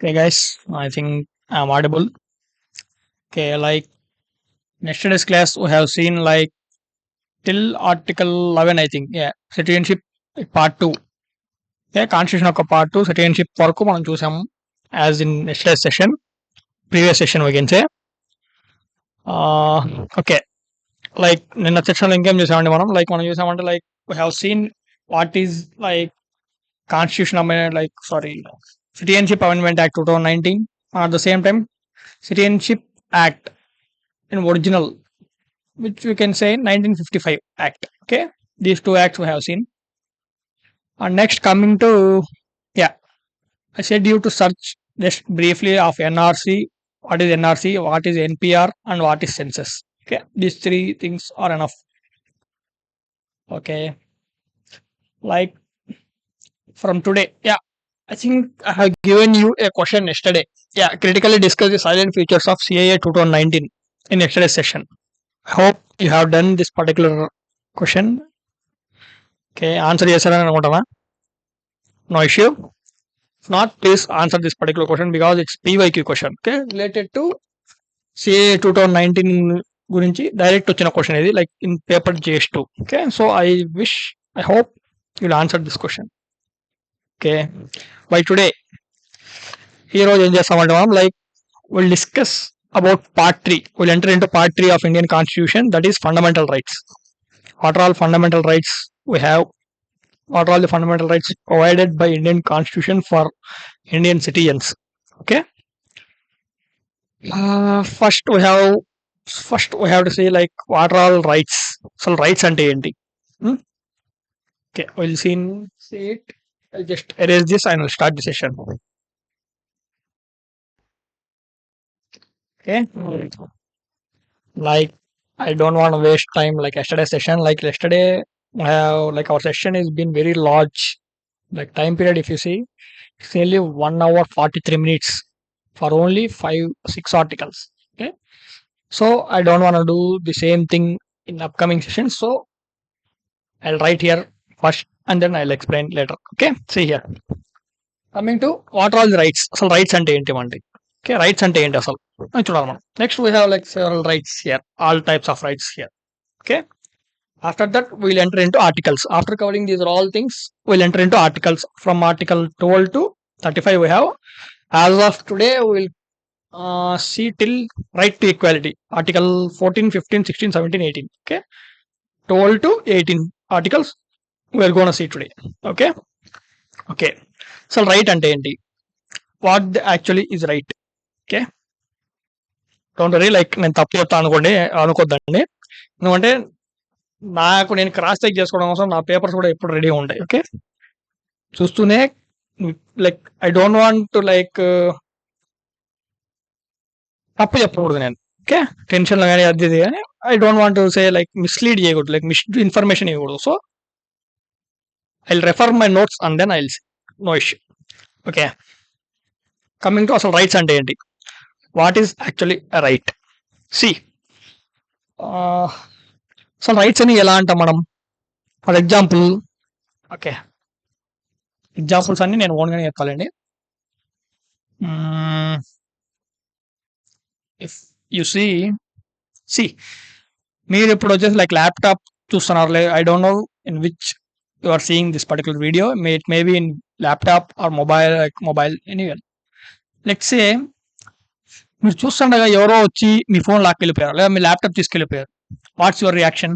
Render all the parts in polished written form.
Okay, guys, I think I'm audible. Okay, like yesterday's class, we have seen like till Article 11, I think. Yeah, citizenship part 2. Yeah, Constitution of part 2, citizenship వరకు మనం చూసాము as in yesterday's session previous session we can say. Okay like నిన్న సెక్షన్లో ఇంకేం చూసామండి మనం చూసామంటే like we have seen what is like constitution amendment like sorry citizenship amendment act 2019 at the same time citizenship act in original, which we can say 1955 act. Okay, these two acts we have seen. And next coming to, yeah, I said you to search just briefly of NRC, what is NRC, what is NPR, and what is census. Okay, these three things are enough. Okay, like from today, yeah, I think I have given you a question yesterday. Yeah, critically discuss the silent features of CAA 2019 in yesterday's session. I hope you have done this particular question. Okay, answer చేశారని అనుకుంటామా? No issue. If not, please answer this particular question because it's PYQ question. Okay, related to CA 2019 గురించి direct వచ్చిన question ఇది like in paper JS2. Okay, so I hope you'll answer this question. Okay, by today ఈ రోజు ఏం చేస్తామంటే మనం like will discuss about part 3. Will enter into part 3 of Indian constitution, that is fundamental rights. What are all fundamental rights we have? What are all the fundamental rights provided by Indian Constitution for Indian citizens? Okay. First we have to say like what are all rights. So rights ante enti. Okay, we'll see it. I'll just erase this and we'll start the session. Okay. Like I don't want to waste time like yesterday's session. Like yesterday, like our session has been very large. Like time period, if you see, it's nearly 1 hour 43 minutes for only 5-6 articles. Okay, so I don't want to do the same thing in upcoming sessions. So I'll write here first and then I'll explain later. Okay, see here. Coming to what are all the rights? So rights ante enti mandi. Okay, rights ante enti asalu చూడాలి మనం. Next we have like several rights here, all types of rights here. Okay, after that we'll enter into articles. After covering these all things, we'll enter into articles. From article 12 to 35 we have. As of today we will see till right to equality, article 14, 15, 16, 17, 18. Okay, 12 to 18 articles we are going to see today. Okay, so right ante enti, what actually is right. Okay, don't worry like నేను తప్పు చెప్తా అనుకోద్దండి. ఎందుకంటే నేను cross check చేసుకోవడం కోసం నా papers కూడా ఎప్పుడు రెడీగా ఉంటాయి. ఓకే, చూస్తూనే like I don't want to like తప్పు చెప్పకూడదు నేను. ఓకే, టెన్షన్లో కానీ అది కానీ I don't want to say like mislead చేయకూడదు, లైక్ మిస్ ఇన్ఫర్మేషన్ ఇవ్వకూడదు. So I refer my notes and then I will see, no issue. Okay, coming to అసలు రైట్స్ అంటే ఏంటి, what is actually right. See అసలు rights అని ఎలా అంటాం మనం? ఫర్ ఎగ్జాంపుల్, ఓకే, ఎగ్జాంపుల్స్ అన్ని నేను ఓన్గానే చెప్పాలండి. ఇఫ్ యు సి మీరు ఇప్పుడు వచ్చేసి లైక్ ల్యాప్టాప్ చూస్తున్నారు, I don't know in which you are seeing this particular video. It may be in laptop or mobile anywhere. Let's say మీరు చూస్తుండగా ఎవరో వచ్చి మీ ఫోన్ లాక్కెళ్ళిపోయారు, లేదా మీ ల్యాప్టాప్ తీసుకెళ్ళిపోయారు. What's your reaction?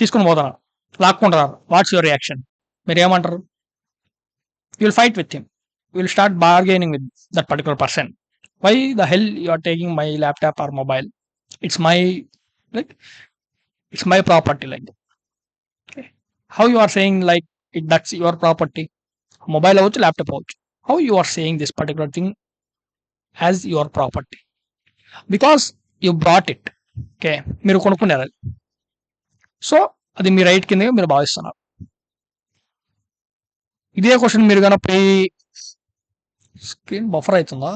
తీసుకుని పోతున్నారు, లాక్కుంటున్నారు. What's your reaction? మీరు ఏమంటారు? You will fight with him, you will start bargaining with that particular person. Why the hell you are taking my laptop or mobile? It's my like it's my property. Like how you are saying like that's your property? Mobile అవ్వచ్చు, laptop అవ్వచ్చు. How you are saying this particular thing as your property? Because you brought it. Okay, మీరు కొనుక్కున్నారు అది, so అది మీ right కింద మీరు భావిస్తున్నారు. ఇదే క్వశ్చన్ మీరు కనుక స్క్రీన్ బఫర్ అవుతుందా?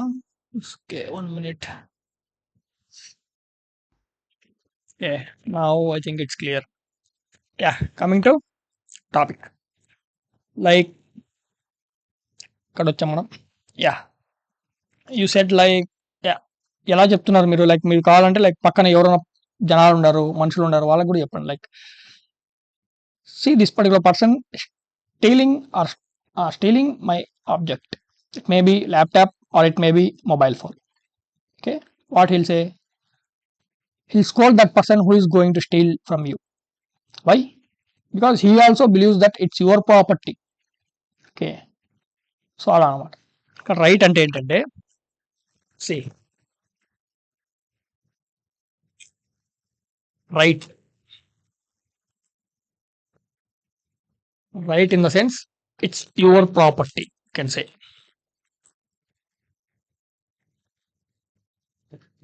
Okay, 1 minute. Okay, now I think it's clear. Yeah, coming to topic, like ఇక్కడ వచ్చాం మనం. యా, యూ సెడ్ లైక్ ఎలా చెప్తున్నారు మీరు? లైక్ మీరు కావాలంటే లైక్ పక్కన ఎవరైనా జనాలు ఉన్నారు, మనుషులు ఉన్నారు, వాళ్ళకి కూడా చెప్పండి. Like see this particular person stealing or stealing my object. It may be laptop or it may be mobile phone. Okay, what he'll say? He'll scold that person who is going to steal from you. Why? Because he also believes that it's your property. Okay, so అలా అనమాట. ఇక్కడ right అంటే ఏంటంటే see right right in the sense it's your property can say.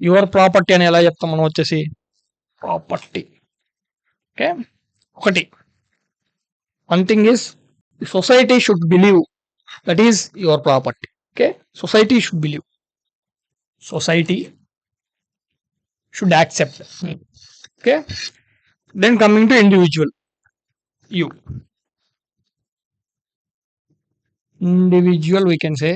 Your property అని ఎలా చెప్తాం మనం వచ్చేసి ప్రాపర్టీ. ఓకే, ఒకటి one thing is society should believe that is your property. Okay, society should believe, society should accept. Okay, then coming to individual, you individual we can say,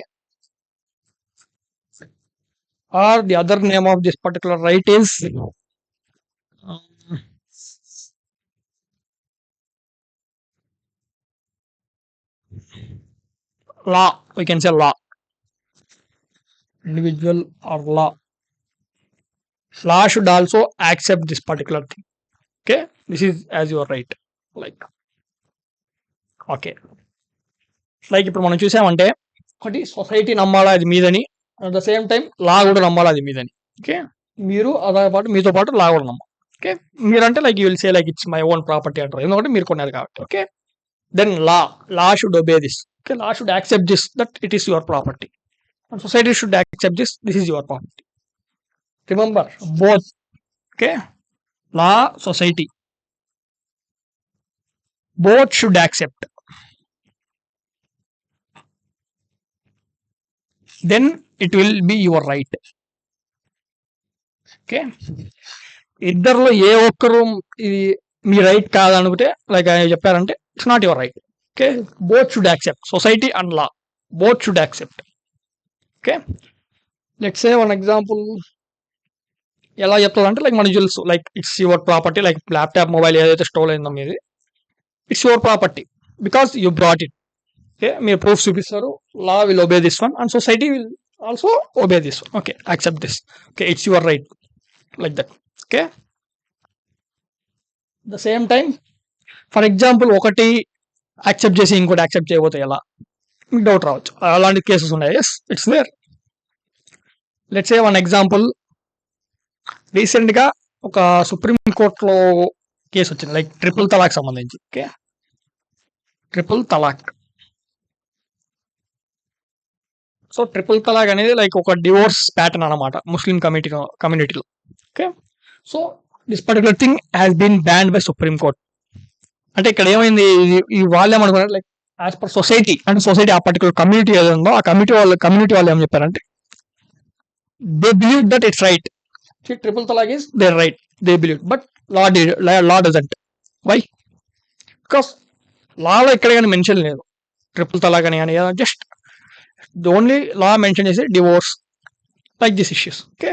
or the other name of this particular right is law. We can say law, individual or law. Law should also accept this particular thing. Okay, this is as your right. Like okay, like ఇప్పుడు మనం చూసామంటే ఒకటి society నమ్మాలా అది మీదని, at the same time లా కూడా నమ్మాలా అది మీదని. Okay, మీరు అదే పాటు మీతో పాటు లా కూడా నమ్మాలి. ఓకే, మీరంటే like you will say like it's my own property అంటారు, ఎందుకంటే మీరు కొన్నారు కాబట్టి. Okay, then law should obey this. Okay, law should accept this that it is your property, and society should accept this is your property. Remember both. Okay, law, society both should accept, then it will be your right. Okay, ఇద్దరులో ఏ ఒక్కరు ఇది మీ right కాదనుకుంటే like ఆయన చెప్పారంటే it's not your right. Okay, both should accept, society and law both should accept. Okay, let's say one example ఎలా చెప్తారంటే లైక్ మన తెలుసు like it's your property, like laptop mobile ఏదైతే స్టోల్ అయిందో మీది, it's your property because you brought it. Okay, మీరు proof చూపిస్తారు, law will obey this one and society will also obey this one. Okay, accept this. Okay, it's your right like that. Okay, the same time for example ఒకటి accept చేసి ఇంకోటి accept చేయబోతే ఎలా మీకు doubt రావచ్చు, అలాంటి cases ఉన్నాయి. Yes, it's there. Let's say one example, రీసెంట్గా ఒక సుప్రీం కోర్టులో కేసు వచ్చింది లైక్ ట్రిపుల్ తలాక్ సంబంధించి. Okay, triple talaq. So triple talaq అనేది లైక్ ఒక డివోర్స్ ప్యాటర్న్ అనమాట ముస్లిం కమ్యూనిటీలో. Okay, so this particular thing has been banned by supreme court. అంటే ఇక్కడ ఏమైంది, ఈ వాళ్ళు ఏమనుకున్నారు లైక్ యాజ్ పర్ సొసైటీ, అంటే సొసైటీ ఆ పర్టికులర్ కమ్యూనిటీ ఏదో ఉందో ఆ కమ్యూనిటీ వాళ్ళు ఏం చెప్పారంటే they believe that it's right. Triple talaq is there right, they believe, but law doesn't. Why? Because లాలో ఎక్కడ కానీ మెన్షన్ లేదు ట్రిపుల్ తలాక్ అని కానీ, just the only law mention చేసి divorce like this issues. Okay,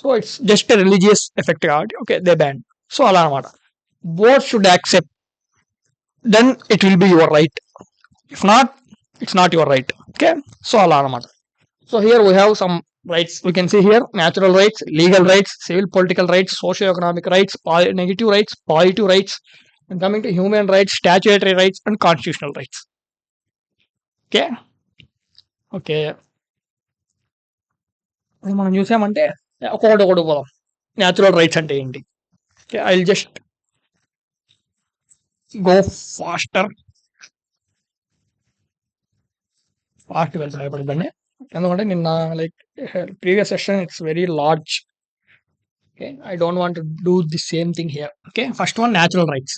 so it's just religious effect కాబట్టి okay they ban. So అలా అనమాట, both should accept, then it will be your right. If not, it's not your right. Okay, so అలా అనమాట. So here we have some rights. We can see here natural rights, legal rights, civil political rights, socio-economic rights, negative rights, positive rights, and coming to human rights, statutory rights, and constitutional rights. Okay, okay, మనం చూసామంటే ఒకటి పోదాం. Natural rights అంటే ఏంటి? Okay, I will just go fast వెళ్తాను భయపడదండి, ఎందుకంటే నిన్న like previous session it's very large. Okay, I don't want to do the same thing here. Okay, first one natural rights.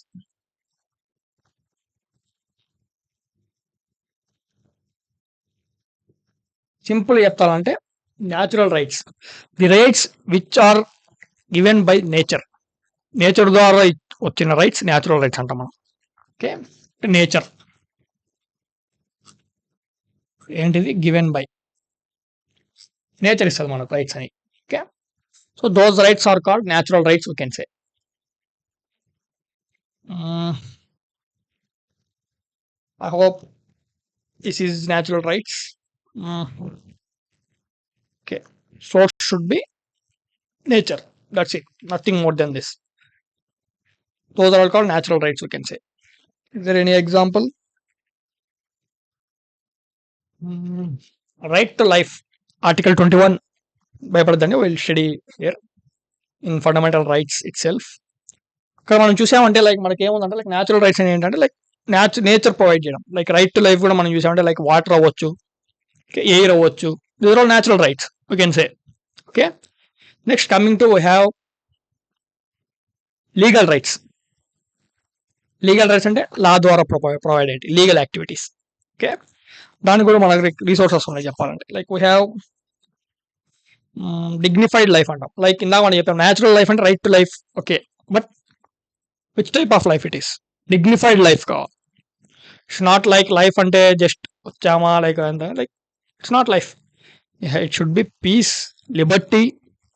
Simple చెప్తానంటే natural rights, the rights which are given by nature. Nature ద్వారా వచ్చిన rights natural rights అంటాం మనం. Okay, nature ఏంటిది? Given by. Nature ఇస్తుంది మనకు rights అని. Okay, so those rights are called natural rights we can say. I hope this is natural rights. Okay, source should be nature, that's it, nothing more than this. Those are all called natural rights, we can say. Is there any example? Right to life, article 21 భయపడద్దండి, we'll study here in fundamental rights itself. ఇక్కడ మనం చూసామంటే like మనకి ఏముందంటే like natural rights అని ఏంటంటే like nature provide చేయడం. Like right to life కూడా మనం చూసామంటే లైక్ వాటర్ అవ్వచ్చు, ఎయిర్ అవ్వచ్చు, these are all natural rights we can say. Okay, next coming to we have legal rights. Legal rights అంటే law ద్వారా ప్రొవైడ్ అయ్యేది లీగల్ యాక్టివిటీస్. ఓకే, దానికి కూడా మనకి రిసోర్సెస్ ఉన్నాయి చెప్పాలంటే. Like we have dignified life అంటాం. లైక్ ఇందాక మనం చెప్పాం న్యాచురల్ లైఫ్ అంటే right to life. Okay, but which type of life it is? Dignified life కావాలి. ఇట్స్ నాట్ లైక్ లైఫ్ అంటే జస్ట్ వచ్చామా like like it's not life. It should be peace, liberty.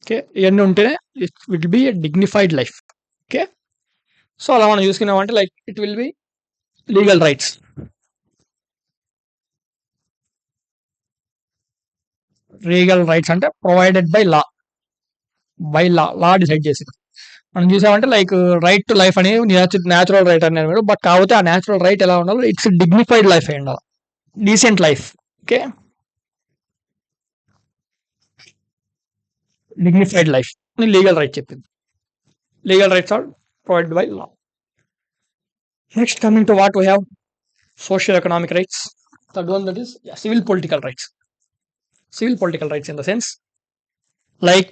Okay, ఇవన్నీ ఉంటేనే it will be a dignified life. Okay, so అలా మనం చూసుకున్నామంటే like it will be legal rights. Legal rights అంటే provided by law, law decide చేసింది. మనం చూసామంటే like right to life అనేది న్యాచురల్ రైట్ అనేది, బట్ కాకపోతే ఆ న్యాచురల్ రైట్ ఎలా ఉండాలి, ఇట్స్ డిగ్నిఫైడ్ లైఫ్ అయి ఉండాలి, decent life. Okay, dignified life legal right చెప్పింది. Legal rights are provided by law. Next coming to what we have social economic rights. Third one that is civil political rights. Civil political rights in the sense like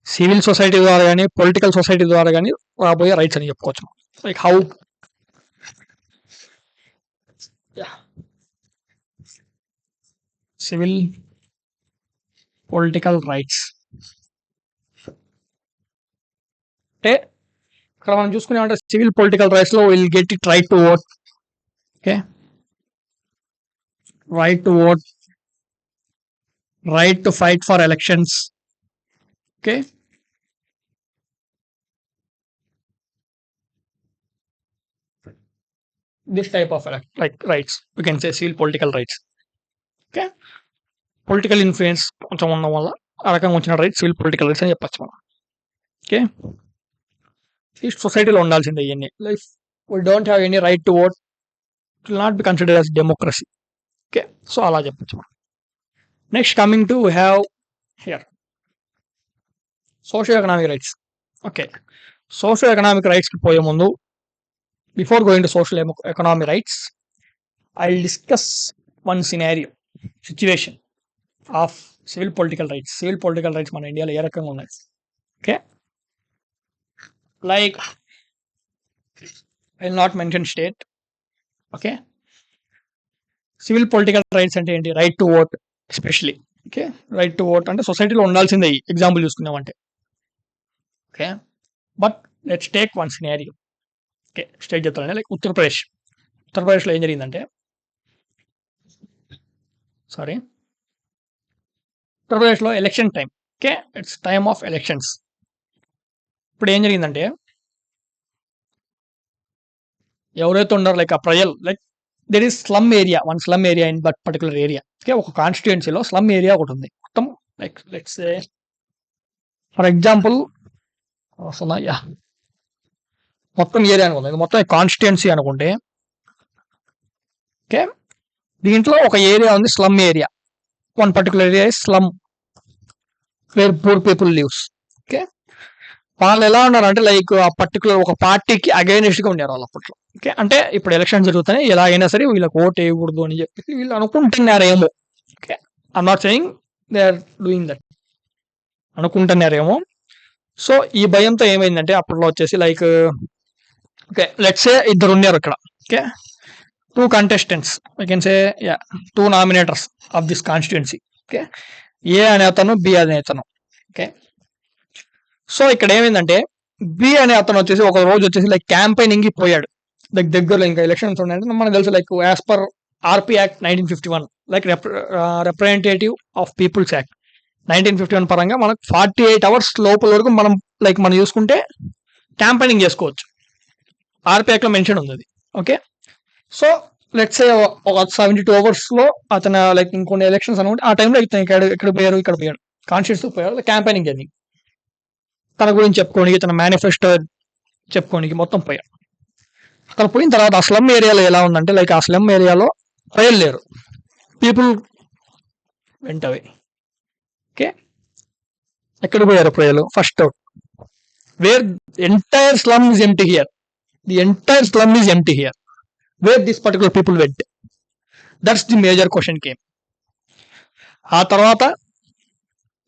civil society ద్వారా కానీ political society ద్వారా కానీ రాబోయే rights అని చెప్పుకోవచ్చు. Like how civil political rights అంటే ఇక్కడ మనం చూసుకునేమంటే సివిల్ పొలిటికల్ రైట్స్ లో will get it right to vote. Okay, right to vote, right to fight for elections. Okay, this type of like rights we can say civil political rights. Okay, political influence కొంచెం ఉండడం వల్ల ఆ రకంగా వచ్చిన rights civil political rights అని చెప్పచ్చు మనం. Okay, ఈ సొసైటీలో ఉండాల్సిందే ఇవన్నీ. Like we don't have any right to vote, it will not be considered as democracy. Okay, so అలా చెప్పచ్చు మనం. Next coming to have here socio economic rights. Okay, socio economic రైట్స్కి పోయే ముందు before going to social economic rights I will discuss one scenario situation of civil political rights. Civil political rights మన ఇండియాలో ఏ రకంగా ఉన్నాయి. Okay, like I will not mention state. Okay, civil political rights అంటే ఏంటి? Right to vote especially. Okay, right to vote అంటే సొసైటీలో ఉండాల్సిందే. ఎగ్జాంపుల్ చూసుకున్నామంటే. Okay, but let's take one scenario. Okay, state చెప్తానండి. లైక్ ఉత్తరప్రదేశ్లో ఏం జరిగిందంటే, ఉత్తరప్రదేశ్లో election time. Okay, it's time of elections. ఇప్పుడు ఏం జరిగిందంటే ఎవరైతే ఉన్నారో లైక్ ఆ ప్రజలు, like there is slum area, one slum area in that particular area. Okay, ఒక కాన్స్టిట్యుయెన్సీలో స్లమ్ ఏరియా ఒకటి ఉంది. మొత్తం like let's say for example మొత్తం ఏరియా అనుకుంది, ఇది మొత్తం కాన్స్టిట్యుయెన్సీ అనుకుంటే. ఓకే, దీంట్లో ఒక ఏరియా ఉంది slum area. One particular area is slum where poor people lives. Okay, వాళ్ళు ఎలా ఉన్నారు అంటే లైక్ ఆ పర్టికులర్ ఒక పార్టీకి అగైనెస్ట్ గా ఉన్నారు వాళ్ళు అప్పట్లో. ఓకే, అంటే ఇప్పుడు ఎలక్షన్ జరుగుతున్నాయి, ఎలా అయినా సరే వీళ్ళకి ఓట్ వేయకూడదు అని చెప్పి వీళ్ళు అనుకుంటున్నారేమో. Okay, I'm not saying they are doing that, అనుకుంటున్నారేమో. సో ఈ భయంతో ఏమైందంటే అప్పట్లో వచ్చేసి లైక్ ఓకే లెట్స్ సే ఇద్దరు ఉన్నారు ఇక్కడ. Okay, two contestants, I can say two nominators of this constituency. Okay, A అనే అతను, బి అనే అతను. ఓకే, సో ఇక్కడ ఏమైందంటే బి అనే అతను వచ్చేసి ఒక రోజు వచ్చేసి లైక్ క్యాంపెయినింగ్ కి పోయాడు. లైక్ దగ్గరలో ఇంకా ఎలక్షన్స్ ఉన్నాయంటే మనకు తెలుసు like as per RP act 1951 like representative of people's act 1951 పరంగా మనకు 48 hours లోపల వరకు మనం చూసుకుంటే క్యాంపెయినింగ్ చేసుకోవచ్చు. ఆర్పీ యాక్ట్లో మెన్షన్ ఉంది అది. ఓకే, సో లెట్స్ సే ఒక 72 hours లో అతను ఇంకొన్ని ఎలక్షన్స్ అనుకుంటే ఆ టైంలో ఇతను ఇక్కడ పోయాడు కాన్స్టిట్యూన్సీ పోయాడు, క్యాంపెయినింగ్ జరిగింది, తన గురించి చెప్పుకోనికి, తన మేనిఫెస్టో చెప్పుకోనికి మొత్తం పోయాడు. అక్కడ పోయిన తర్వాత ఆ స్లమ్ ఏరియాలో ఎలా ఉందంటే ఆ స్లమ్ ఏరియాలో ప్రజలు లేరు, పీపుల్ వెంట అవే. ఓకే, ఎక్కడ పోయారు ప్రజలు? First out, where entire slum is empty here, the entire slum is empty here, where this particular people went, that's the major question came. ఆ తర్వాత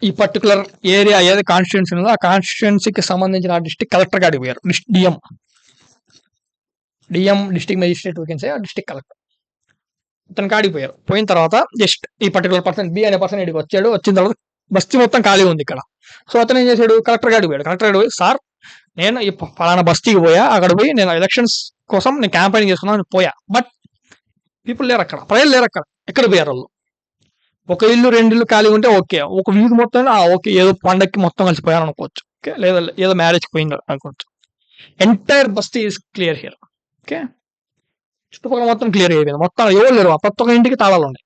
ఈ పర్టికులర్ ఏరియా ఏది కాన్స్టిట్యున్సీ ఉందో ఆ కాన్స్టిట్యున్సీకి సంబంధించిన డిస్ట్రిక్ట్ కలెక్టర్ గారికి పోయారు, DM district magistrate vacancy district collector, ఇతను కాడికి పోయారు. పోయిన తర్వాత జస్ట్ ఈ పర్టికులర్ పర్సన్ బి అనే పర్సన్ ఇక్కడికి వచ్చాడు. వచ్చిన తర్వాత బస్తీ మొత్తం ఖాళీ ఉంది ఇక్కడ. సో అతను ఏం చేశాడు, కలెక్టర్ గాడికి పోయాడు. కలెక్టర్ గాడి పోయి, సార్ నేను ఈ ఫలానా బస్తీకి పోయా, అక్కడ పోయి నేను ఎలక్షన్స్ కోసం నేను క్యాంపెయిన్ చేసుకున్నాను పోయా, బట్ పీపుల్ లేరు అక్కడ, ప్రజలు లేరు అక్కడ. ఎక్కడ పోయారు వాళ్ళు? ఒక ఇల్లు 2 ఇల్లు ఖాళీ ఉంటే ఓకే, ఒక వీధి మొత్తం ఓకే, ఏదో పండక్కి మొత్తం కలిసిపోయారు అనుకోవచ్చు, ఓకే, లేదా ఏదో మ్యారేజ్కి పోయింది అనుకోవచ్చు. ఎంటైర్ బస్తీ ఈస్ క్లియర్ హియర్. ఓకే, చుట్టుపక్కల మొత్తం క్లియర్ అయిపోయింది, మొత్తం ఎవరు లేరు, ప్రతి ఒక్క ఇంటికి తాళాలు ఉన్నాయి.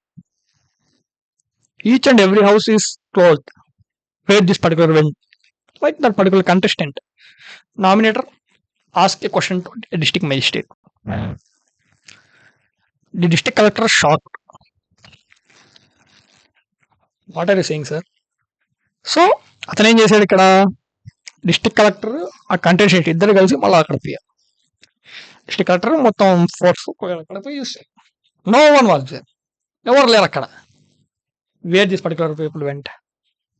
Each and every house is closed where this particular went, like that particular contestant nominator ask a question to district magistrate. The district collector shocked. What are you saying sir? So అతను ఏం చేశాడు, ఇక్కడ district collector ఆ contestant ఇద్దరు కలిసి మళ్ళీ అక్కడ పోయారు. డిస్ట్రిక్ట్ కలెక్టర్ మొత్తం ఫోర్స్ అక్కడ పోయి చూస్తే నో వన్ వాజ్ దేర్, ఎవరు లేరు అక్కడ. Where this particular people went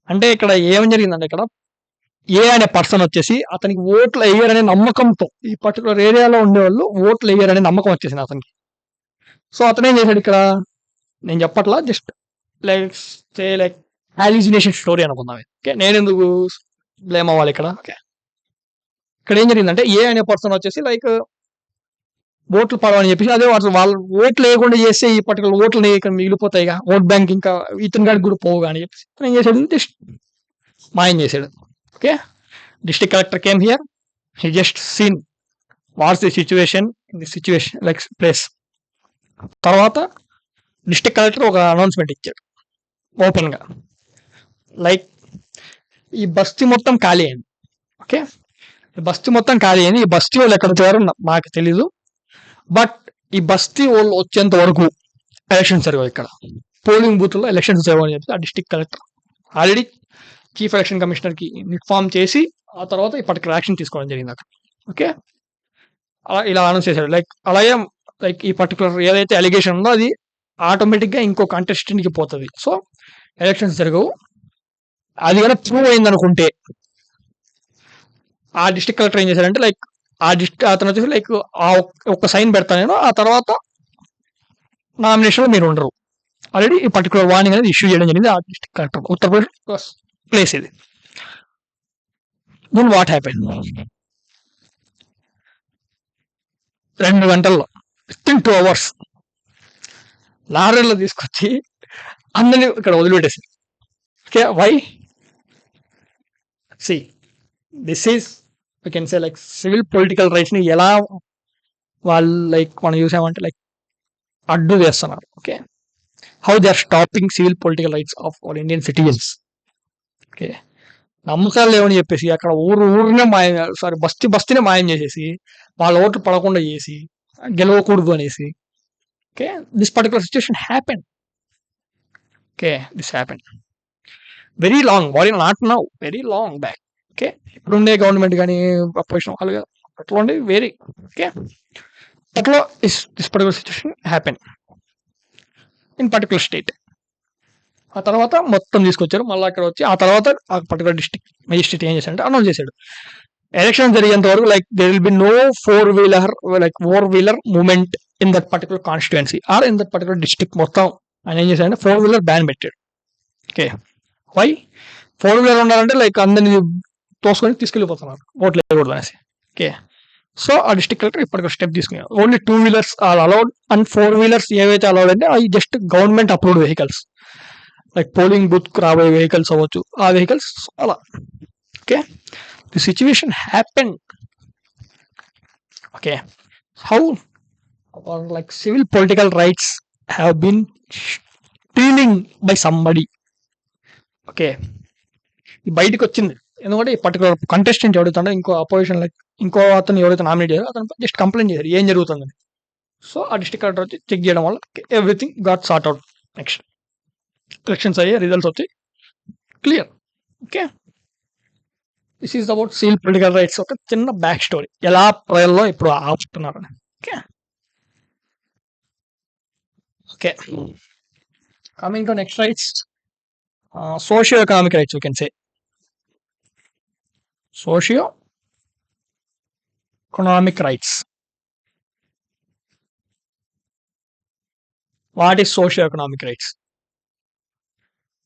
అంటే ఇక్కడ ఏం జరిగిందంటే, ఇక్కడ ఏ అనే పర్సన్ వచ్చేసి అతనికి ఓట్లు వేయరనే నమ్మకంతో ఈ పర్టికులర్ ఏరియాలో ఉండేవాళ్ళు ఓట్లు వేయరనే నమ్మకం వచ్చేసింది అతనికి. సో అతను ఏం చేశాడు, ఇక్కడ నేను చెప్పట్లా, జస్ట్ లైక్ హాలిజినేషన్ స్టోరీ అనుకుందాం. ఓకే, నేను ఎందుకు బ్లేమ్ అవ్వాలి ఇక్కడ? ఓకే, ఇక్కడ ఏం జరిగిందంటే ఏ అనే పర్సన్ వచ్చేసి ఓట్లు పడవని చెప్పేసి అదే వాళ్ళు ఓట్లు వేయకుండా చేస్తే ఈ పర్టికులర్ ఓట్లు ఇక్కడ మిగిలిపోతాయి, ఓట్ బ్యాంక్ ఇంకా ఇతని గాడికి కూడా పోవు అని చెప్పేసి ఏం చేశాడు, జస్ట్ మాయం చేశాడు. Okay, district collector came here, he just seen what's the situation in the situation like place. తర్వాత డిస్ట్రిక్ట్ కలెక్టర్ ఒక అనౌన్స్మెంట్ ఇచ్చాడు ఓపెన్గా, లైక్ ఈ బస్తీ మొత్తం ఖాళీ అయింది. ఓకే, ఈ బస్తీ మొత్తం ఖాళీ అయింది, ఈ బస్తీ వాళ్ళు ఎక్కడ వచ్చారో మాకు తెలీదు, బట్ ఈ బస్తీ వాళ్ళు వచ్చేంత వరకు ఎలక్షన్స్ జరగవు, ఇక్కడ పోలింగ్ బూత్లో ఎలక్షన్స్ జరగవు అని చెప్పి ఆ district collector already chief election కమిషనర్కి ఇన్ఫార్మ్ చేసి ఆ తర్వాత ఈ పర్టికులర్ యాక్షన్ తీసుకోవడం జరిగింది అక్కడ. ఓకే, అలా ఇలా అనౌన్స్ చేశాడు. అలాగే ఈ పర్టికులర్ ఏదైతే అలిగేషన్ ఉందో అది ఆటోమేటిక్గా ఇంకో కంటెస్టెంట్కి పోతుంది. సో ఎలక్షన్స్ జరగవు. అది కానీ ప్రూవ్ అయింది అనుకుంటే ఆ డిస్ట్రిక్ట్ కలెక్టర్ ఏం చేశారంటే అతను వచ్చేసి ఆ ఒక్క సైన్ పెడతాను నేను, ఆ తర్వాత నామినేషన్లో మీరు ఉండరు. ఆల్రెడీ ఈ పర్టికులర్ వార్నింగ్ అనేది ఇష్యూ చేయడం జరిగింది ఆ డిస్ట్రిక్ట్ కలెక్టర్, ఉత్తరప్రదేశ్ ప్లేస్ ఇది. దెన్ వాట్ హ్యాపెన్, 2 గంటల్లో వితిన్ 2 hours లారీలో తీసుకొచ్చి అందరినీ ఇక్కడ వదిలిపెట్టేసి. Okay, why? See this is we can say civil political rights ని ఎలా వాళ్ళు మనం చూసామంటే అడ్డు చేస్తున్నారు. Okay, how they are stopping civil political rights of all Indian citizens. Okay, నమ్మకాలు లేవని చెప్పేసి అక్కడ ఊరినే బస్తీనే మాయం చేసేసి వాళ్ళ ఓట్లు పడకుండా చేసి గెలవకూడదు అనేసి. Okay, this particular situation happen. Okay, this happen very long, not now, very long back. Okay, ఇప్పుడుండే గవర్నమెంట్ కానీ అపోజిషన్ వాళ్ళు అట్లా ఉండే వెరీ. ఓకే, అట్లా this particular situation happen in particular state. ఆ తర్వాత మొత్తం తీసుకొచ్చారు మళ్ళీ అక్కడ వచ్చి ఆ తర్వాత ఆ పర్టికులర్ డిస్ట్రిక్ట్ మెజిస్ట్రేట్ ఏం చేశాడంటే అనౌన్స్ చేశాడు, ఎలక్షన్ జరిగేంత వరకు there will be no four wheeler movement in that particular constituency or in that particular district మొత్తం. ఆయన ఏం చేశాడంటే 4-wheeler బ్యాన్ పెట్టాడు. ఓకే, వై 4-wheeler ఉండాలంటే అందరినీ తోసుకొని తీసుకెళ్ళిపోతున్నారు ఓట్లు వేయకూడదు అనేసి. ఓకే, సో ఆ డిస్ట్రిక్ట్ కలెక్టర్ ఇప్పటికి స్టెప్ తీసుకున్నారు. Only 2 wheelers are allowed and 4 wheelers ఏవైతే అలౌడ్ అంటే అవి just government approved vehicles, like polling booth రాబోయే వెహికల్స్ అవ్వచ్చు, ఆ వెహికల్స్ అలా. Okay, the situation happen. Okay, how like civil political rights have been stealing by somebody. Okay, బయటకు వచ్చింది ఎందుకంటే ఈ పర్టికులర్ కంటెస్టెంట్ ఎవరైతే ఇంకో అపోజిషన్ లైక్ ఇంకో అతను ఎవరైతే నామినేట్ చేయారో అతను జస్ట్ కంప్లైంట్ చేశారు ఏం జరుగుతుందని. సో ఆ డిస్ట్రిక్ట్ కలెక్టర్ వచ్చి చెక్ చేయడం వల్ల everything got sort out. Next elections అయ్యే రిజల్ట్స్ వచ్చి clear. Okay, this is about civil political rights. ఒక చిన్న బ్యాక్ స్టోరీ ఎలా ప్రజల్లో ఇప్పుడు ఆపుతున్నారని. Okay okay, coming to next rights, socio economic rights. You can say socio economic rights. What is socio economic rights?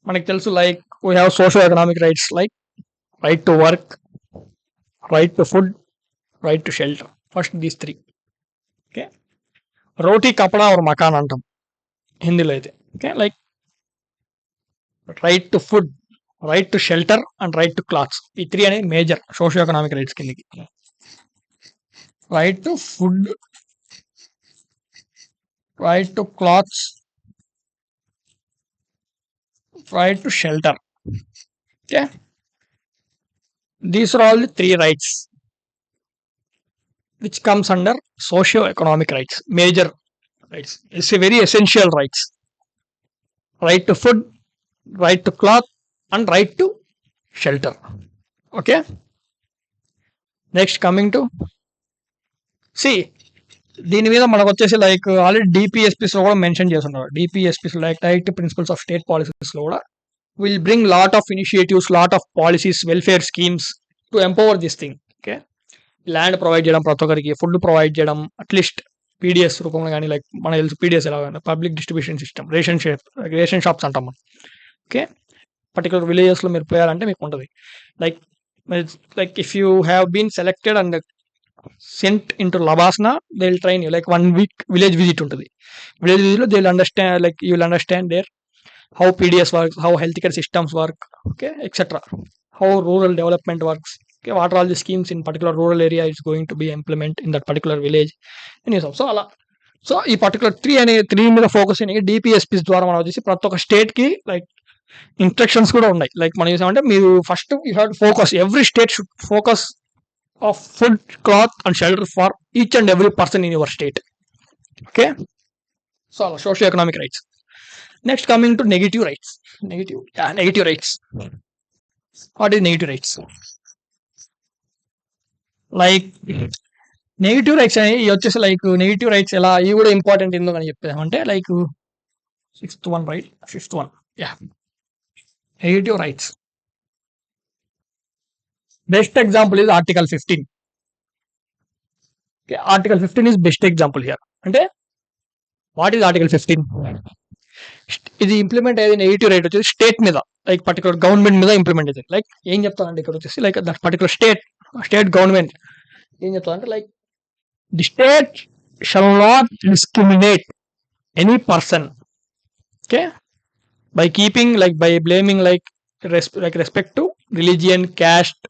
మనకు తెలుసు like we have socio economic rights like right to work, right to food, right to shelter. First these 3. Okay, రోటీ కపడా और మకాన్ అంటాం హిందీలో అయితే. Okay, like right to food, right to shelter and right to clothes. ఈ 3 అనేది major socio economic rights కిందకి. Right to food, right to clothes, right to shelter. Okay, these are all the 3 rights which comes under socio-economic rights, major rights. It's a very essential rights. Right to food, right to cloth and right to shelter. Okay, next coming to see దీని మీద మనకు వచ్చేసి like already DPSPs లో కూడా mention చేస్తున్నారు. DPSPs like direct principles of state policies లో కూడా will bring lot of initiatives, lot of policies, welfare schemes to empower this thing. Okay, land provide చేయడం ప్రతి ఒక్కరికి, ఫుడ్ ప్రొవైడ్ చేయడం అట్లీస్ట్ పీడిఎస్ రూపంలో కానీ, లైక్ మనకు తెలుసు పీడిఎస్ ఎలా public distribution system, ration shops అంటాం మనం. ఓకే, పర్టికులర్ విలేజెస్లో మీరు పోయారంటే మీకు ఉంటుంది like if you have been selected and sent into LBSNAA they will train you like 1 week village visit ఉంటుంది. విలేజ్ విజిట్లో they will understand like you will understand there how PDS works, how healthcare systems work, okay, etc. How rural development works. Okay, what are all the schemes in particular rural area is going to be implemented in that particular village. So అలా. So ఈ particular 3 మీద focus అయ్యి DPSPs ద్వారా మనం వచ్చేసి ప్రతి ఒక్క state కి లైక్ ఇన్స్ట్రక్షన్స్ కూడా ఉన్నాయి. లైక్ మనం చూసామంటే మీరు first you have to focus, every state should focus of food, cloth and shelter for each and every person in your state. Okay, so అలా socio economic rights. Next, coming to negative rights. Negative rights. What is negative rights? Like negative rights అని వచ్చేసి like negative rights ఎలా ఇవి కూడా important ఎందుకు అని చెప్పామంటే like 6th one, right? 5th one. Yeah. Negative rights. Best example is Article 15. Okay, Article 15 is best example here. అంటే what is Article 15? ఇది implement అయ్యేది నెగిటివ్ రైట్ వచ్చేసి స్టేట్ మీద, లైక్ పర్టికులర్ గవర్నమెంట్ మీద ఇంప్లిమెంట్ అవుతుంది. Like ఏం చెప్తానంటే ఇక్కడ వచ్చేసి like that particular state government ఏం చెప్తానంటే like the state shall not discriminate any person, okay, by keeping like by blaming like respect to religion, caste,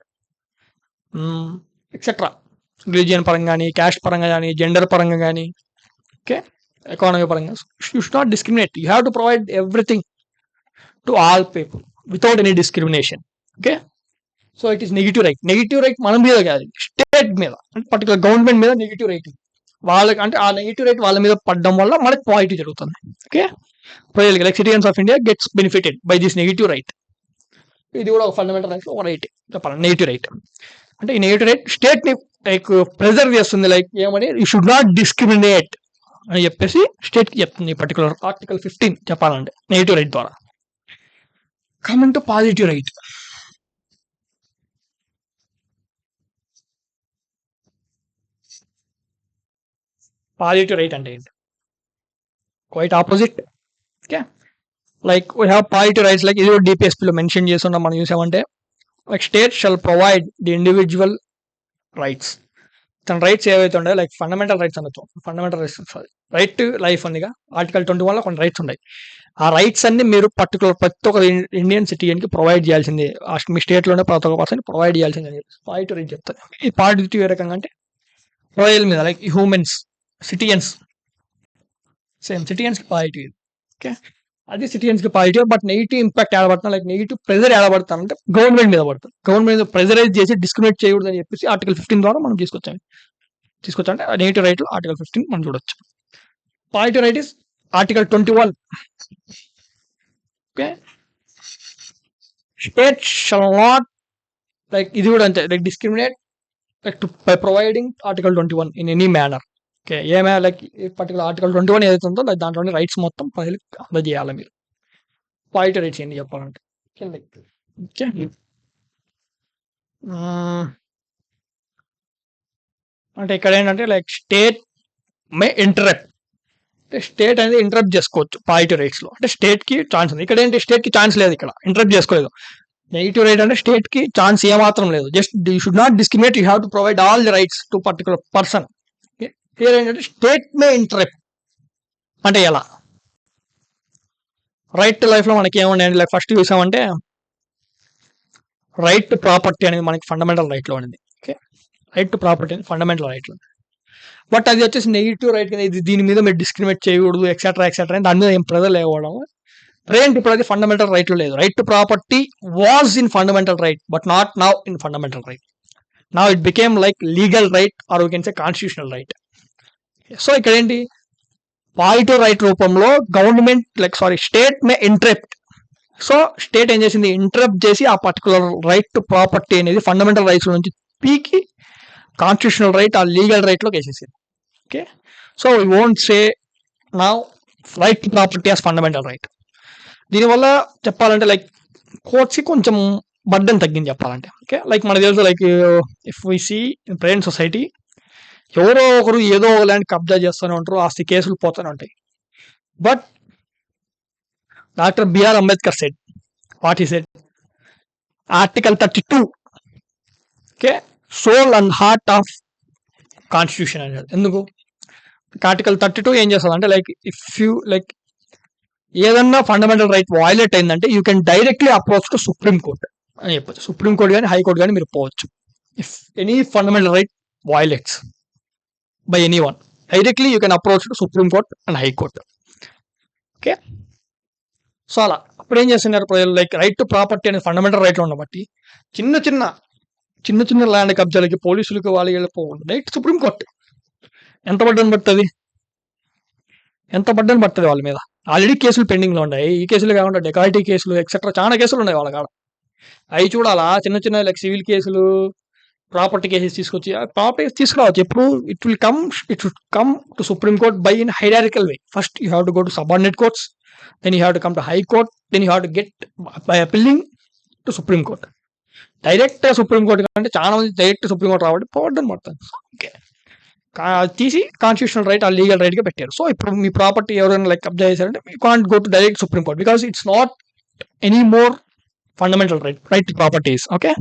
etcetera. Religion పరంగా కానీ, క్యాస్ట్ పరంగా కానీ, జెండర్ పరంగా కానీ, okay, economy paranga. You should not discriminate. You have to provide everything to all people without any discrimination. Okay, so it is negative right. Negative right మనం మీద కాదు, state మీద అంటే పర్టికులర్ గవర్నమెంట్ మీద నెగిటివ్ రైట్ వాళ్ళకి, అంటే ఆ negative right వాళ్ళ మీద పడడం వల్ల మనకి పాజిటివ్ జరుగుతుంది. ఓకే, ప్రజలకి like citizens of India gets benefited by this negative right. ఇది కూడా ఒక ఫండమెంటల్ రైట్, ఒక రైట్ చెప్పాలి. నెగిటివ్ రైట్ అంటే ఈ నెగిటివ్ రైట్ స్టేట్ ని లైక్ ప్రెజర్వ్ చేస్తుంది. లైక్ ఏమని, యూ షుడ్ నాట్ డిస్క్రిమినేట్ అని చెప్పేసి స్టేట్ కి చెప్తుంది పర్టికులర్ ఆర్టికల్ 15 చెప్పాలంటే నెగిటివ్ రైట్ ద్వారా. Coming to positive right. Positive right అంటే ఏంటి? Quite opposite. Okay, like we have positive rights like ఇది డిపిఎస్పీలో మెన్షన్ చేస్తున్నాం. మనం చూసామంటే like state shall provide the individual rights తన రైట్స్ ఏవైతే ఉన్నాయో లైక్ ఫండమెంటల్ రైట్స్ అనొచ్చు. Fundamental rights right to life ఉందిగా, ఆర్టికల్ 21 లో కొన్ని రైట్స్ ఉన్నాయి. ఆ రైట్స్ అన్ని మీరు ప్రతి ఒక్క ఇండియన్ సిటిజన్కి ప్రొవైడ్ చేయాల్సిందే. మీ స్టేట్లోనే ప్రతి ఒక్క పర్సన్ ప్రొవైడ్ చేయాల్సిందే అని చెప్పి పాయింట్ రైట్ చెప్తాను. ఈ పాయింట్ ఏ రకంగా అంటే రాయల్ మీద లైక్ హ్యూమన్స్, సిటిజన్స్, సేమ్ సిటిజన్స్కి పాజిటివ్. ఓకే, అది సిటిజన్స్కి పాజిటివ్. బట్ నెగిటివ్ ఇంపాక్ట్ ఏడబడుతుంది, లైక్ నెగిటివ్ ప్రెజర్ ఏడబడతాను అంటే గవర్నమెంట్ మీద పడుతుంది. గవర్నమెంట్ మీద ప్రెజరైజ్ చేసి డిస్క్రిమినేట్ చేయకూడదు అని చెప్పేసి ఆర్టికల్ 15 ద్వారా మనం తీసుకొచ్చంటే నెగిటివ్ రైట్ ఆర్టికల్ 15 మనం చూడొచ్చు. Positive right is article 21. Okay, state shall not like ఇది కూడా అంతే like discriminate like by providing article 21 in any manner. Okay, ఏమైనా లైక్ పర్టికులర్ ఆర్టికల్ 21 ఏదైతే ఉందో లైక్ దాంట్లోని రైట్స్ మొత్తం ప్రజలకు అందజేయాలి మీరు. పాజిటివ్ రైట్స్ ఏంటి చెప్పాలంటే ఓకే, అంటే ఇక్కడ ఏంటంటే లైక్ స్టేట్ మే ఇంటరప్ట్, అంటే స్టేట్ అనేది ఇంటరప్ట్ చేసుకోవచ్చు పాజిటివ్ రైట్స్ లో. అంటే స్టేట్ కి ఛాన్స్ ఉంది, ఇక్కడ ఏంటి స్టేట్ కి ఛాన్స్ లేదు, ఇక్కడ ఇంటరప్ట్ చేసుకోలేదు. నెగిటివ్ రైట్ అంటే స్టేట్ కి ఛాన్స్ ఏమాత్రం లేదు. Just you should not discriminate, you have to provide all the rights to particular person. Clear ఏంటంటే స్టేట్ మే ఇంటరప్ట్ అంటే ఎలా? రైట్ టు లైఫ్ లో మనకి ఏమున్నాయండి, లైక్ ఫస్ట్ చూసామంటే రైట్ టు ప్రాపర్టీ అనేది మనకి ఫండమెంటల్ రైట్ లో ఉంది. ఓకే, రైట్ టు ప్రాపర్టీ అనేది ఫండమెంటల్ రైట్ లో. బట్ అది వచ్చేసి నెగిటివ్ రైట్ కదా, ఇది దీని మీద మీరు డిస్క్రిమినేట్ చేయకూడదు ఎక్సెట్రా ఎక్సెట్రా అని దాని మీద ఏం ప్రెజర్ లేకపోవడం. ప్రెజెంట్ ఇప్పుడు అది ఫండమెంటల్ రైట్ లో లేదు. Right to property was in fundamental right but not now in fundamental right. Now it became like legal right or we can say constitutional right. So ఇక్కడ ఏంటి, పాజిటివ్ రైట్ రూపంలో government like state may interrupt. So state ఏం చేసింది, interrupt చేసి ఆ particular right to property అనేది fundamental rights నుంచి పీకి కాన్స్టిట్యూషనల్ రైట్ ఆ లీగల్ రైట్ లోకి వేసేసింది. Okay, so we won't say now right to property as fundamental right. దీనివల్ల చెప్పాలంటే లైక్ కోర్ట్స్ కి కొంచెం బర్డెన్ తగ్గింది చెప్పాలంటే. ఓకే, లైక్ మనకు తెలుసు like if we see in present society ఎవరో ఒకరు ఏదో ఒక ల్యాండ్ కబ్జా చేస్తూనే ఉంటారు, ఆస్తి కేసులు పోతూనే ఉంటాయి. But doctor B R Ambedkar said what he said, article 32 okay soul and heart of constitution అనేది. ఎందుకు ఆర్టికల్ 32 ఏం చేస్తుంది అంటే లైక్ ఇఫ్ యూ లైక్ ఏదన్నా ఫండమెంటల్ రైట్ వయలేట్ అయిందంటే you can directly approach to supreme court అని చెప్పచ్చు. సుప్రీం కోర్ట్ కానీ హైకోర్టు కానీ మీరు పోవచ్చు. If any fundamental right violates by any one, directly you can approach to supreme court and high court. Okay, so అలా అప్పుడు ఏం చేస్తున్నారు ప్రజలు, లైక్ రైట్ టు ప్రాపర్టీ అనేది ఫండమెంటల్ రైట్లో ఉన్న బట్టి చిన్న చిన్న ల్యాండ్ కబ్జాలకి పోలీసులకు వాళ్ళు వెళ్ళిపోకుండా డైరెక్ట్ సుప్రీం కోర్టు. ఎంత బడ్డని పడుతుంది వాళ్ళ మీద. ఆల్రెడీ కేసులు పెండింగ్ లో ఉన్నాయి. ఈ కేసులు కాకుండా డెకాయిటీ కేసులు ఎక్సెట్రా చాలా కేసులు ఉన్నాయి వాళ్ళ కాడ. అవి చూడాలా, చిన్న చిన్న లైక్ సివిల్ కేసులు, ప్రాపర్టీ కేసెస్ తీసుకొచ్చి ప్రాపర్టీ తీసుకురావచ్చు. ఎప్పుడు it should come to supreme court by in hierarchical way. First you have to go to subordinate courts, then you have to come to high court, then you have to get by appealing to supreme court. Direct supreme court కంటే చాలా మంది direct supreme court రావడం పోవడం పడుతుంది. Okay, తీసి constitutional right ఆ legal right గా పెట్టారు. సో ఇప్పుడు మీ ప్రాపర్టీ ఎవరైనా లైక్ కబ్జా చేశారంటే you can't go to direct supreme court because it's not any more fundamental right to properties. Okay,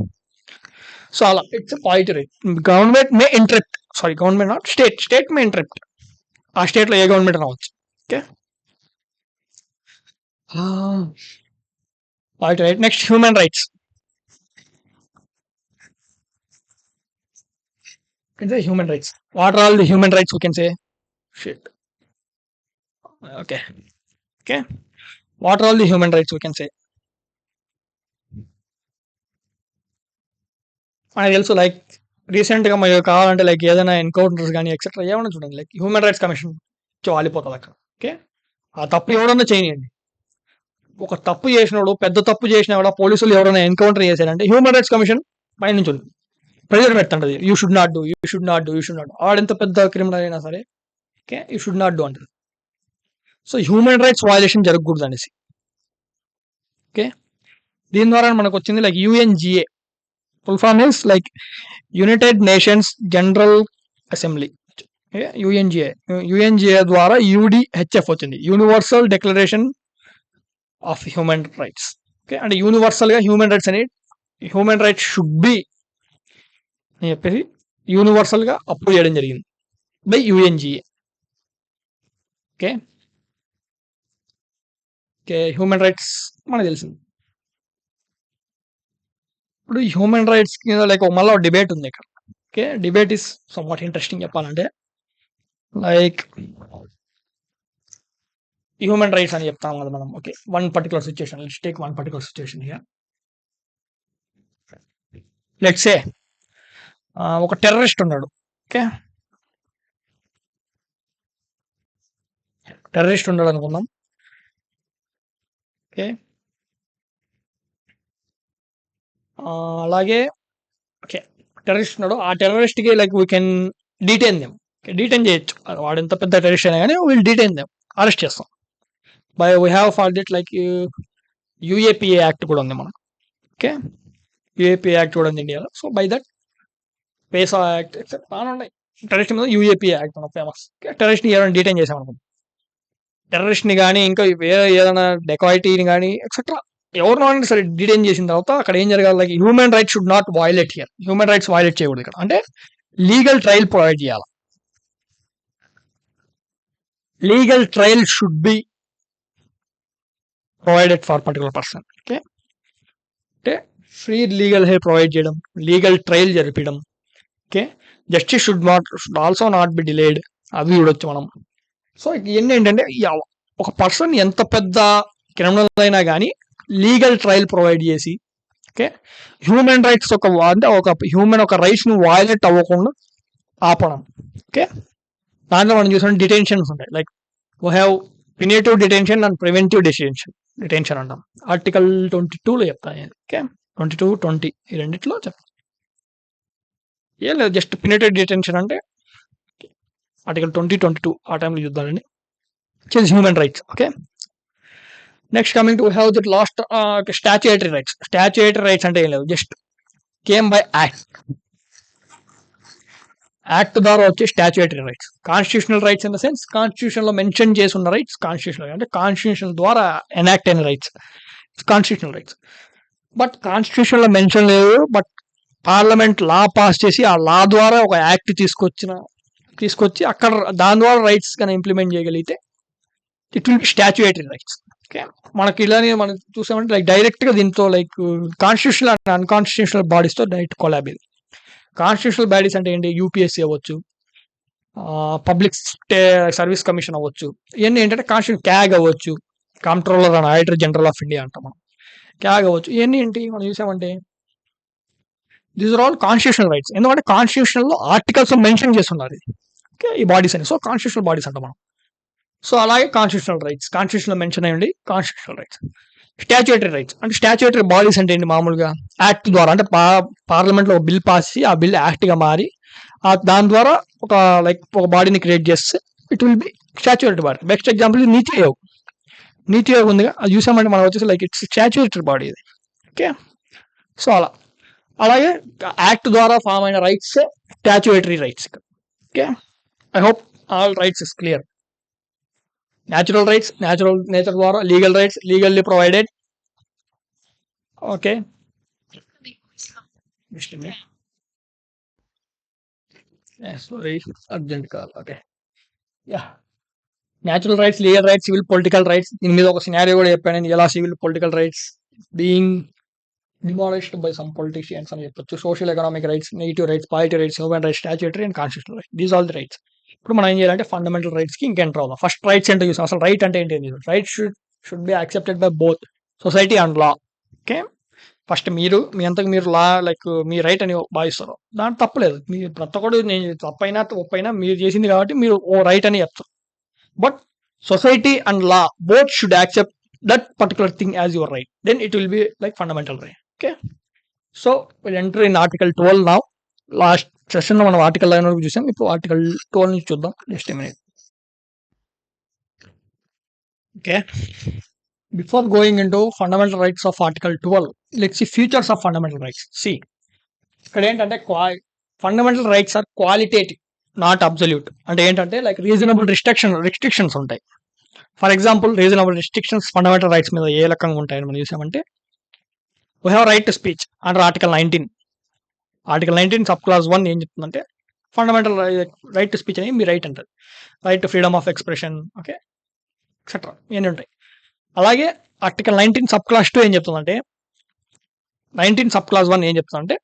so అలా it's positive right. Government may interrupt, government not state may interrupt. ఆ state లో ఏ government రావచ్చు. Okay, positive right. Next human rights. Human rights, what are all the human rights we can say shit. Okay, what are all the human rights we can say. మనకు తెలుసు like recent గా మనకు కావాలంటే like ఏదైనా encounters కానీ etcetera ఏమన్నా చూడండి, like human rights commission వాలిపోతుంది అక్కడ. ఓకే, ఆ తప్పు ఎవరన్నా చేయనియండి, ఒక తప్పు చేసినాడు, పెద్ద తప్పు చేసినా కూడా పోలీసులు ఎవరైనా ఎన్కౌంటర్ చేశారంటే హ్యూమన్ రైట్స్ కమిషన్ పై నుంచి ఉంది ప్రెజర్ పెడుతుంటది. You should not do. ఆడెంత పెద్ద క్రిమినల్ అయినా సరే okay you should not do అంటది. సో హ్యూమన్ రైట్స్ వయలేషన్ జరగకూడదు అనేసి. ఓకే, దీని ద్వారా మనకు వచ్చింది like UNGA. Full form is like United Nations General Assembly. UNGA ద్వారా యుడిహెచ్ఎఫ్ వచ్చింది, universal declaration of human rights. Okay, అంటే యూనివర్సల్ గా హ్యూమన్ రైట్స్ షుడ్ బి అని చెప్పేసి యూనివర్సల్గా అప్రూవ్ చేయడం జరిగింది by UNGA. Okay okay human rights మనకు తెలిసింది. ఇప్పుడు హ్యూమన్ రైట్స్ కింద లైక్ మళ్ళీ డిబేట్ ఉంది ఇక్కడ. Okay debate is some what interesting చెప్పాలంటే లైక్ హ్యూమన్ రైట్స్ అని చెప్తాం కదా మనం. Okay one particular situation, let's take one particular situation here. Let's say ఒక టెర్రరిస్ట్ ఉన్నాడు. ఓకే టెర్రరిస్ట్ ఉన్నాడు అనుకుందాం. ఓకే అలాగే ఓకే టెర్రరిస్ట్ ఉన్నాడు. ఆ టెర్రరిస్ట్కి like we can detain them. Detain చేయొచ్చు, వాడు ఎంత పెద్ద టెర్రరిస్ట్ అయినా కానీ వీళ్ళు డీటైన్ దెమ్, అరెస్ట్ చేస్తాం. By we have for that like UAPA act కూడా ఉంది మనకు. ఓకే యూఏపిఏ యాక్ట్ కూడా ఉంది ఇండియాలో. So by that PESA act చాలా ఉన్నాయి. టెర్రరిస్ట్ మీద యూఏపిఏ యాక్ట్ మన ఫేమస్. టెర్రరిస్ట్ని ఏమైనా డీటైన్ చేసామనుకో, టెర్రరిస్ట్ని కానీ ఇంకా వేరే ఏదైనా డెకాయిటీని కానీ ఎక్సెట్రా ఎవరినైనా సరే డీటైన్ చేసిన తర్వాత అక్కడ ఏం జరగాలి, like human rights should not violate here. Human rights violate చేయకూడదు ఇక్కడ. అంటే లీగల్ ట్రయల్ ప్రొవైడ్ చేయాలి. Legal trial should be provided for particular person. Okay అంటే ఫ్రీ లీగల్ హెల్ప్ ప్రొవైడ్ చేయడం, లీగల్ ట్రయల్ జరిపించడం. Okay justice should also not be delayed, అవి చూడొచ్చు మనం. సో ఇవన్నీ ఏంటంటే ఒక పర్సన్ ఎంత పెద్ద క్రిమినల్ అయినా కానీ లీగల్ ట్రయల్ ప్రొవైడ్ చేసి, ఓకే హ్యూమన్ రైట్స్ అంటే ఒక హ్యూమన్ ఒక రైట్స్ని వయలేట్ అవ్వకుండా ఆపడం. ఓకే దాంట్లో మనం చూసిన డిటెన్షన్స్ ఉంటాయి. Like we have punitive detention and preventive detention అంటాం. ఆర్టికల్ 22లో చెప్తాను. ఓకే 22, 20 ఈ రెండిట్లో చెప్తాను. ఏం లేదు, జస్ట్ పినేటివ్ డిటెన్షన్ అంటే ఆర్టికల్ 20, 22 ఆ టైంలో చూద్దామండి. Human rights. Okay next coming to have that last statutory rights. Statutory rights అంటే ఏం లేదు, just came by act. Act ద్వారా వచ్చే statutory rights. Constitutional rights in the sense constitution లో మెన్షన్ చేసి ఉన్న రైట్స్ కాన్స్టిట్యూషనల్, అంటే కాన్స్టిట్యూషన్ ద్వారా ఎనాక్ట్ అయిన rights constitutional rights. But constitution లో మెన్షన్ లేదు, బట్ పార్లమెంట్ లా పాస్ చేసి ఆ లా ద్వారా ఒక యాక్ట్ తీసుకొచ్చి అక్కడ దాని ద్వారా రైట్స్ కన్నా ఇంప్లిమెంట్ చేయగలిగితే it will be statutory rights. Okay మనకి ఇలానే మనం చూసామంటే లైక్ డైరెక్ట్ గా దీంతో like constitutional and unconstitutional bodies తో డైరెక్ట్ కొలాబిల్. కాన్స్టిట్యూషనల్ బాడీస్ అంటే ఏంటి, యూపీఎస్సీ అవ్వచ్చు, పబ్లిక్ సర్వీస్ కమిషన్ అవ్వచ్చు. ఇవన్నీ ఏంటంటే కాన్స్టిట్యూషన్ క్యాగ్ అవ్వచ్చు, controller and auditor general of India అంటాం మనం, క్యాగ్ అవ్వచ్చు. ఇవన్నీ ఏంటి మనం చూసామంటే these are all constitutional rights. ఎందుకంటే కాన్స్టిట్యూషన్ లో ఆర్టికల్స్ మెన్షన్ చేస్తున్నారు ఓకే ఈ బాడీస్ అని. సో కాన్స్టిట్యూషనల్ బాడీస్ అంటాం మనం. సో అలాగే కాన్స్టిట్యూషనల్ రైట్స్ కాన్స్టిట్యూషన్ లో మెన్షన్ అయ్యండి కాన్స్టిట్యూషనల్ రైట్స్. స్టాచ్యుటరీ రైట్స్ అంటే స్టాచ్యుటరీ బాడీస్ అంటే ఏంటి, మామూలుగా యాక్ట్ ద్వారా అంటే పార్లమెంట్ లో ఒక బిల్ పాస్ చేసి ఆ బిల్ యాక్ట్ గా మారి దాని ద్వారా ఒక బాడీని క్రియేట్ చేస్తే it will be statutory body. Best example Niti Aayog. Niti Aayog ఉందిగా, అది చూసామంటే మనం వచ్చేసి లైక్ ఇట్స్ స్టాచ్యుటరీ బాడీ ఇది. ఓకే సో అలాగే యాక్ట్ ద్వారా ఫామ్ అయిన rights statutory rights. Okay I hope all rights is clear. Natural rights nature ద్వారా, legal rights legally provided. Okay sorry urgent call. Okay yeah natural rights, legal rights, civil political rights. దీని మీద ఒక scenario కూడా చెప్పాను నేను, ఎలా civil political rights being demolished by some politicians అని చెప్పొచ్చు. Social economic rights, negative rights, positive rights, human rights, statutory and constitutional rights. These all the rights. ఇప్పుడు మనం ఏం చేయాలంటే ఫండమెంటల్ రైట్స్ కి ఇంకెంటర్ అవుదాం. ఫస్ట్ రైట్స్ ఏంటో చూసాం. అసలు రైట్ అంటే ఏంటి, right should be accepted by both society and law. Okay first మీ అంతకు మీరు లా లైక్ మీ రైట్ అని భావిస్తారు, దాంట్లో తప్పలేదు. మీరు ప్రతి ఒక్కడు నేను తప్పైనా ఒప్పైనా మీరు చేసింది కాబట్టి మీరు ఓ రైట్ అని చెప్తారు. But society and law both should accept that particular thing as your right, then it will be like fundamental right. Okay so will enter in article 12 now. Last session లో మనం ఆర్టికల్ 9 వరకు చూసాం, ఇప్పుడు article 12 నుంచి చూద్దాం. Just a minute. Okay before going into fundamental rights of article 12, let's see features of fundamental rights. See ఇక్కడ ఏంటంటే fundamental rights are qualitative not absolute. అంటే ఏంటంటే లైక్ రీజనబుల్ రిస్ట్రిక్షన్స్ ఉంటాయి. For example reasonable restrictions fundamental rights మీద ఏ రకంగా ఉంటాయని మనం చూసామంటే we have right to speech under article 19. Article 19 sub clause 1 ఏం చెప్తుందంటే ఫండమెంటల్ రైట్ టు స్పీచ్ అనేది మీ రైట్ అంటారు. Right to freedom of expression, okay, etcetera ఇవన్నీ ఉంటాయి. అలాగే ఆర్టికల్ 19 సబ్ క్లాస్ 2 ఏం చెప్తుందంటే, 19 సబ్ క్లాస్ 1 ఏం చెప్తుందంటే,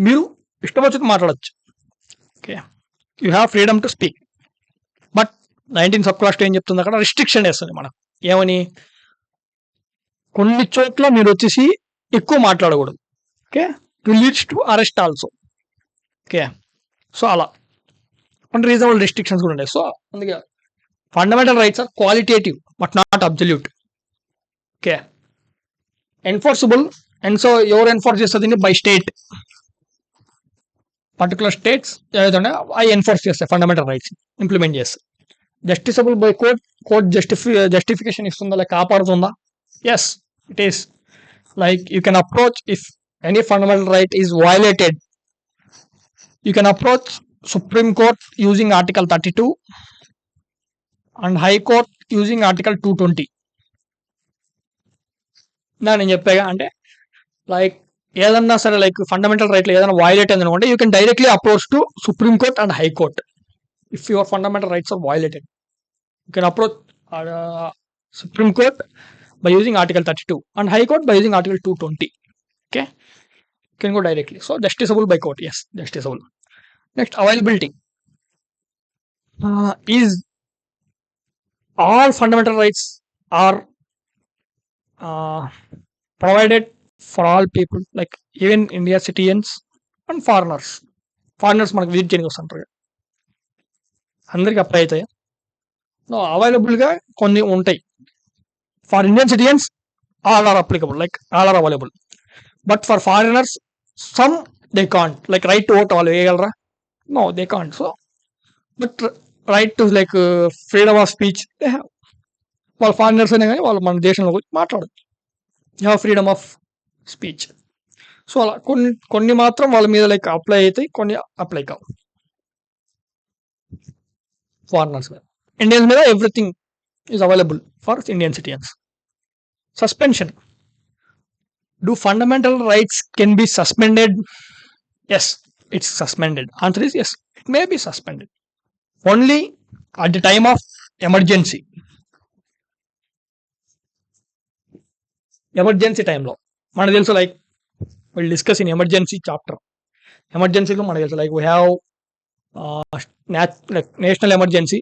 మీరు ఇష్టం వచ్చింది మాట్లాడచ్చు. Okay, you have freedom to speak. But 19 sub class 2 ఏం చెప్తుంది, అక్కడ రిస్ట్రిక్షన్ వేస్తుంది మనం. ఏమని, కొన్ని చోట్ల మీరు వచ్చేసి ఎక్కువ మాట్లాడకూడదు. Okay, to leads to arrest also. Okay, so అలా కొన్ని రీజనబుల్ రిస్ట్రిక్షన్స్ కూడా ఉంటాయి. సో అందుకే fundamental rights are qualitative but not absolute. Okay, enforceable, and so ఎవరు ఎన్ఫోర్స్ చేస్తుంది బై స్టేట్. పర్టికులర్ స్టేట్స్ ఏదైతే అవి ఎన్ఫోర్స్ చేస్తాయి ఫండమెంటల్ రైట్స్, ఇంప్లిమెంట్ చేస్తాయి. Justiciable by court, court justification ఇస్తుందా, లైక్ కాపాడుతుందా? Yes, it is. Like you can approach if any fundamental right is violated. You can approach supreme court using article 32 and high court using article 220. నేను చెప్పాగా, అంటే like ఏదన్నా సరే, like fundamental రైట్లు ఏదైనా violate అయింది అనుకోండి, you can directly approach to supreme court and high court if your fundamental rights are violated. You can approach Supreme Court by using Article 32 and High Court by using Article 220. Okay, you can go directly. So justiciable by court, yes, justiciable. Next, availability. Is all fundamental rights are provided for all people, like even India citizens and foreigners. Foreigners మనకు visit చేయడానికి వస్తుంటారు, అందరికి apply అవుతాయి. అవైలబుల్గా కొన్ని ఉంటాయి. For Indian citizens all are applicable, like all are available. But for foreigners some they can't. Like right to vote వాళ్ళు వేయగలరా? No, they can't. So but right to like freedom of speech they have. వాళ్ళు foreigners అయినా కానీ వాళ్ళు మన దేశంలో గురించి మాట్లాడచ్చు. You have freedom of speech. So అలా కొన్ని మాత్రం వాళ్ళ మీద లైక్ అప్లై అవుతాయి, కొన్ని అప్లై కావు ఫారినర్స్ మీద. ఇండియన్స్ మీద everything is available for Indian citizens. Suspension. Do fundamental rights can be suspended? Yes, it's suspended. Answer is yes, it may be suspended. Only at the time of emergency. Emergency time lo. Manaku telusu, like we'll discuss in emergency chapter. Emergency lo manaku telusu, like we have like national emergency,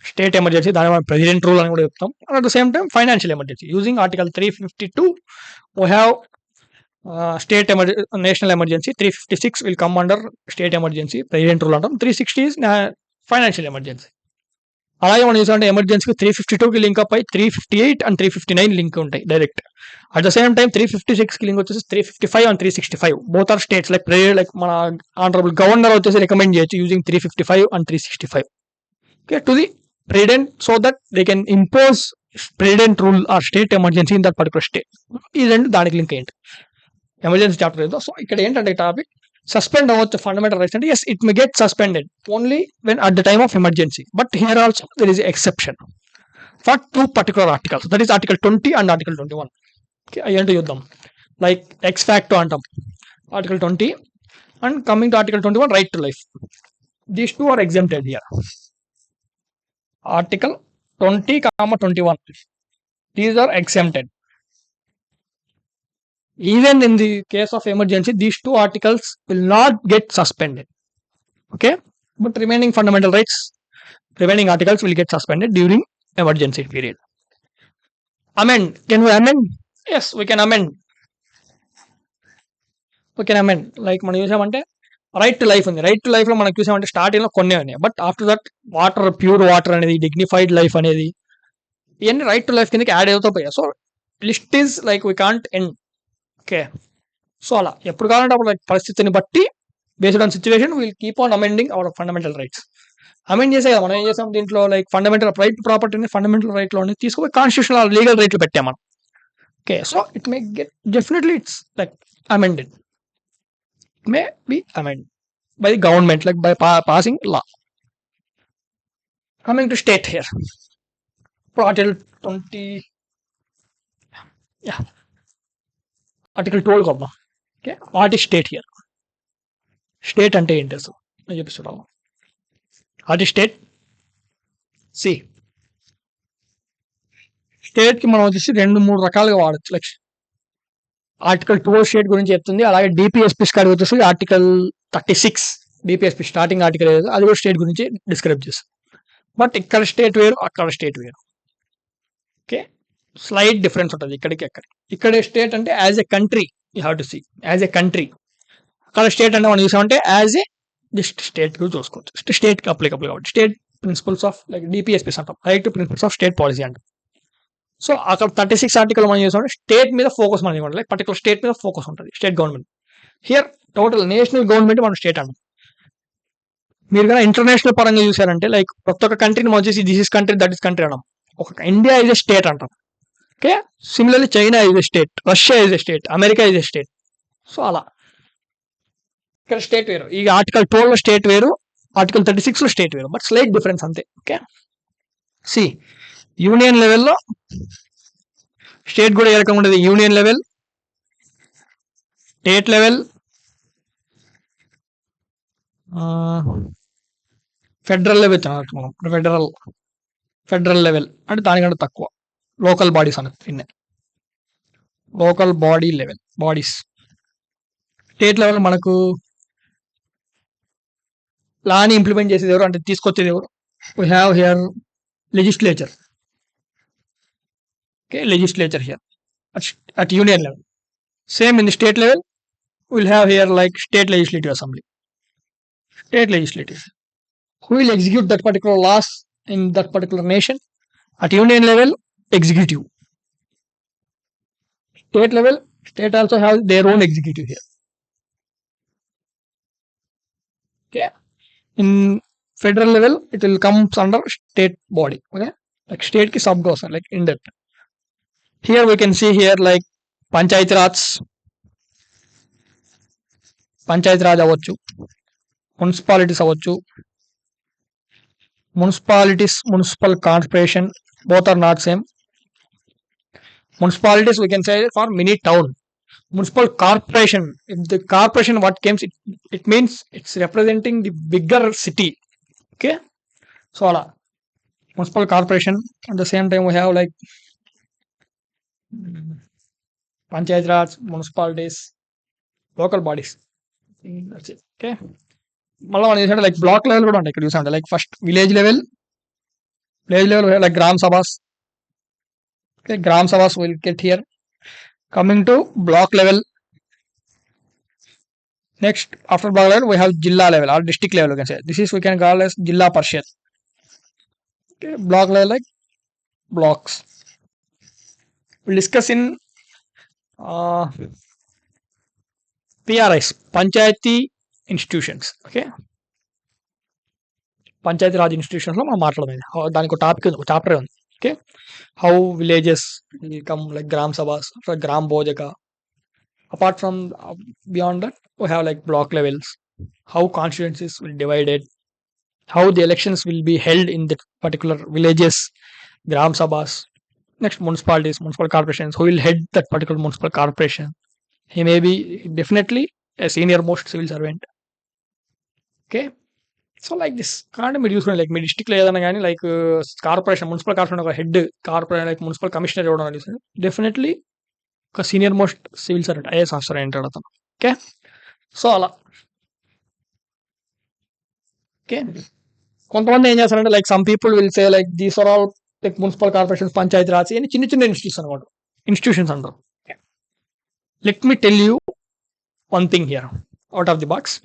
state emergency, దాని మనం president rule అని కూడా చెప్తాం. And at the same time financial emergency using article 352 we have state national emergency. 356 will come under state emergency, president rule అంటాం. 360 is financial emergency. అలాగే మనం చూసామంటే ఎమర్జెన్సీకి 352కి లింక్ అప్ అయి 358 అండ్ 359 లింక్ ఉంటాయి direct. At the same time 356కి link వచ్చేసి 355 and 365. Both are states, like like మన ఆనరబుల్ గవర్నర్ వచ్చేసి రికమెండ్ చేయొచ్చు using 355 and 365 to the president, so that they can impose president rule or state emergency in that particular state. ఈ రెండు దానికి link ఏంటి emergency chapter ఏదో. So ఇక్కడ ఏంటంటే టాపిక్, సస్పెండ్ అవ్వచ్చు ఫండమెంటల్ రైట్స్ అంటే yes, it may get suspended only when at the time of emergency. But here also there is exception for 2 particular articles, that is article 20 and article 21. అయ్యంటూ చూద్దాం. Like ex facto అంటాం article 20 and coming to article 21 right to life. These 2 are exempted here. Article 20, 21. These are exempted. Even in the case of emergency, these 2 articles will not get suspended. Okay? But remaining fundamental rights, remaining articles will get suspended during emergency period. Amend. Can we amend? Yes, we can amend. We can amend. Like మనం చూసామంటే right to life ఉంది. Right to life లో మనకు చూసామంటే starting లో కొన్ని ఉన్నాయి. But after that water, pure water అనేది, డిగ్నిఫైడ్ లైఫ్ అనేది, ఇవన్నీ రైట్ టు లైఫ్ కిందకి యాడ్ అవుతూ పోయాయి. So list is like we can't end. Okay, so అలా ఎప్పుడు కావాలంటే అప్పుడు పరిస్థితిని బట్టి based on situation will keep on amending hour fundamental rights. Amend చేసే కదా మనం ఏం చేసాం దీంట్లో, లైక్ ఫండమెంటల్ రైట్ ప్రాపర్టీని ఫండమెంటల్ రైట్ లోని తీసుకుపోయి కాన్స్టిట్యూషనల్ లీగల్ రైట్లు పెట్టాం మనం. Okay, so it may get definitely it's like amended, may be amended by the government, like by passing law. Coming to state here, Article 20, yeah, Article 12 okay, what is state here? State ante enti? అని చెప్పి చూడాలి. అది state. C state కి మనం వచ్చేసి 2-3 రకాలుగా వాడచ్చు. Like article 12 state గురించి చెప్తుంది. అలాగే డిపిఎస్పి స్కాడ్ వచ్చేసి ఆర్టికల్ 36 డిపిఎస్పి స్టార్టింగ్ ఆర్టికల్ ఏదో అది కూడా స్టేట్ గురించి డిస్క్రైబ్ చేస్తుంది. బట్ ఇక్కడ స్టేట్ వేరు, అక్కడ స్టేట్ వేరు. ఓకే, స్లైట్ డిఫరెన్స్ ఉంటుంది ఇక్కడికి అక్కడికి. ఇక్కడ స్టేట్ అంటే as a country you have to see as a country. అక్కడ స్టేట్ అంటే మనం చూసామంటే యాజ్ ఏ జస్ట్ స్టేట్ కు చూసుకోవచ్చు. స్టేట్ కి అప్లికబుల్ కాబట్టి state principles of like DPSPs అంటాం, right to principles of state policy అంటాం. సో అక్కడ 36 ఆర్టికల్ మనం చేసామంటే స్టేట్ మీద ఫోకస్ మనం ఇవ్వండి, లైక్ పర్టికులర్ స్టేట్ మీద ఫోకస్ ఉంటుంది, state government. Here total national government మనం స్టేట్ అంటాం. మీరు కానీ ఇంటర్నేషనల్ పరంగా చూసారంటే లైక్ ప్రతి ఒక్క కంట్రీని మనం వచ్చేసి this is country that is country అన్నాం. ఒక ఇండియా ఇస్ ఎ స్టేట్ అంటాం. Okay, similarly China is a state, Russia is a state, America is a state. So అలా ఇక్కడ స్టేట్ వేరు. ఈ ఆర్టికల్ 12 లో స్టేట్ వేరు, ఆర్టికల్ 36 లో స్టేట్ వేరు, బట్ స్లైట్ డిఫరెన్స్ అంతే. ఓకే, సి యూనియన్ లెవెల్లో స్టేట్ కూడా ఏ రకంగా ఉండేది, union level, state level, federal level మనం ఫెడరల్ లెవెల్ అంటే దానికంటే తక్కువ లోకల్ బాడీస్ అనేది, local body level bodies. State level మనకు లాని ఇంప్లిమెంట్ చేసేది ఎవరు అంటే తీసుకొచ్చేది ఎవరు, we have here legislature. Okay, legislature here at union level. Same in the state level, we'll have here like state legislative assembly, state legislative, who will execute that particular laws in that particular nation. At union level, executive. State level, state also has their own executive here. Okay, in federal level, it will come under state body. Okay, like state ki sub goes like in depth. Here we can see here like Panchayati Raj అవ్వచ్చు, municipalities అవ్వచ్చు, municipal corporation, both are not same. Municipalities we can say for mini town. Municipal corporation, if the corporation what comes, it means it's representing the bigger city. Okay, so ala municipal corporation. At the same time we have like Panchayati Raj, municipalities, local bodies. Okay, మళ్ళీ మనం చూసామంటే like block level కూడా ఉంటాయి ఇక్కడ చూసామంటే like first village level like gram sabhas. Okay, gram sabhas will get here. Coming to block level, next after block level we have zilla level or district level. Can say this is we can call as zilla parishad. Okay, block level like blocks. We'll discuss in PRIs, Panchayati Institutions. Okay, panchayati raj institutions లో మనం మాట్లాడదాం. దానికి ఒక topic ఉంది, chapter ఉంది. Okay, how villages come like gram sabhas, gram bhojaka. Apart from beyond that we have like block levels, how constituencies will divided, how the elections will be held in the particular villages, gram sabhas. Next, municipalities, municipal corporations, who will head that particular municipal corporation. He may be definitely a senior most civil servant. Okay, so like this kind of use like మీ district లో ఏదైనా కానీ like corporation, municipal corporation ఒక head, corporation like municipal commissioner ఇవ్వడం definitely ఒక senior most civil servant, IAS officer ఏంటాడు అతను. Okay, so అలా. ఓకే, కొంతమంది ఏం చేస్తారంటే like some people will say like these are all like municipal corporations, panchayati raj అని చిన్న చిన్న ఇన్స్టిట్యూషన్స్ అంటారు. Let me tell you one thing here out of the box.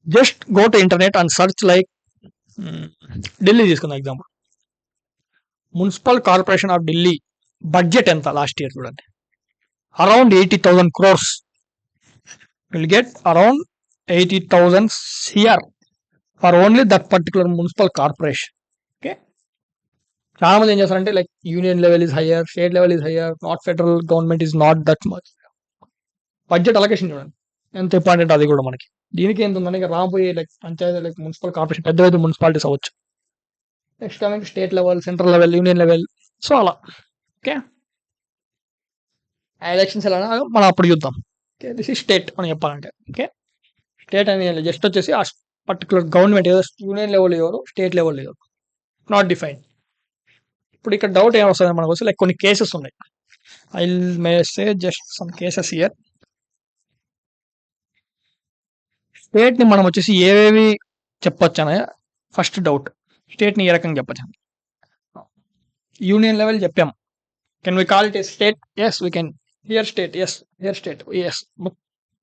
Just go to internet and search like Delhi తీసుకుందాం example. Municipal corporation of Delhi budget ఎంత last year చూడండి, around 80,000 crores. Will get around 80,000 CR for only that particular municipal corporation. Okay, చాలా మంది ఏం చేస్తారంటే like union level is higher, state level is higher, not federal government is not that much. Budget allocation చూడండి ఎంత important అది కూడా మనకి. దీనికి ఎంత ఉందని రాబోయే like panchayat like municipal corporation పెద్ద పెద్ద మున్సిపాలిటీస్ అవ్వచ్చు. Next coming state level, central level, union level. So అలా. ఓకే, ఎలక్షన్స్ ఎలా మనం అప్పుడు చూద్దాం. ఓకే, దిస్ ఇస్ స్టేట్ అని చెప్పాలంటే. ఓకే, స్టేట్ అని జస్ట్ వచ్చేసి ఆ పర్టికులర్ గవర్నమెంట్ ఏదో యూనియన్ లెవెల్ ఎవరు స్టేట్ లెవెల్ ఎవరు నాట్ డిఫైన్. ఇప్పుడు ఇక్కడ డౌట్ ఏమొస్తుంది మనకు వచ్చి లైక్ కొన్ని కేసెస్ ఉన్నాయి. I may say just some cases here. State ని మనం వచ్చేసి ఏవేవి చెప్పొచ్చు అనే ఫస్ట్ డౌట్. స్టేట్ ని ఏ రకంగా చెప్పొచ్చు? యూనియన్ లెవెల్ చెప్పాం. Can we call it a state? Yes we can. Here state, yes here state, yes.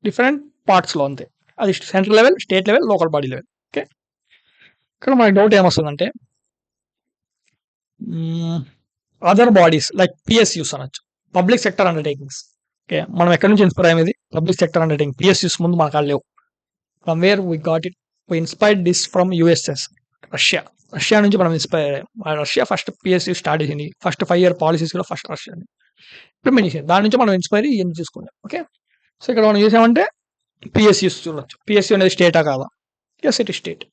Different parts లో అంతే. అది central level, state level, local body level. Okay, ఇక్కడ మనకి డౌట్ ఏమొస్తుందంటే అదర్ బాడీస్ లైక్ పిఎస్యూస్ అనొచ్చు, public sector undertakings. Okay, మనం ఎక్కడి నుంచి ఇన్స్పైర్ అయ్యేది? పబ్లిక్ సెక్టర్ అండర్టేకింగ్, పిఎస్యూస్ ముందు మన కాళ్ళు లేవు. From where we got it? We inspired this from USS, Russia. Russia నుంచి మనం ఇన్స్పైర్ అయ్యాం. రష్యా ఫస్ట్ పిఎస్యూ స్టార్ట్ చేసింది. ఫస్ట్ 5 year పాలసీస్ కూడా ఫస్ట్ రష్యా ఇంప్లిమెంట్ చేసింది. దాని నుంచి మనం ఇన్స్పైర్ ఇవన్నీ చూసుకున్నాం. ఓకే, సో ఇక్కడ మనం చూసామంటే పిఎస్యూస్ చూడొచ్చు. పిఎస్యూ అనేది స్టేటా కాదా? Yes, it is state.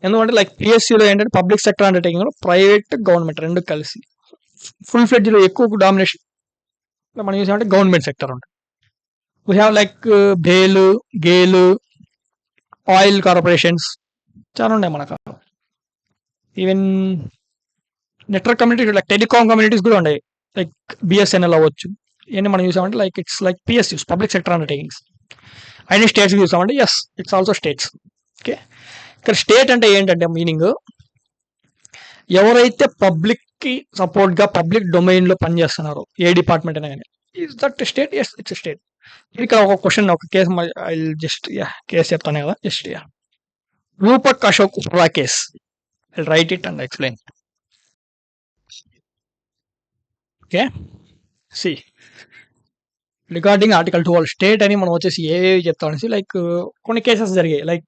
ఎందుకంటే లైక్ పిఎస్యూలో ఏంటంటే public sector undertaking, private government రెండు కలిసి ఫుల్ ఫ్లెడ్జ్లో ఎక్కువ డామినేషన్ మనం చూసామంటే గవర్నమెంట్ సెక్టర్ ఉంటుంది. We have like BEL, GAIL, oil corporations చాలా ఉన్నాయి మనకు. Even network community like telecom communities కూడా ఉన్నాయి, లైక్ బిఎస్ఎన్ఎల్ అవ్వచ్చు. ఇవన్నీ మనం చూసామంటే like it's like PSUs, public sector undertakings. అన్ని స్టేట్స్ చూసామంటే yes, it's also states. Okay, ఇక్కడ స్టేట్ అంటే ఏంటంటే మీనింగ్ ఎవరైతే పబ్లిక్ కి సపోర్ట్ గా పబ్లిక్ డొమైన్ లో పనిచేస్తున్నారో ఏ డిపార్ట్మెంట్ అయినా కానీ is that state? Yes, it's state. ఇక్కడ ఒక క్వశ్చన్, ఒక కేసు జస్ట్ కేసు చెప్తాను కదా, just Rupa Ashok Hurra case. I'll write it and explain. Okay, see, regarding article 12 state అని మనం వచ్చేసి ఏవేవి చెప్తాం అనేసి లైక్ కొన్ని కేసెస్ జరిగాయి. లైక్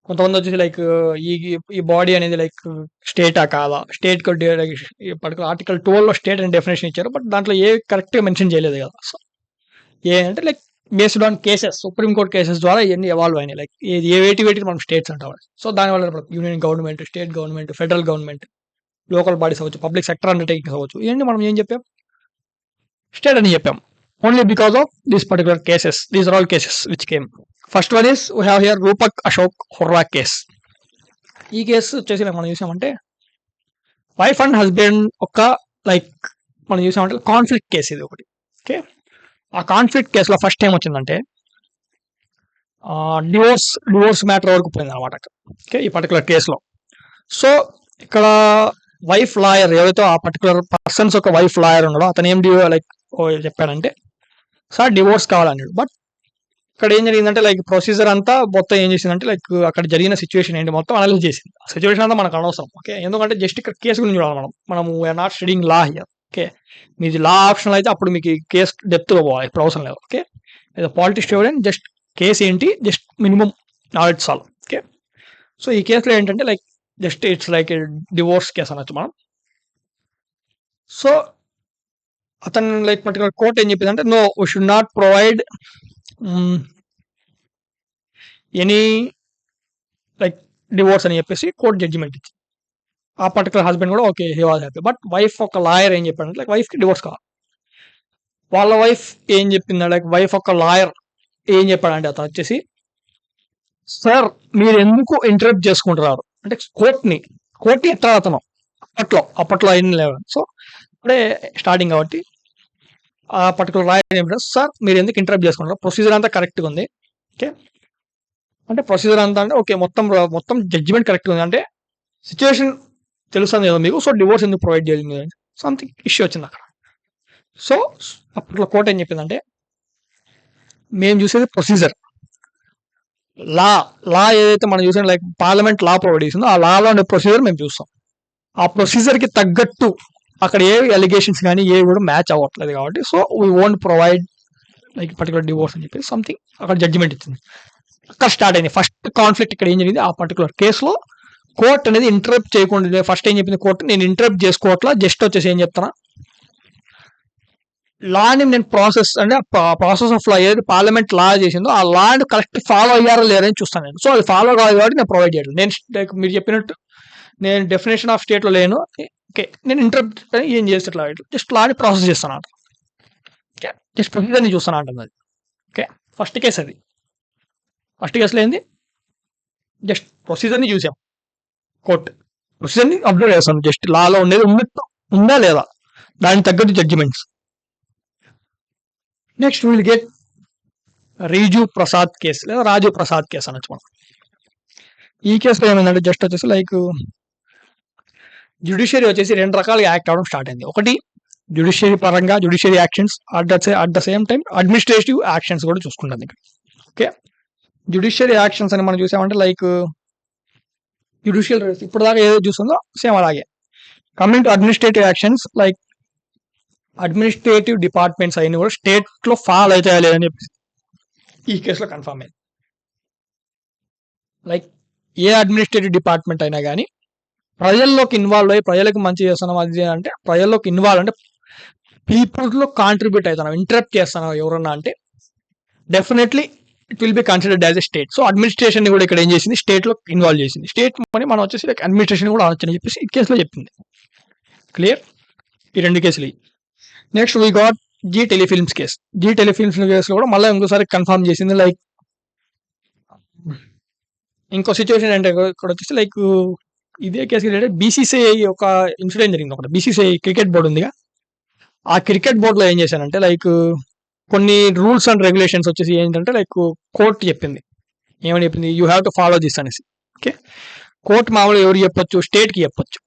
కొంతమంది వచ్చేసి లైక్ ఈ బాడీ అనేది లైక్ స్టేటా కాదా, స్టేట్ పర్టికులర్ ఆర్టికల్ 12 లో స్టేట్ అని డెఫినేషన్ ఇచ్చారు, బట్ దాంట్లో ఏ కరెక్ట్గా మెన్షన్ చేయలేదు కదా. సో ఏంటంటే like based on cases, supreme court cases ద్వారా ఇవన్నీ ఎవాల్వ్ అయినాయి. లైక్ వేటి మనం స్టేట్స్ అంటాం. సో దానివల్ల union government, state government, federal government, local bodies అవ్వచ్చు, పబ్లిక్ సెక్టర్ అండర్టేకింగ్స్ అవ్వచ్చు, ఇవన్నీ మనం ఏం చెప్పాం? స్టేట్ అని చెప్పాం. Only because of these particular cases. These are all cases which came. First one is we have here Rupa Ashok Hurra case. ఈ case వచ్చేసి మనం చూసామంటే వైఫ్ అండ్ హస్బెండ్ ఒక లైక్ మనం చూసామంటే కాన్ఫ్లిక్ట్ కేసు ఇది ఒకటి. ఓకే, ఆ కాన్ఫ్లిక్ట్ కేసులో ఫస్ట్ ఏం వచ్చిందంటే డివోర్స్ మ్యాటర్ వరకు పోయింది అనమాట. ఓకే, ఈ పర్టికులర్ కేసులో. సో ఇక్కడ వైఫ్ లాయర్ ఏవైతే ఆ పర్టికులర్ పర్సన్స్ ఒక వైఫ్ లాయర్ ఉన్నాడో అతను ఏం లైక్ చెప్పాడంటే సార్ డివోర్స్ కావాలన్నాడు. బట్ ఇక్కడ ఏం జరిగిందంటే లైక్ ప్రొసీజర్ అంతా మొత్తం ఏం చేసిందంటే లైక్ అక్కడ జరిగిన సిచ్యువేషన్ ఏంటి మొత్తం అనలైజ్ చేసింది. ఆ సిచ్యువేషన్ అంతా మనకు అనవసరం. ఓకే, ఎందుకంటే జస్ట్ ఇక్కడ కేసు గురించి చూడాలి మనము we're not studying law here. Okay, మీది లా ఆప్షన్ అయితే అప్పుడు మీకు కేసు డెప్త్లో పోవాలి, ఇప్పుడు అవసరం లేదు. ఓకే, ఏదో పాలిటిక్స్ స్టూడెంట్ జస్ట్ కేసు ఏంటి, జస్ట్ మినిమం నాలెడ్జ్ చాలు. ఓకే, సో ఈ కేసులో ఏంటంటే like just it's like divorce case అనొచ్చు మనం. సో అతను లైక్ పర్టికులర్ కోర్ట్ ఏం చెప్పిందంటే no, we should not provide any like divorce అని చెప్పేసి కోర్ట్ జడ్జిమెంట్ ఇచ్చింది. ఆ పర్టికులర్ హస్బెండ్ కూడా okay, he was happy. But wife ఒక లాయర్ ఏం చెప్పాడంటే లైక్ వైఫ్కి డివోర్స్ కావాలి. వాళ్ళ వైఫ్ ఏం చెప్పింది, లైక్ వైఫ్ ఒక లాయర్ ఏం చెప్పాడంటే అతను వచ్చేసి సార్ మీరు ఎందుకు ఇంటరప్ట్ చేసుకుంటున్నారు అంటే కోర్టుని ఎట్లా అతను అప్పట్లో అయిన లేవు. సో ఇప్పుడే స్టార్టింగ్ కాబట్టి ఆ పర్టికులర్ లాయర్ ఏం సార్ మీరు ఎందుకు ఇంటరప్ట్ చేసుకుంటారు, ప్రొసీజర్ అంతా కరెక్ట్గా ఉంది. ఓకే, అంటే ప్రొసీజర్ అంతా అంటే ఓకే మొత్తం జడ్జిమెంట్ కరెక్ట్గా ఉంది, అంటే సిచ్యువేషన్ తెలుస్తుంది కదా మీకు, సో డివోర్స్ ఎందుకు ప్రొవైడ్ చేయాలి, సంథింగ్ ఇష్యూ వచ్చింది అక్కడ. సో అప్పట్లో కోర్ట్ ఏం చెప్పిందంటే మేము చూసేది ప్రొసీజర్, లా ఏదైతే మనం చూసాం లైక్ పార్లమెంట్ లా ప్రొవైడ్ చేసిందో ఆ లాలో ఉండే ప్రొసీజర్ మేము చూస్తాం. ఆ ప్రొసీజర్కి తగ్గట్టు అక్కడ ఏ అలిగేషన్స్ కానీ ఏ కూడా మ్యాచ్ అవ్వట్లేదు కాబట్టి so we won't provide like particular divorce అని చెప్పి సంథింగ్ అక్కడ జడ్జిమెంట్ ఇచ్చింది. అక్కడ స్టార్ట్ అయింది ఫస్ట్ కాన్ఫ్లిక్ట్. ఇక్కడ ఏం జరిగింది, ఆ పర్టికులర్ కేసులో కోర్ట్ అనేది ఇంటరప్ట్ చేయకుండా ఫస్ట్ ఏం చెప్పింది కోర్టు, నేను ఇంటరప్ట్ చేసుకోవట్లా, జస్ట్ వచ్చేసి ఏం చెప్తానా లాని నేను ప్రాసెస్ అంటే ప్రాసెస్ ఆఫ్ లా ఏదైతే పార్లమెంట్ లా చేసిందో ఆ లాని కరెక్ట్ ఫాలో అయ్యారో లేరని చూస్తాను నేను. సో అది ఫాలో కాదు కాబట్టి నేను ప్రొవైడ్ చేయలేదు. నేను మీరు చెప్పినట్టు నేను డెఫినేషన్ ఆఫ్ స్టేట్లో లేను. ఓకే, నేను ఇంటరప్ట్ ఏం చేసేట్లా జస్ట్ లాని ప్రాసెస్ చేస్తాను అంట. ఓకే, జస్ట్ ప్రొసీజర్ని చూస్తాను అంటుంది అది. ఓకే, ఫస్ట్ కేసు అది. ఫస్ట్ కేసులో ఏంది, జస్ట్ ప్రొసీజర్ని చూసాం, కోర్ట్ ప్రొసీజర్ని అబ్జర్వ్ చేస్తాం, జస్ట్ లాలో ఉండేది ఉన్నట్టు ఉందా లేదా, దానికి తగ్గట్టు జడ్జిమెంట్స్. నెక్స్ట్ విల్ గెట్ రీజు ప్రసాద్ కేసు లేదా రాజు ప్రసాద్ కేసు అనొచ్చు మనం. ఈ కేసులో ఏమైందంటే జస్ట్ వచ్చేసి లైక్ జ్యుడిషియరీ వచ్చేసి 2 రకాలుగా యాక్ట్ అవడం స్టార్ట్ అయింది. ఒకటి జ్యుడిషియరీ పరంగా judiciary actions, at the same time administrative actions కూడా చూసుకుంటుంది ఇక్కడ. ఓకే, జ్యుడిషియరీ యాక్షన్స్ అని మనం చూసామంటే లైక్ జ్యుడిషియల్ ఇప్పుడు దాకా ఏదో చూస్తుందో సేమ్ అలాగే. Coming to administrative actions, like administrative departments అయినా కూడా స్టేట్ లో ఫాల్ అవుతాయా లేదని చెప్పేసి ఈ కేసులో కన్ఫర్మ్ అయింది. లైక్ ఏ అడ్మినిస్ట్రేటివ్ డిపార్ట్మెంట్ అయినా కానీ ప్రజల్లోకి ఇన్వాల్వ్ అయ్యి ప్రజలకు మంచి చేస్తున్నాం, అది అంటే ప్రజల్లోకి ఇన్వాల్వ్ అంటే పీపుల్స్లో కాంట్రిబ్యూట్ అవుతున్నాం, ఇంటరప్ట్ చేస్తున్నాం ఎవరన్నా అంటే definitely it will be considered as a state. So administration కూడా ఇక్కడ ఏం చేసింది, స్టేట్లో ఇన్వాల్వ్ చేసింది. స్టేట్ అని మనం వచ్చేసి అడ్మినిస్ట్రేషన్ కూడా అనొచ్చని చెప్పేసి ఈ కేసులో చెప్పింది. క్లియర్, ఈ 2 కేసులు. Next we got Zee Telefilms case. Zee Telefilms కేసులో కూడా మళ్ళీ ఇంకోసారి కన్ఫర్మ్ చేసింది. లైక్ ఇంకో సిచ్యువేషన్ అంటే ఇక్కడ వచ్చేసి లైక్ ఇదే కేసు రిలేటెడ్ బీసీసీఐ ఒక ఇన్సిడెంట్ జరిగింది. ఒకటి బీసీసీఐ క్రికెట్ బోర్డు ఉందిగా, ఆ క్రికెట్ బోర్డులో ఏం చేశానంటే లైక్ కొన్ని రూల్స్ అండ్ రెగ్యులేషన్స్ వచ్చేసి ఏంటంటే లైక్ కోర్టు చెప్పింది, ఏమని చెప్పింది, you have to follow this అనేసి. ఓకే, కోర్టు మామూలు ఎవరు చెప్పొచ్చు, స్టేట్కి చెప్పొచ్చు.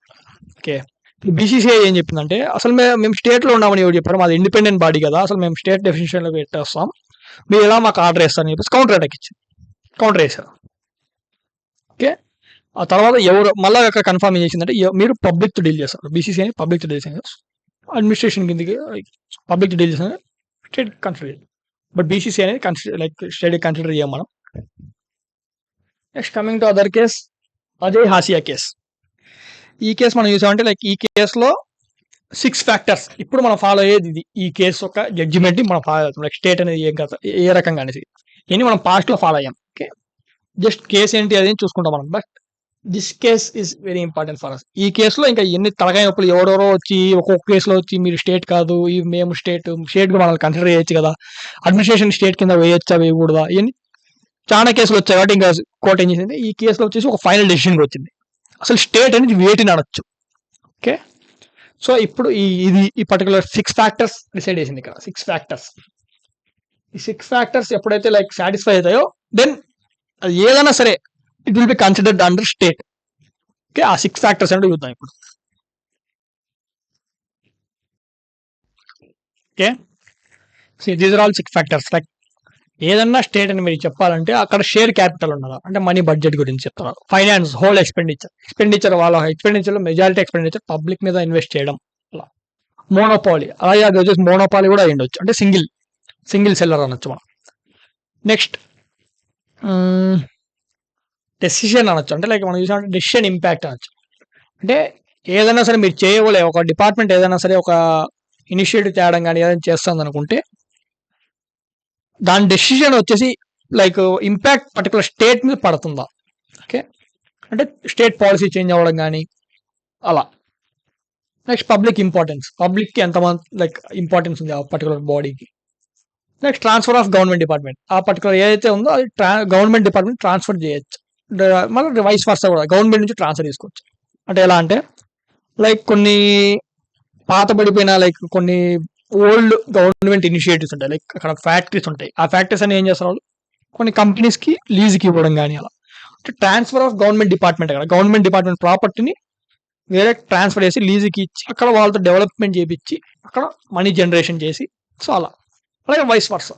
ఓకే, బీసీసీఐ ఏం చెప్పిందంటే అసలు మేము స్టేట్లో ఉన్నామని ఎవరు చెప్పారు, మాది ఇండిపెండెంట్ బాడీ కదా, అసలు మేము స్టేట్ డెఫినేషన్లో పెట్టేస్తాం, మీరు ఎలా మాకు ఆర్డర్ వేస్తారని చెప్పేసి కౌంటర్ అటాక్ ఇచ్చింది, కౌంటర్ వేశారు. ఓకే, ఆ తర్వాత ఎవరు మళ్ళీ అక్కడ కన్ఫర్మ్ ఏం చేసిందంటే మీరు పబ్లిక్ డీల్ చేస్తారు, బీసీసీ అని పబ్లిక్ డీల్ చేస్తారు, అడ్మినిస్ట్రేషన్ కిందకి పబ్లిక్ డీల్ చేస్తారు, స్టేట్ కన్సిడర్, బట్ బీసీసీ అనేది కన్సిడర్ లైక్ స్టేట్ కన్సిడర్ చేయం మనం. Next coming to other case, Ajay Hasia case. ఈ కేసు మనం చూసామంటే లైక్ ఈ కేసులో 6 ఫ్యాక్టర్స్ ఇప్పుడు మనం ఫాలో అయ్యేది ఇది. ఈ కేసు ఒక జడ్జిమెంట్ని మనం ఫాలో అవుతాం, లైక్ స్టేట్ అనేది ఏ రకంగా అనేసి ఇవన్నీ మనం పాస్ట్లో ఫాలో అయ్యాం. ఓకే, జస్ట్ కేసు ఏంటి అది చూసుకుంటాం మనం, but this case is very important for us. ఈ కేసులో ఇంకా ఎన్ని తలకాయ నొప్పులు, ఎవరెవరో వచ్చి ఒక్కొక్క కేసులో వచ్చి మీరు స్టేట్ కాదు, మేము స్టేట్గా మనల్ని కన్సిడర్ చేయొచ్చు కదా, అడ్మినిస్ట్రేషన్ స్టేట్ కింద వేయొచ్చా వేయకూడదా, ఇవన్నీ చాలా కేసులు వచ్చాయి. కాబట్టి ఇంకా కోర్టు ఏం చేసింది, ఈ కేసులో వచ్చేసి ఒక ఫైనల్ డెసిషన్కి వచ్చింది, అసలు స్టేట్ అనేది వేటిని అనొచ్చు. ఓకే, సో ఇప్పుడు ఈ పర్టికులర్ 6 ఫ్యాక్టర్స్ డిసైడ్ చేసింది ఇక్కడ. 6 ఫ్యాక్టర్స్, ఈ 6 ఫ్యాక్టర్స్ ఎప్పుడైతే లైక్ సాటిస్ఫై అవుతాయో దెన్ అది ఏదైనా సరే it will be considered under state. Okay, ఆ 6 ఫ్యాక్టర్స్ అంటే చూద్దాం ఇప్పుడు. Okay, so these are all 6 factors. Like ఏదన్నా స్టేట్ అని మీరు చెప్పాలంటే అక్కడ షేర్ క్యాపిటల్ ఉండాలి, అంటే మనీ బడ్జెట్ గురించి చెప్తున్నారు. ఫైనాన్స్, హోల్ ఎక్స్పెండిచర్ వాళ్ళ ఎక్స్పెండిచర్లో మెజారిటీ ఎక్స్పెండిచర్ పబ్లిక్ మీద ఇన్వెస్ట్ చేయడం. అలా మోనోపాలీ, అలాగే అది వచ్చేసి మోనోపాలీ కూడా అయి ఉండొచ్చు, అంటే సింగిల్ సెల్లర్ అనొచ్చు మనం. నెక్స్ట్ డెసిషన్ అనొచ్చు, అంటే లైక్ మనం చూసామంటే డెసిషన్ ఇంపాక్ట్ అనొచ్చు, అంటే ఏదైనా సరే మీరు చేయగలే ఒక డిపార్ట్మెంట్ ఏదైనా సరే ఒక ఇనిషియేటివ్ తేడం కానీ ఏదైనా చేస్తుంది అనుకుంటే దాని డెసిషన్ వచ్చేసి లైక్ ఇంపాక్ట్ పర్టికులర్ స్టేట్ మీద పడుతుందా. ఓకే, అంటే స్టేట్ పాలసీ చేంజ్ అవ్వడం కానీ అలా. నెక్స్ట్ పబ్లిక్ ఇంపార్టెన్స్, పబ్లిక్కి ఎంతమంది లైక్ ఇంపార్టెన్స్ ఉంది ఆ పర్టికులర్ బాడీకి. Next transfer of government department, ఆ పర్టికులర్ ఏదైతే ఉందో అది గవర్నమెంట్ డిపార్ట్మెంట్ ట్రాన్స్ఫర్ చేయొచ్చు, మళ్ళీ వైస్ వర్సా కూడా గవర్నమెంట్ నుంచి ట్రాన్స్ఫర్ తీసుకోవచ్చు. అంటే ఎలా అంటే లైక్ కొన్ని పాతబడిపోయిన లైక్ కొన్ని ఓల్డ్ గవర్నమెంట్ ఇనిషియేటివ్స్ ఉంటాయి, లైక్ అక్కడ ఫ్యాక్టరీస్ ఉంటాయి, ఆ ఫ్యాక్టరీస్ అని ఏం చేస్తారు వాళ్ళు కొన్ని కంపెనీస్కి లీజ్కి ఇవ్వడం కానీ అలా. అంటే ట్రాన్స్ఫర్ ఆఫ్ గవర్నమెంట్ డిపార్ట్మెంట్, అక్కడ గవర్నమెంట్ డిపార్ట్మెంట్ ప్రాపర్టీని వేరే ట్రాన్స్ఫర్ చేసి లీజ్కి ఇచ్చి అక్కడ వాళ్ళతో డెవలప్మెంట్ చేయించి అక్కడ మనీ జనరేషన్ చేసి, సో అలా. అలాగే వైస్ వర్సా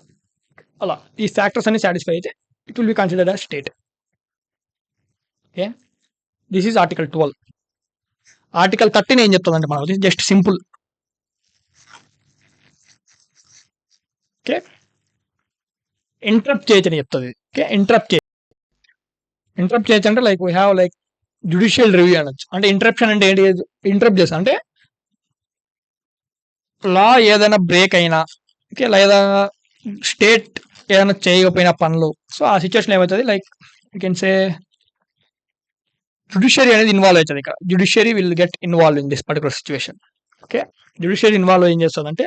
అలా. ఈ ఫ్యాక్టర్స్ అన్ని సాటిస్ఫై అయితే it will be considered as state. Okay, this is article 12. Article 13 ఏం చెప్తుందంటే మనకు జస్ట్ సింపుల్. ఓకే, ఇంటరప్ట్ చేయొచ్చని చెప్తుంది. ఓకే, ఇంటరప్ట్ చేయొచ్చు అంటే like we have like judicial review అనొచ్చు. అంటే ఇంటరప్షన్ అంటే ఏంటి, ఇంటరప్ట్ చేస్తా అంటే లా ఏదైనా బ్రేక్ అయినా, ఓకే, లేదా స్టేట్ ఏదైనా చేయకపోయిన పనులు, సో ఆ సిచ్యువేషన్ ఏమవుతుంది like you can say judiciary అనేది ఇన్వాల్వ్ అవుతుంది. ఇక్కడ judiciary will get involve in this particular situation. Okay, judiciary involve ఏం చేస్తుందంటే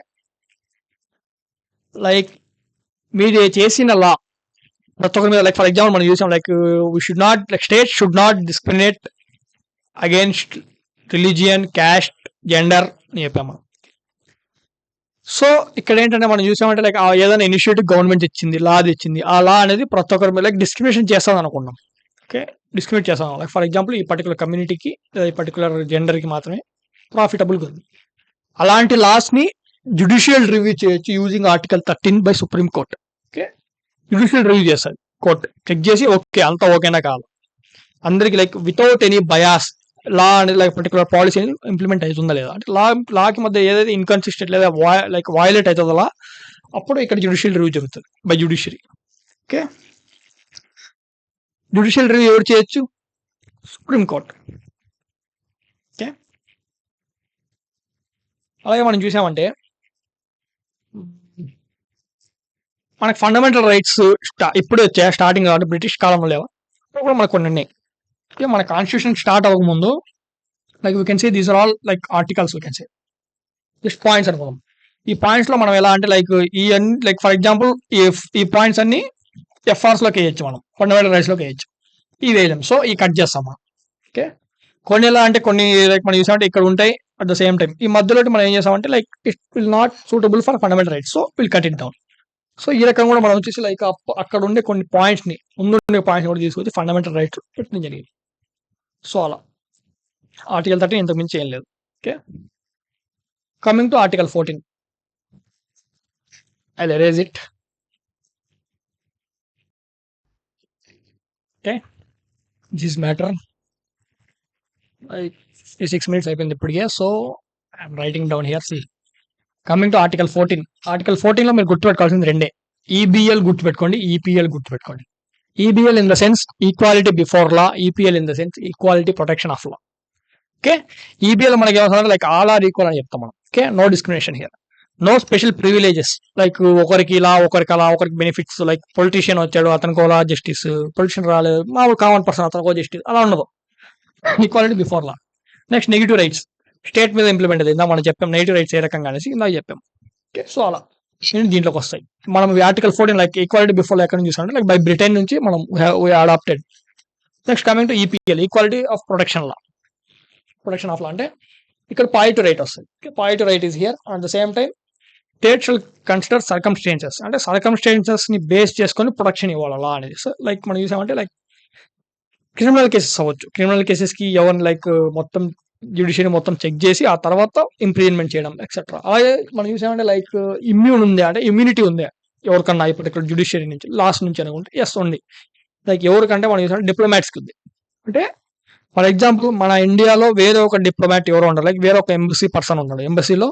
లైక్ మీరు చేసిన లా ప్రతి ఒక్కరి మీద లైక్ ఫర్ ఎగ్జాంపుల్ మనం చూసాం like we should not like state should not discriminate against religion, caste, gender అని చెప్పాము. సో ఇక్కడ ఏంటంటే మనం చూసామంటే లైక్ ఏదైనా ఇనిషియేటివ్ గవర్నమెంట్ ఇచ్చింది, లా ఇచ్చింది, ఆ లా అనేది ప్రతి ఒక్కరి మీద లైక్ డిస్క్రిమినేషన్ చేస్తాం అనుకున్నాం. ఓకే, డిస్క్రిమినేట్ చేస్తాం. లైక్ ఫర్ ఎగ్జాంపుల్ ఈ పర్టికులర్ కమ్యూనిటీకి, ఈ పర్టికులర్ జెండర్కి మాత్రమే ప్రాఫిటబుల్గా ఉంది. అలాంటి లాస్ని జ్యుడిషియల్ రివ్యూ చేయొచ్చు using article 13 by supreme court. Okay, judicial review చేస్తుంది కోర్ట్, చెక్ చేసి ఓకే అంతా ఓకేనా కాదు అందరికి లైక్ వితౌట్ ఎనీ బయాస్ లా అనేది లైక్ పర్టికులర్ పాలసీ ఇంప్లిమెంట్ అవుతుందా లేదా, అంటే లాకి మధ్య ఏదైతే ఇన్కన్సిస్టెంట్ లేదా లైక్ వయలేట్ అవుతుందో లా, అప్పుడు ఇక్కడ జ్యుడిషియల్ రివ్యూ జరుగుతుంది by judiciary. Okay, judicial review ఎవరు చేయొచ్చు? Supreme court. ఓకే, అలాగే మనం చూసామంటే మనకు ఫండమెంటల్ రైట్స్ ఇప్పుడే వచ్చాయి, స్టార్టింగ్ కాబట్టి బ్రిటిష్ కాలంలో లేవా, కూడా మనకు కొన్ని ఉన్నాయి. ఓకే, మన కాన్స్టిట్యూషన్ స్టార్ట్ అవ్వకముందు like we can say these are all like articles, we can say just points అనుకున్నాం. ఈ పాయింట్స్ లో మనం ఎలా అంటే లైక్ ఈ లైక్ ఫర్ ఎగ్జాంపుల్ ఈ పాయింట్స్ అన్ని ఎఫ్ఆర్స్ లోకి వేయచ్చు, మనం ఫండమెంటల్ రైట్స్ లోకి వేయచ్చు, ఈ వేయలేం. సో ఈ కట్ చేస్తాం మనం. ఓకే, కొన్ని ఎలా అంటే కొన్ని లైక్ మనం చూసామంటే ఇక్కడ ఉంటాయి, అట్ ద సేమ్ టైం ఈ మధ్యలో మనం ఏం చేస్తామంటే like it will not suitable for fundamental rights, so will cut it down. So ఈ రకంగా కూడా మనం వచ్చేసి లైక్ అక్కడ ఉండే కొన్ని పాయింట్స్ ని, ముందు పాయింట్స్ కూడా తీసుకొచ్చి ఫండమెంటల్ రైట్స్ పెట్టడం జరిగింది. సో అలా ఆర్టికల్ 13 ఇంతకు మించి ఏం లేదు. Okay, coming to article 14, I'll erase it. Okay, this matter like 6 minutes అయిపోయింది ఇప్పటికే. So I'm writing down here. See, coming to article 14. Article 14 లో మీరు గుర్తుపెట్టుకోవాల్సింది రెండే, ఈబిఎల్ గుర్తుపెట్టుకోండి, ఈపీఎల్ గుర్తుపెట్టుకోండి. EBL in the sense equality before law, EPL in the sense equality protection of law. Okay, EBL మనకి ఏమవుతుంది లైక్ ఆల్ ఆర్ ఈక్వల్ అని చెప్తాం మనం. Okay, no discrimination here, no special privileges like ఒకరికి ఇలా, ఒకరికి అలా, ఒకరికి బెనిఫిట్స్ లైక్ పొలిటీషియన్ వచ్చాడు అతనికి ఓలా జస్టిస్, పొలిటీషియన్ రాలేదు మామూలు కామన్ పర్సన్ అతనికి జస్టిస్, అలా ఉండదు. ఈక్వాలిటీ బిఫోర్ లా. నెక్స్ట్ నెగిటివ్ రైట్స్ స్టేట్ మీద ఇంప్లిమెంట్ అయింది, ఇందా మనం చెప్పాం నెగిటివ్ రైట్స్ ఏ రకంగా అనేసి ఇందాక చెప్పాం. ఓకే, సో అలా దీంట్లోకి వస్తాయి. మనం ఆర్టికల్ 14 లైక్ ఈక్వాలిటీ బిఫోర్ ఎక్కడ నుంచి చూసామంటే లైక్ బై బ్రిటన్ నుంచి మనం adopted. Next coming to EPL, equality of protection law. Protection of law అంటే ఇక్కడ పాయింట్ రైట్ వస్తుంది. Point right is here. At the same time state shall consider circumstances, అంటే circumstances ని బేస్ చేసుకొని protection ఇవ్వాలి law అనేది. సో లైక్ మనం చూసామంటే లైక్ క్రిమినల్ కేసెస్ అవ్వచ్చు, క్రిమినల్ కేసెస్ కి ఎవరిని లైక్ మొత్తం జ్యుడిషియరీ మొత్తం చెక్ చేసి ఆ తర్వాత ఇంప్రిజన్మెంట్ చేయడం ఎక్సెట్రా. అలాగే మనం చూసామంటే లైక్ ఇమ్యూన్ ఉంది, అంటే ఇమ్యూనిటీ ఉంది ఎవరికన్నా ఇప్పుడు ఇక్కడ జ్యుడిషియరీ నుంచి లాస్ట్ నుంచి అనుకుంటే ఎస్ ఉంది. లైక్ ఎవరికంటే మనం చూసామంటే డిప్లొమాట్స్కి ఉంది. అంటే ఫర్ ఎగ్జాంపుల్ మన ఇండియాలో వేరే ఒక డిప్లొమాట్ ఎవరో ఉండరు, లైక్ వేరే ఒక ఎంబసీ పర్సన్ ఉన్నాడు, ఎంబసీలో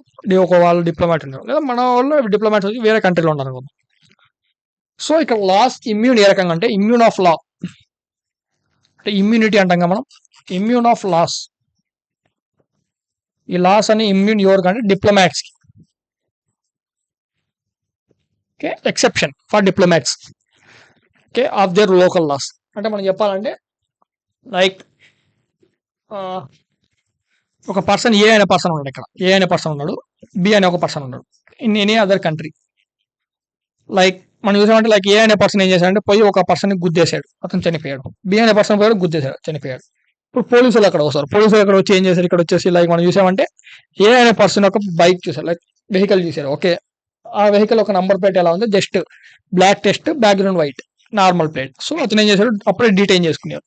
ఒక వాళ్ళు డిప్లొమాట్ ఉన్నారు, లేదా మన వాళ్ళు డిప్లొమాట్స్ వచ్చి వేరే కంట్రీలో ఉన్నారు. సో ఇక్కడ లాస్ ఇమ్యూన్ ఏ రకంగా అంటే ఇమ్యూన్ ఆఫ్ లా, అంటే ఇమ్యూనిటీ అంటాం కదా మనం, ఇమ్యూన్ ఆఫ్ లాస్. ఈ లాస్ అని ఇమ్యూన్ ఎవరికంటే డిప్లొమాట్స్ కి. Okay, exception for diplomats. Okay, of their local loss. అంటే మనం చెప్పాలంటే లైక్ ఒక పర్సన్ ఏ అనే పర్సన్ ఉన్నాడు, ఇక్కడ ఏ అనే పర్సన్ ఉన్నాడు, బి అనే ఒక పర్సన్ ఉన్నాడు in any other country. Like మనం చూసామంటే లైక్ ఏ అనే పర్సన్ ఏం చేశాడంటే పోయి ఒక పర్సన్ గుద్దేశాడు, అతను చనిపోయాడు. బి అనే పర్సన్ పోయాడు, గుద్దేశాడు, చనిపోయాడు. ఇప్పుడు పోలీసులు అక్కడ వస్తారు, పోలీసులు అక్కడ వచ్చి ఏం చేశారు, ఇక్కడ వచ్చేసి లైక్ మనం చూసామంటే ఏ అనే పర్సన్ ఒక బైక్ చూసారు, లైక్ వెహికల్ చూసారు. ఓకే, ఆ వెహికల్ ఒక నంబర్ ప్లేట్ ఎలా ఉంది, just black test background white normal plate. So అతను ఏం చేశాడు, అప్పుడే డిటైన్ చేసుకున్నారు,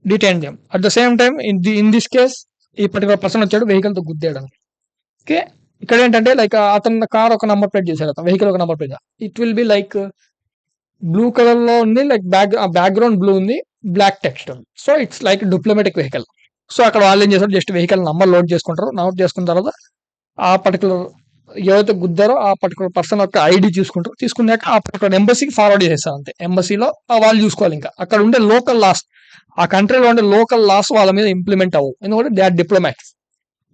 డిటైన్ చేయం. At the same time in this case ఈ పర్టికులర్ పర్సన్ వచ్చాడు వెహికల్ తో గుద్దాడు. ఓకే, ఇక్కడ ఏంటంటే లైక్ అతను కార్ ఒక నంబర్ ప్లేట్ చేశాడు, అతను వెహికల్ ఒక number plate, it will be like blue colour లో ఉంది, లైక్ బ్యాక్గ్రౌండ్ బ్లూ ఉంది, బ్లాక్ టెక్స్ట్ ఉంది. So it's like diplomatic vehicle. So అక్కడ వాళ్ళు ఏం చేస్తారు, జస్ట్ వెహికల్ నంబర్ లోడ్ చేసుకుంటారు, నోట్ చేసుకున్న తర్వాత ఆ పర్టికులర్ ఎవరైతే గుద్దారో ఆ పర్టికులర్ పర్సన్ యొక్క ఐడి చూసుకుంటారు, తీసుకున్నాక ఆ పర్టికులర్ ఎంబసీకి ఫార్వర్డ్ చేస్తారు. అంతే, ఎంబసీలో వాళ్ళు చూసుకోవాలి. ఇంకా అక్కడ ఉండే లోకల్ లాస్, ఆ కంట్రీలో ఉండే లోకల్ లాస్ వాళ్ళ మీద ఇంప్లిమెంట్ అవ్వవు, ఎందుకంటే దే ఆర్ డిప్లొమాట్స్.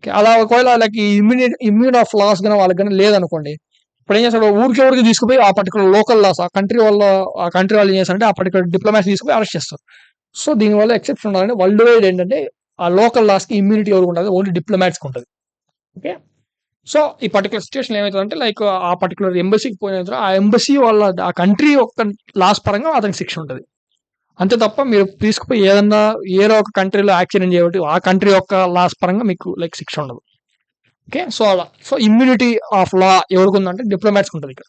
అలా ఒకవేళ వాళ్ళకి ఇమ్యూన్ ఆఫ్ లాస్ కానీ వాళ్ళకి కానీ లేదనుకోండి, ఇప్పుడు ఏం చేస్తాడు, ఊరికి తీసుకుపోయి ఆ పర్టికులర్ లోకల్ లాస్ ఆ కంట్రీ వాళ్ళు ఏం చేస్తారంటే ఆ పర్టికులర్ డిప్లొమాట్స్ తీసుకుపోయి అరెస్ట్ చేస్తారు. సో దీనివల్ల ఎక్సెప్షన్ ఉండాలంటే వరల్డ్ వైడ్ ఏంటంటే ఆ లోకల్ లాస్ కి ఇమ్యూనిటీ ఎవరికి ఉంటుంది, ఓన్లీ డిప్లొమాట్స్కి ఉంటుంది. ఓకే, సో ఈ పర్టికులర్ సిచ్యువేషన్ ఏమవుతుందంటే లైక్ ఆ పర్టికులర్ ఎంబసీకి పోయిన తర్వాత ఆ ఎంబసీ వాళ్ళ ఆ కంట్రీ ఒక లాస్ పరంగా అతనికి శిక్ష ఉంటుంది. అంతే తప్ప మీరు తీసుకుపోయి ఏదన్నా ఏదో ఒక కంట్రీలో యాక్సిడెంట్ చేయబట్టి ఆ కంట్రీ యొక్క లాస్ పరంగా మీకు లైక్ శిక్ష ఉండదు. ఓకే, సో అలా సో ఇమ్యూనిటీ ఆఫ్ లా ఎవరికి ఉందంటే డిప్లొమాట్స్కి ఉంటుంది ఇక్కడ.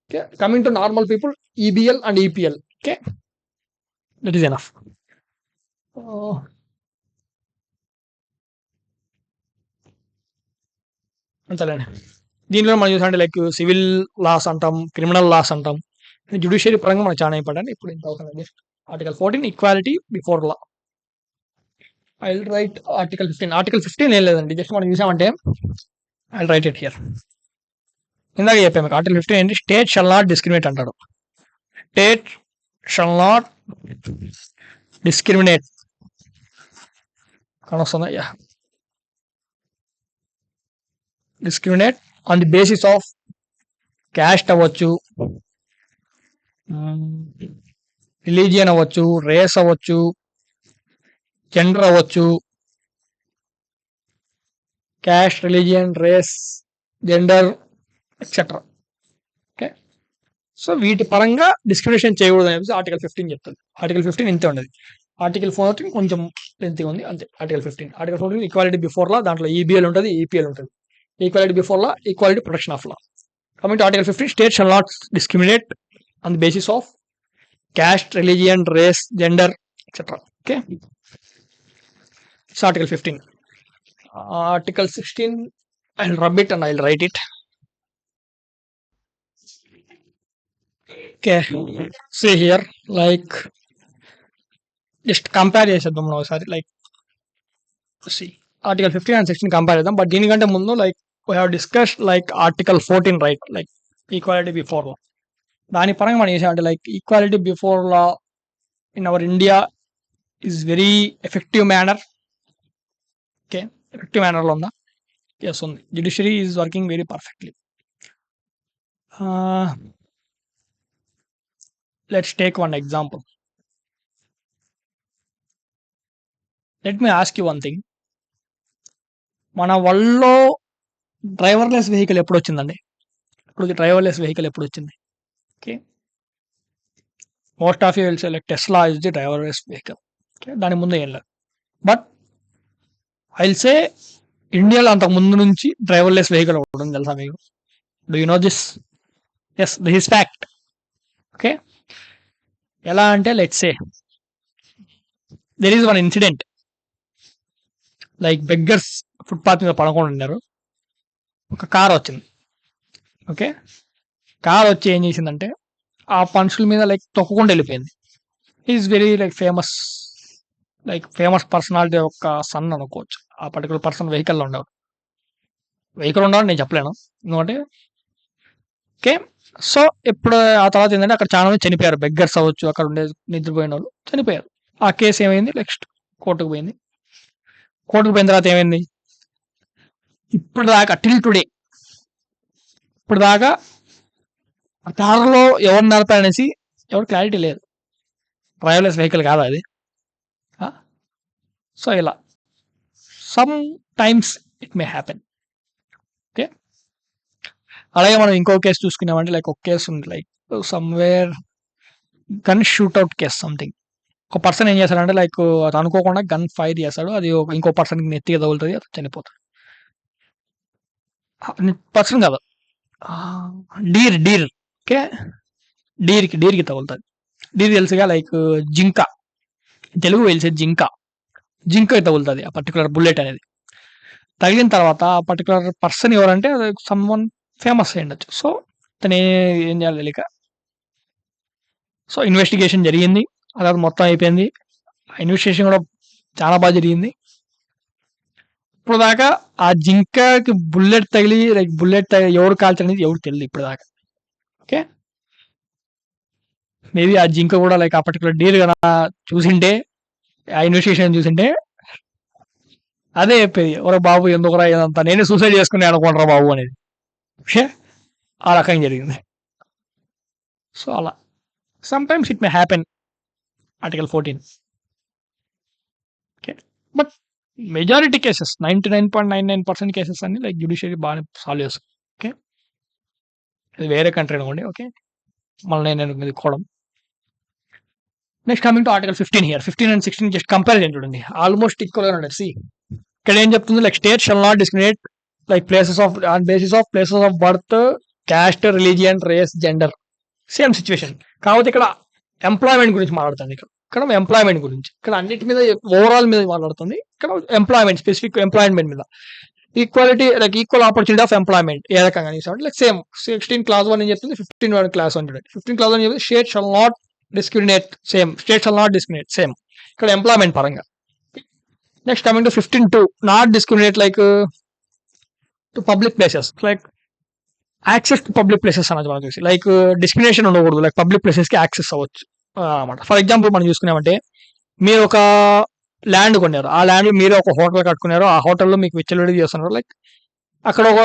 Okay, coming to normal people, EBL and EPL. Okay, that is enough. అంతేలేండి. దీంట్లో మనం చూసామంటే లైక్ సివిల్ లాస్ అంటాం, క్రిమినల్ లాస్ అంటాం, జ్యుడిషియరీ పరంగా మనకు చాలా ఇంపార్టెంట్. ఇప్పుడు ఇంత అవుతుంది article 14 equality before law. I will write article 15. Article 15 ఏం లేదండి, జస్ట్ మనం చూసామంటే I will write it here. ఇందాక చెప్పాము మీకు ఆర్టికల్ 15 ఏంటి, స్టేట్ షల్ నాట్ డిస్క్రిమినేట్ అంటాడు. స్టేట్ షల్ నాట్ డిస్క్రిమినేట్ కానొస్తుందా? Yeah, discriminate on the basis of caste అవ్వచ్చు, రిలీజియన్ అవ్వచ్చు, రేస్ అవ్వచ్చు, జెండర్ అవ్వచ్చు. Caste, religion, race, gender etcetera. Okay, so వీటి పరంగా డిస్క్రిమినేషన్ చేయకూడదు అనేసి ఆర్టికల్ 15 చెప్తుంది. ఆర్టికల్ 15 ఇంతే ఉండదు. ఆర్టికల్ 14 కొంచెం లెంతీగా ఉంది అంతే. ఆర్టికల్ 15 ఈక్వాలిటీ బిఫోర్ లా, దాంట్లో ఈబిఎల్ ఉంటుంది, ఈపీఎల్ ఉంటుంది. Equality before law, equality protection of law. Coming to article 15, state shall not discriminate on the basis of caste, religion, race, gender, etc. Okay. So Article 15. Article 16, I'll rub it and I'll write it. Okay. See here, like, just compare చేసేద్దాం ఒకసారి. Like, see, Article 15 and 16 compare చేద్దాం. But దీనికంటే ముందు like we have discussed like Article 14, right? Like equality before law. దాని పరంగా మనం చేసామంటే like equality before law in our India is very effective manner. Okay, effective మేనర్లో ఉందా? ఎస్, ఉంది. Judiciary is working very perfectly. Let's take one example. Let me ask you one thing. మన వరల్డ్లో driverless vehicle ఎప్పుడు వచ్చిందండి? ఇప్పుడు driverless vehicle ఎప్పుడు వచ్చింది? Okay, most of you will say like Tesla is the driverless vehicle. Okay, దాని ముందు ఏం లేదు. బట్ ఐ విల్ సే ఇండియాలో అంతకు ముందు నుంచి డ్రైవర్లెస్ వెహికల్ ఒకటి ఉంది, తెలుసా మీకు? Do you know this? Yes, this is fact. Okay, ఎలా అంటే let's say there is one incident. Like beggars footpath మీద పడుకొని ఉన్నారు, ఒక కార్ వచ్చింది. ఓకే, కార్ వచ్చి ఏం చేసిందంటే ఆ మనుషుల మీద లైక్ తొక్కకుండా వెళ్ళిపోయింది. Is very like famous personality యొక్క సన్ అనుకోవచ్చు. ఆ పర్టికులర్ పర్సన్ వెహికల్లో ఉండేవారు. వెహికల్ ఉండవని నేను చెప్పలేను ఎందుకంటే. ఓకే, సో ఇప్పుడు ఆ తర్వాత ఏంటంటే అక్కడ చాలా మంది చనిపోయారు. బెగ్గర్స్ అవ్వచ్చు, అక్కడ ఉండే నిద్రపోయిన వాళ్ళు చనిపోయారు. ఆ కేసు ఏమైంది, నెక్స్ట్ కోర్టుకు పోయింది. కోర్టుకు పోయిన తర్వాత ఏమైంది, ఇప్పుడు దాకా టిల్ టుడే ఇప్పుడు దాకా ఆ కార్లో ఎవరు నడపారనేసి ఎవరు క్లారిటీ లేదు. డ్రైవర్లెస్ వెహికల్ కాదా అది? సో ఇలా some times it may happen. Okay, అలాగే మనం ఇంకో కేసు చూసుకున్నామంటే లైక్ ఒక కేసు ఉంది, like somewhere gun shootout case something. ఒక పర్సన్ ఏం చేస్తాడంటే లైక్ అది అనుకోకుండా గన్ ఫైర్ చేస్తాడు, అది ఇంకో పర్సన్కి నెత్తిగా తగులుతుంది, అది చనిపోతాడు. పర్సన్ కాదు, డీర్. ఓకే, డీర్కి తగులుతుంది. డీర్ తెలుసుగా, లైక్ జింక, తెలుగు తెలిసే జింకకి తగులుతుంది ఆ పర్టికులర్ బుల్లెట్ అనేది. తగిలిన తర్వాత ఆ పర్టికులర్ పర్సన్ ఎవరంటే సమ్ వన్ ఫేమస్ అయి ఉండొచ్చు. సో తను ఏం చేయాలి తెలియక, సో ఇన్వెస్టిగేషన్ జరిగింది, అలా మొత్తం అయిపోయింది. ఇన్వెస్టిగేషన్ కూడా చాలా బాగా జరిగింది. ఇప్పుడు దాకా ఆ జింకకి బుల్లెట్ తగిలి ఎవరు కాల్చనేది ఎవరు తెలియదు ఇప్పుడు దాకా. ఓకే, మేబీ ఆ జింక కూడా లైక్ ఆ పర్టికులర్ డీల్ కదా చూసింటే, ఆ ఇన్వెస్టిగేషన్ చూసింటే అదే చెప్పేది, ఎవరో బాబు ఎందుకురా ఏదంతా, నేనే సూసైడ్ చేసుకుని అనుకుంటారా బాబు అనేది. ఓకే, ఆ రకంగా జరిగింది. సో అలా some times it may happen. Article 14. Okay, but majority cases 99.99% cases అన్ని లైక్ జ్యుడిషియరీ బాగానే సాల్వ్ చేస్తుంది. ఓకే, ఇది వేరే కంట్రీ అనుకోండి. ఓకే, మళ్ళీ నేను ఇది కోవడం. Next coming to article 15 here. 15 and 16 just compare చేయండి చూడండి, ఆల్మోస్ట్ ఈక్వల్ గా ఉండదు. సి ఇక్కడ ఏం చెప్తుంది, like state shall not discriminate like places of on basis of places of birth, caste, religion, race, gender. Same situation. కాకపోతే ఇక్కడ employment గురించి మాట్లాడుతుంది. ఇక్కడ ఎంప్లాయ్మెంట్ గురించి, ఇక్కడ అన్నిటి మీద ఓవరాల్ మీద మాట్లాడుతుంది. ఇక్కడ ఎంప్లాయ్మెంట్, స్పెసిఫిక్ ఎంప్లాయ్మెంట్ మీద. Equality like equal opportunity of employment ఏ రకంగా తీసుకోండి, లైక్ సేమ్ 16 క్లాస్ 1 అని చెప్తుంది, 15 క్లాస్ 1 చూడండి. 15 క్లాస్ 1 చెప్తుంది state shall not discriminate, same state shall not discriminate, same ఇక్కడ ఎంప్లాయ్మెంట్ పరంగా. Next coming to 15(2) not discriminate like to public places, like access to public places అన్నది మనం చూసి, లైక్ డిస్క్రిమినేషన్ ఉండకూడదు, లైక్ పబ్లిక్ ప్లేసెస్ కి access అవ్వచ్చు అనమాట. For example మనం చూసుకున్నామంటే, మీరు ఒక ల్యాండ్ కొన్నారు, ఆ ల్యాండ్ మీరు ఒక హోటల్ కట్టుకున్నారు, ఆ హోటల్లో మీకు విచ్చలవిడి చేస్తున్నారు, లైక్ అక్కడ ఒక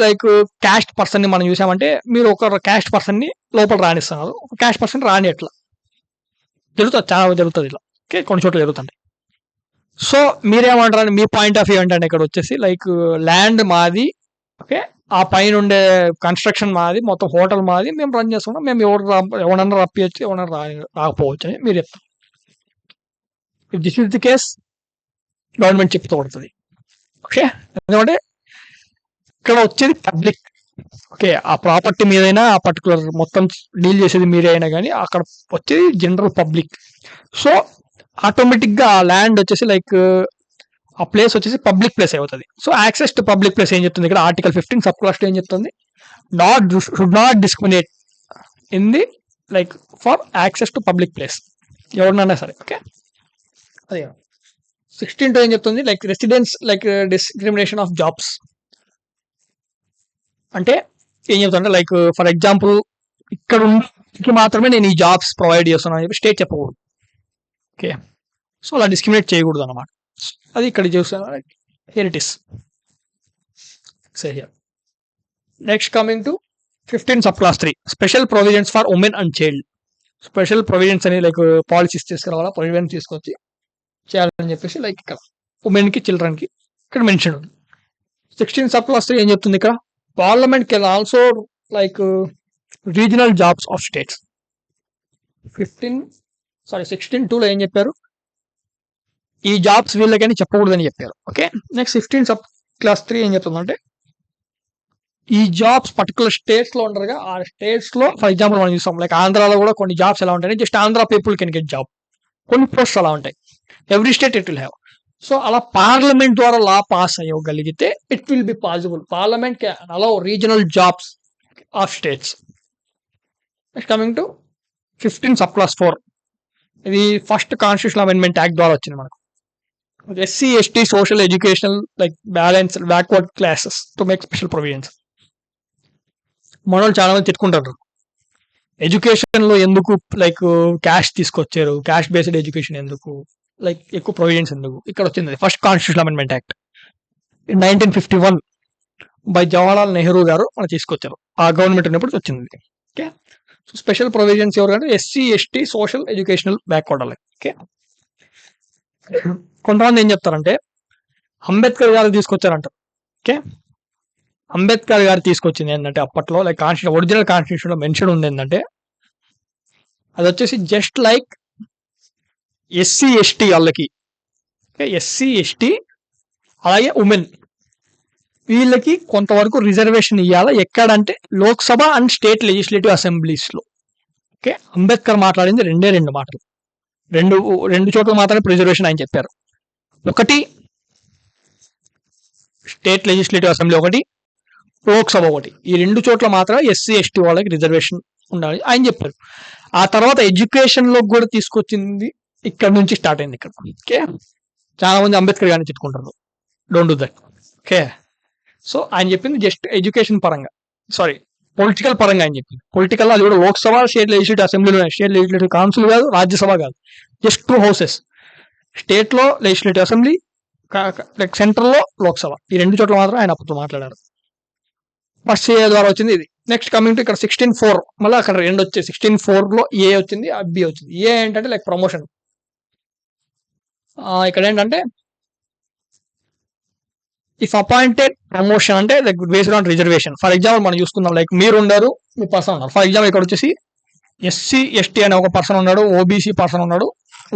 లైక్ క్యాస్ట్ పర్సన్ ని మనం చూసామంటే, మీరు ఒక క్యాస్ట్ పర్సన్ ని లోపల రాణిస్తున్నారు, ఒక క్యాస్ట్ పర్సన్ రాని ఎట్లా జరుగుతుంది, చాలా జరుగుతుంది ఇలా. ఓకే, కొన్ని చోట్ల జరుగుతుంది. సో మీరేమంటారు, మీ పాయింట్ ఆఫ్ వ్యూ ఏంటంటే, ఇక్కడ వచ్చేసి లైక్ ల్యాండ్ మాది, ఓకే, ఆ పైన ఉండే కన్స్ట్రక్షన్ మాది, మొత్తం హోటల్ మాది, మేము రన్ చేస్తున్నాం, మేము ఎవరన్నా రప్పియచ్చు, ఎవరన్నా రాకపోవచ్చు అని మీరు చెప్తారు. If this is the case, government చెప్తూ పడుతుంది. ఓకే, ఎందుకంటే ఇక్కడ వచ్చేది పబ్లిక్. ఓకే, ఆ ప్రాపర్టీ మీదైనా, ఆ పర్టికులర్ మొత్తం డీల్ చేసేది మీరే అయినా కానీ, అక్కడ వచ్చేది జనరల్ పబ్లిక్. సో ఆటోమేటిక్ గా ఆ ల్యాండ్ వచ్చేసి లైక్ ఆ ప్లేస్ వచ్చేసి పబ్లిక్ ప్లేస్ అవుతుంది. So access to public place ఏం చెప్తుంది ఇక్కడ ఆర్టికల్ 15 సబ్ క్లాస్ ఏం చెప్తుంది, should not discriminate in the like for access to public place, ఎవరినైనా సరే. ఓకే, అదే 16(2) ఏం చెప్తుంది, like residence like discrimination of jobs. అంటే ఏం చెప్తుంటే, లైక్ ఫర్ ఎగ్జాంపుల్ ఇక్కడ ఉండి మాత్రమే నేను ఈ జాబ్స్ ప్రొవైడ్ చేస్తున్నాను అని చెప్పి స్టేట్ చెప్పకూడదు. ఓకే, సో అలా డిస్క్రిమినేట్ చేయకూడదు అనమాట. అది ఇక్కడ చూస్తున్నా, here it is. Next coming to 15 sub class 3 special provisions for women and child. Special provisions అని లైక్ పాలసీస్ తీసుకురావాలా, ప్రొవిజన్స్ తీసుకొచ్చి చేయాలని చెప్పేసి లైక్ ఇక్కడ ఉమెన్ కి, చిల్డ్రన్ కి ఇక్కడ మెన్షన్ ఉంది. 16 సబ్ క్లాస్ 3 ఏం చెప్తుంది ఇక్కడ, parliament can also like regional jobs of states. 16(2) లో ఏం చెప్పారు, ఈ జాబ్స్ వీళ్ళకని చెప్పకూడదని చెప్పారు. ఓకే, నెక్స్ట్ 15 సబ్ క్లాస్ 3 ఏం చెప్తుందంటే, ఈ జాబ్స్ పర్టికులర్ స్టేట్స్ లో ఉండరుగా, ఆ స్టేట్స్ లో ఫర్ ఎగ్జాంపుల్ మనం చూస్తాం లైక్ ఆంధ్రాలో కూడా కొన్ని జాబ్స్ ఎలా ఉంటాయి, just Andhra people can get job, కొన్ని పోస్ట్స్ అలా ఉంటాయి, every state it will have. So అలా పార్లమెంట్ ద్వారా లా పాస్ అయ్యగలిగితే it will be possible, parliament can allow regional jobs of states. Next coming to 15 sub class 4, ఇది first constitution amendment act ద్వారా వచ్చింది మనకు. SC, ST, social, educational like balance, backward classes to make special provisions. మనోళ్ళు చాలా మంది తిట్టుకుంటారు, education లో ఎందుకు లైక్ క్యాష్ తీసుకొచ్చారు, క్యాష్ బేస్డ్ ఎడ్యుకేషన్ ఎందుకు, లైక్ ఎక్కువ ప్రొవిజన్స్ ఎందుకు. ఇక్కడ వచ్చింది first constitution amendment act 1951 by Jawaharlal Nehru గారు మనం తీసుకొచ్చారు, ఆ గవర్నమెంట్ ఉన్నప్పుడు వచ్చింది. ఓకే, సో స్పెషల్ ప్రొవిజన్స్ ఎవరంటే SC, ST, social, educational backward వాళ్ళకి. ఓకే, కొంతమంది ఏం చెప్తారంటే అంబేద్కర్ గారు తీసుకొచ్చారంటారు. ఓకే, అంబేద్కర్ గారు తీసుకొచ్చింది ఏంటంటే అప్పట్లో లైక్ కాన్స్టిట్యూషన్, ఒరిజినల్ కాన్స్టిట్యూషన్ లో మెన్షన్ ఉంది ఏంటంటే, అది వచ్చేసి జస్ట్ లైక్ ఎస్సీ, ఎస్టీ వాళ్ళకి, ఎస్సీ, ఎస్టీ అలాగే ఉమెన్ వీళ్ళకి కొంతవరకు రిజర్వేషన్ ఇవ్వాలా, ఎక్కడంటే Lok Sabha and state legislative assemblies లో. ఓకే, అంబేద్కర్ మాట్లాడింది రెండు మాటలు, రెండు చోట్ల మాత్రమే రిజర్వేషన్ ఆయన చెప్పారు. ఒకటి స్టేట్ లెజిస్లేటివ్ అసెంబ్లీ, ఒకటి లోక్సభ, ఒకటి. ఈ రెండు చోట్ల మాత్రమే ఎస్సీ, ఎస్టీ వాళ్ళకి రిజర్వేషన్ ఉండాలి ఆయన చెప్పారు. ఆ తర్వాత ఎడ్యుకేషన్ లో కూడా తీసుకొచ్చింది ఇక్కడ నుంచి స్టార్ట్ అయింది ఇక్కడ. ఓకే, చాలా మంది అంబేద్కర్ గారిని తిట్టుకుంటారు, don't do that. Okay, so ఆయన చెప్పింది జస్ట్ ఎడ్యుకేషన్ పరంగా, సారీ పొలిటికల్ పరంగా ఆయన చెప్పింది. పొలిటికల్ అది కూడా లోక్సభ, స్టేట్ లెజిస్లేటివ్ అసెంబ్లీలో, స్టేట్ లెజిస్లేటివ్ కౌన్సిల్ కాదు, రాజ్యసభ కాదు, జస్ట్ 2 హౌసెస్. స్టేట్ లో లెజిస్లేటివ్ అసెంబ్లీ, సెంట్రల్ లో లోక్సభ, ఈ రెండు చోట్ల మాత్రం ఆయన అప్పుడు మాట్లాడారు. ఫస్ట్ ఏ ద్వారా వచ్చింది ఇది. నెక్స్ట్ కమింగ్ టు ఇక్కడ 16(4) మళ్ళీ అక్కడ రెండు వచ్చాయి. 16(4) లో ఏ వచ్చింది, బి వచ్చింది. ఏ ఏంటంటే లైక్ ప్రమోషన్. ఇక్కడ ఏంటంటే ఇఫ్ అపాయింటెడ్ ప్రమోషన్ అంటే like based on reservation. For example మనం చూసుకుందాం, లైక్ మీరు ఉన్నారు, మీ పర్సన్ ఉన్నారు. ఫర్ ఎగ్జాంపుల్ ఇక్కడ వచ్చేసి ఎస్సీ ఎస్టీ అనే ఒక పర్సన్ ఉన్నాడు, ఓబీసీ పర్సన్ ఉన్నాడు,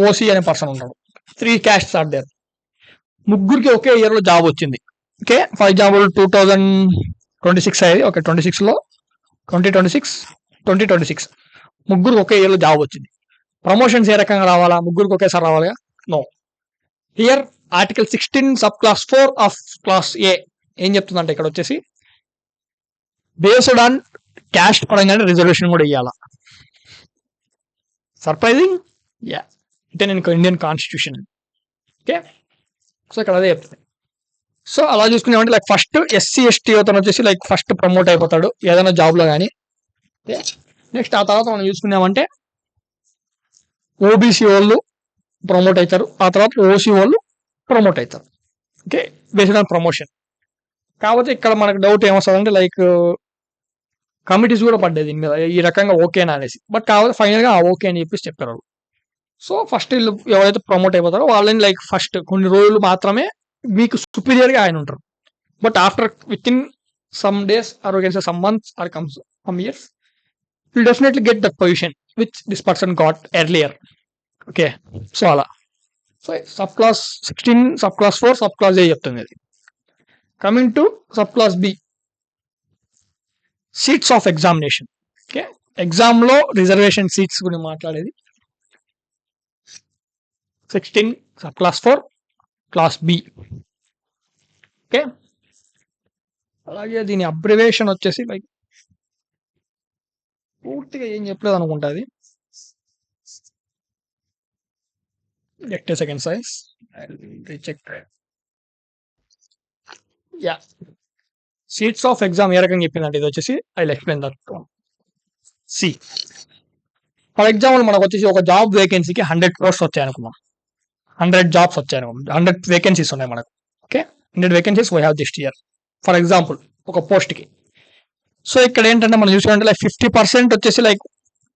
ఓసీ అనే పర్సన్ ఉన్నాడు. 3 క్యాస్ట్స్ ఆర్ దేర్. ముగ్గురికి ఒకే ఇయర్ లో జాబ్ వచ్చింది. ఓకే, ఫర్ ఎగ్జాంపుల్ 2026 అయ్యేది. ఓకే, 2026 ముగ్గురికి ఒకే ఇయర్ లో జాబ్ వచ్చింది. ప్రమోషన్స్ ఏ రకంగా రావాలా? ముగ్గురికి ఒకేసారి రావాలిగా? No. Here article 16 sub class 4 of class A ఏం చెప్తుందంటే ఇక్కడ వచ్చేసి బేస్డ్ ఆన్ క్యాస్ట్ పరంగానే రిజర్వేషన్ కూడా ఇవ్వాలా. సర్ప్రైజింగ్, యా, అంటే నేను ఇండియన్ కాన్స్టిట్యూషన్. ఓకే, సో ఇక్కడ అదే చెప్తుంది. సో అలా చూసుకున్నామంటే లైక్ ఫస్ట్ ఎస్సీ ఎస్టీ అతను వచ్చేసి లైక్ ఫస్ట్ ప్రమోట్ అయిపోతాడు ఏదైనా జాబ్ లో కానీ. నెక్స్ట్ ఆ తర్వాత మనం చూసుకున్నామంటే ఓబీసీ వాళ్ళు ప్రమోట్ అవుతారు, ఆ తర్వాత ఓసీ వాళ్ళు ప్రమోట్ అవుతారు. Okay, based on promotion. కాకపోతే ఇక్కడ మనకు డౌట్ ఏమొస్తుందంటే లైక్ కమిటీస్ కూడా పడ్డాయి దీని మీద ఈ రకంగా ఓకేనా అనేసి. బట్ కాకపోతే ఫైనల్ గా ఓకే అని చెప్పేసి చెప్పారు. సో ఫస్ట్ వీళ్ళు ఎవరైతే ప్రమోట్ అయిపోతారో వాళ్ళని లైక్ ఫస్ట్ కొన్ని రోజులు మాత్రమే మీకు సుపీరియర్ గా ఆయన ఉంటారు. But after with in some days or some months or some years will definitely get that position which this person got earlier. Okay, so అలా. So sub class 16 sub class 4 sub class A చెప్తుంది అది. Coming to sub class B, seats of examination. Okay, exam లో reservation seats గురించి మాట్లాడేది. 16 sub class 4 class B. Okay, అలాగే దీని abbreviation వచ్చేసి like పూర్తిగా ఏం చెప్పలేదు అనుకుంటా అది. Just a second, size. I'll recheck. Yeah. Seats of exam ఏ రకంగా చెప్పిందంటే ఇది వచ్చేసి I explain that. See for example మనకు వచ్చేసి ఒక జాబ్ వేకెన్సీకి 100 పోస్ట్స్ వచ్చాయి అనుకున్నాం, 100 జాబ్స్ వచ్చాయి అనుకున్నాం, 100 వేకెన్సీస్ ఉన్నాయి మనకు. Okay, 100 vacancies we have this year for example ఒక పోస్ట్ కి. సో ఇక్కడ ఏంటంటే మనం చూసుకుంటే లైక్ 50% వచ్చేసి లైక్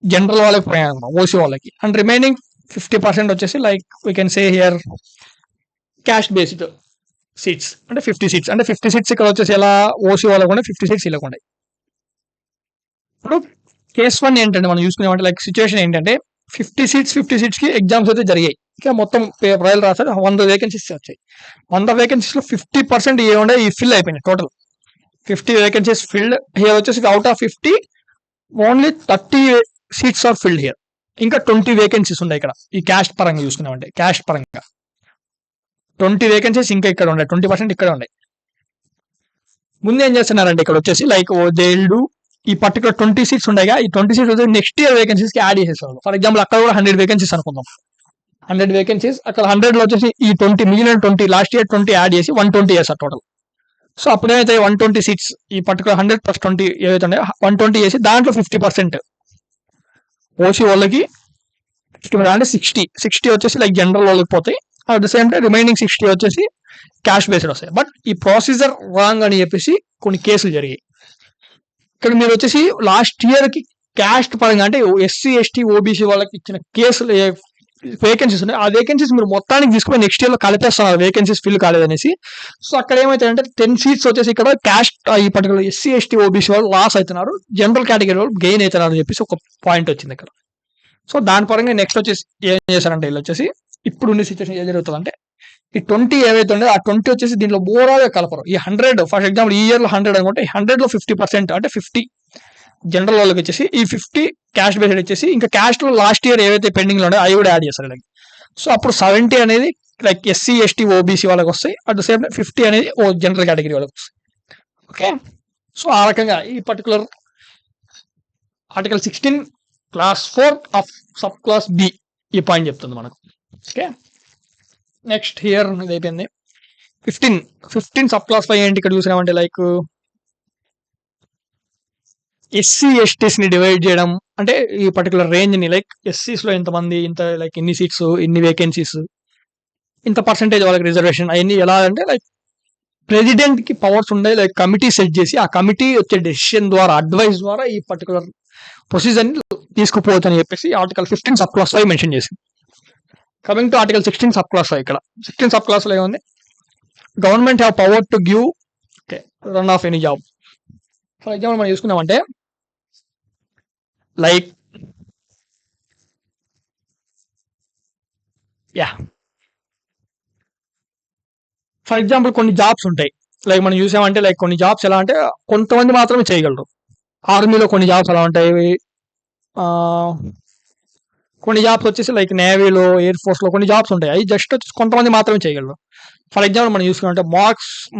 జనరల్ వాళ్ళకి పోయాయి అనుకున్నాం, ఓసీ వాళ్ళకి, అండ్ రిమైనింగ్ 50% వచ్చేసి like we can say here caste based seats అంటే 50 సీట్స్. అంటే 50 సీట్స్ ఇక్కడ వచ్చేసి ఎలా ఓసీ వాళ్ళకు ఉండే 50 సీట్స్ ఇలా ఉండే. ఇప్పుడు కేస్ 1 ఏంటంటే మనం చూసుకునేమంటే లైక్ సిచ్యువేషన్ ఏంటంటే 50 సీట్స్ కి ఎగ్జామ్స్ అయితే జరిగాయి. ఇంకా మొత్తం ప్రజలు రాస్తారు, 100 వేకెన్సీస్ వచ్చాయి. 100 వేకెన్సీస్ లో 50% ఏ ఉండే ఈ ఫిల్ అయిపోయినాయి. టోటల్ 50 వేకెన్సీస్ ఫిల్డ్ హియర్ వచ్చేసి out of 50 only 30 seats are filled here. ఇంకా 20 వేకెన్సీస్ ఉన్నాయి ఇక్కడ. ఈ క్యాస్ట్ పరంగా చూసుకున్నామంటే క్యాస్ట్ పరంగా 20 వేకెన్సీస్ ఇంకా ఇక్కడ ఉన్నాయి, 20% ఇక్కడ ఉన్నాయి. ముందు ఏం చేస్తున్నారంటే ఇక్కడ వచ్చేసి లైక్ దేళ్ళు ఈ పర్టికులర్ 20 సీట్స్ ఉన్నాయిగా, ఈ 20 సీట్స్ వచ్చి నెక్స్ట్ ఇయర్ వేకెన్సీస్ కి యాడ్ చేసేసారు. ఫర్ ఎగ్జాంపుల్ అక్కడ కూడా 100 వేకెన్సీస్ అనుకుందాం, 100 వేకెన్సీస్ అక్కడ 100 లో వచ్చేసి ఈ 20 మిగిలిన 20 లాస్ట్ ఇయర్ 20 యాడ్ చేసి 120 చేస్తారు టోటల్. సో అప్పుడేమైతే 120 సీట్స్ ఈ పర్టికులర్ 100 + 20 ఏవైతే ఉన్నాయో 120 చేసి దాంట్లో 50% ఓసీ వాళ్ళకి, అంటే 60 వచ్చేసి లైక్ జనరల్ వాళ్ళకి పోతాయి. At the same time remaining 60 వచ్చేసి క్యాష్ బేస్డ్ వస్తాయి. బట్ ఈ ప్రొసీజర్ రాంగ్ అని చెప్పేసి కొన్ని కేసులు జరిగాయి. ఇక్కడ మీరు వచ్చేసి లాస్ట్ ఇయర్ కి క్యాస్ట్ పరంగా అంటే ఎస్సీ ఎస్టీ ఓబీసీ వాళ్ళకి ఇచ్చిన కేసులు వేకెన్సీస్ ఉన్నాయి, ఆ వేకెన్సీస్ మీరు మొత్తానికి తీసుకుని నెక్స్ట్ ఇయర్ లో కలిపేస్తున్నారు వేకెన్సీస్ ఫిల్ కాలేదనేసి. సో అక్కడ ఏమైతుందంటే 10 సీట్స్ వచ్చేసి ఇక్కడ క్యాస్ట్ ఈ పర్టికులర్ ఎస్సీ ఎస్టీ ఓబీసీ వాళ్ళు లాస్ అవుతున్నారు, జనరల్ కేటగిరీ వాళ్ళు గెయిన్ అవుతున్నారు అని చెప్పేసి ఒక పాయింట్ వచ్చింది ఇక్కడ. సో దాని పరంగా నెక్స్ట్ వచ్చేసి ఏం చేశారంటే వీళ్ళు వచ్చేసి ఇప్పుడు ఉన్న సిచ్యువేషన్ ఏం జరుగుతుందంటే ఈ 20 ఏవైతే ఉండో ఆ 20 వచ్చేసి దీంట్లో ఓవరాల్ కలపరు. ఈ 100 ఫర్ ఎగ్జాంపుల్ ఈ ఇయర్ లో 100 అనుకుంటే 100 లో 50% అంటే 50 జనరల్ వాళ్ళకి వచ్చేసి ఈ 50 క్యాష్ బేస్డ్ వచ్చేసి ఇంకా క్యాస్ట్ లో లాస్ట్ ఇయర్ ఏవైతే పెండింగ్ లో ఉన్నాయో అవి కూడా యాడ్ చేస్తారు. సో అప్పుడు 70 అనేది లైక్ ఎస్సీ ఎస్టీ ఓబీసీ వాళ్ళకి వస్తాయి, అట్ ద సేమ్ టైం 50 అనేది ఓ జనరల్ కేటగిరీ వాళ్ళకి వస్తాయి. ఓకే, సో ఆ రకంగా ఈ particular article 16 clause 4 of sub class B ఈ పాయింట్ చెప్తుంది మనకు. ఓకే, నెక్స్ట్ హియర్ ఇది అయిపోయింది. 15 సబ్ క్లాస్ 5 ఏంటి ఇక్కడ చూసినామంటే లైక్ ఎస్సీ ఎస్టీస్ ని డివైడ్ చేయడం. అంటే ఈ పర్టికులర్ రేంజ్ ని లైక్ ఎస్సీస్ లో ఎంతమంది, ఇంత లైక్ ఇన్ని సీట్స్, ఇన్ని వేకెన్సీస్, ఇంత పర్సెంటేజ్ వాళ్ళకి రిజర్వేషన్, అవన్నీ ఎలా అంటే లైక్ ప్రెసిడెంట్ కి పవర్స్ ఉన్నాయి, లైక్ కమిటీ సెట్ చేసి ఆ కమిటీ వచ్చే డెసిషన్ ద్వారా అడ్వైస్ ద్వారా ఈ పర్టికులర్ ప్రొసీజర్ ని తీసుకుపోవచ్చు అని చెప్పేసి ఆర్టికల్ 15 సబ్ క్లాస్ 5 మెన్షన్ చేసింది. Coming to article 16 sub class 5, ఇక్కడ 16 సబ్ క్లాస్ లో ఏముంది, government have power to give run of any job. For example మనం చూసుకున్నామంటే లైక్ యా ఫర్ ఎగ్జాంపుల్ కొన్ని జాబ్స్ ఉంటాయి. లైక్ మనం చూసామంటే లైక్ కొన్ని జాబ్స్ ఎలా అంటే కొంతమంది మాత్రమే చేయగలరు. ఆర్మీలో కొన్ని జాబ్స్ ఎలా ఉంటాయి, ఆ, కొన్ని జాబ్స్ వచ్చేసి లైక్ నేవీలో, ఎయిర్ ఫోర్స్ లో కొన్ని జాబ్స్ ఉంటాయి. అవి జస్ట్ కొంతమంది మాత్రమే చేయగలరు. ఫర్ ఎగ్జాంపుల్ మనం చూసుకుంటే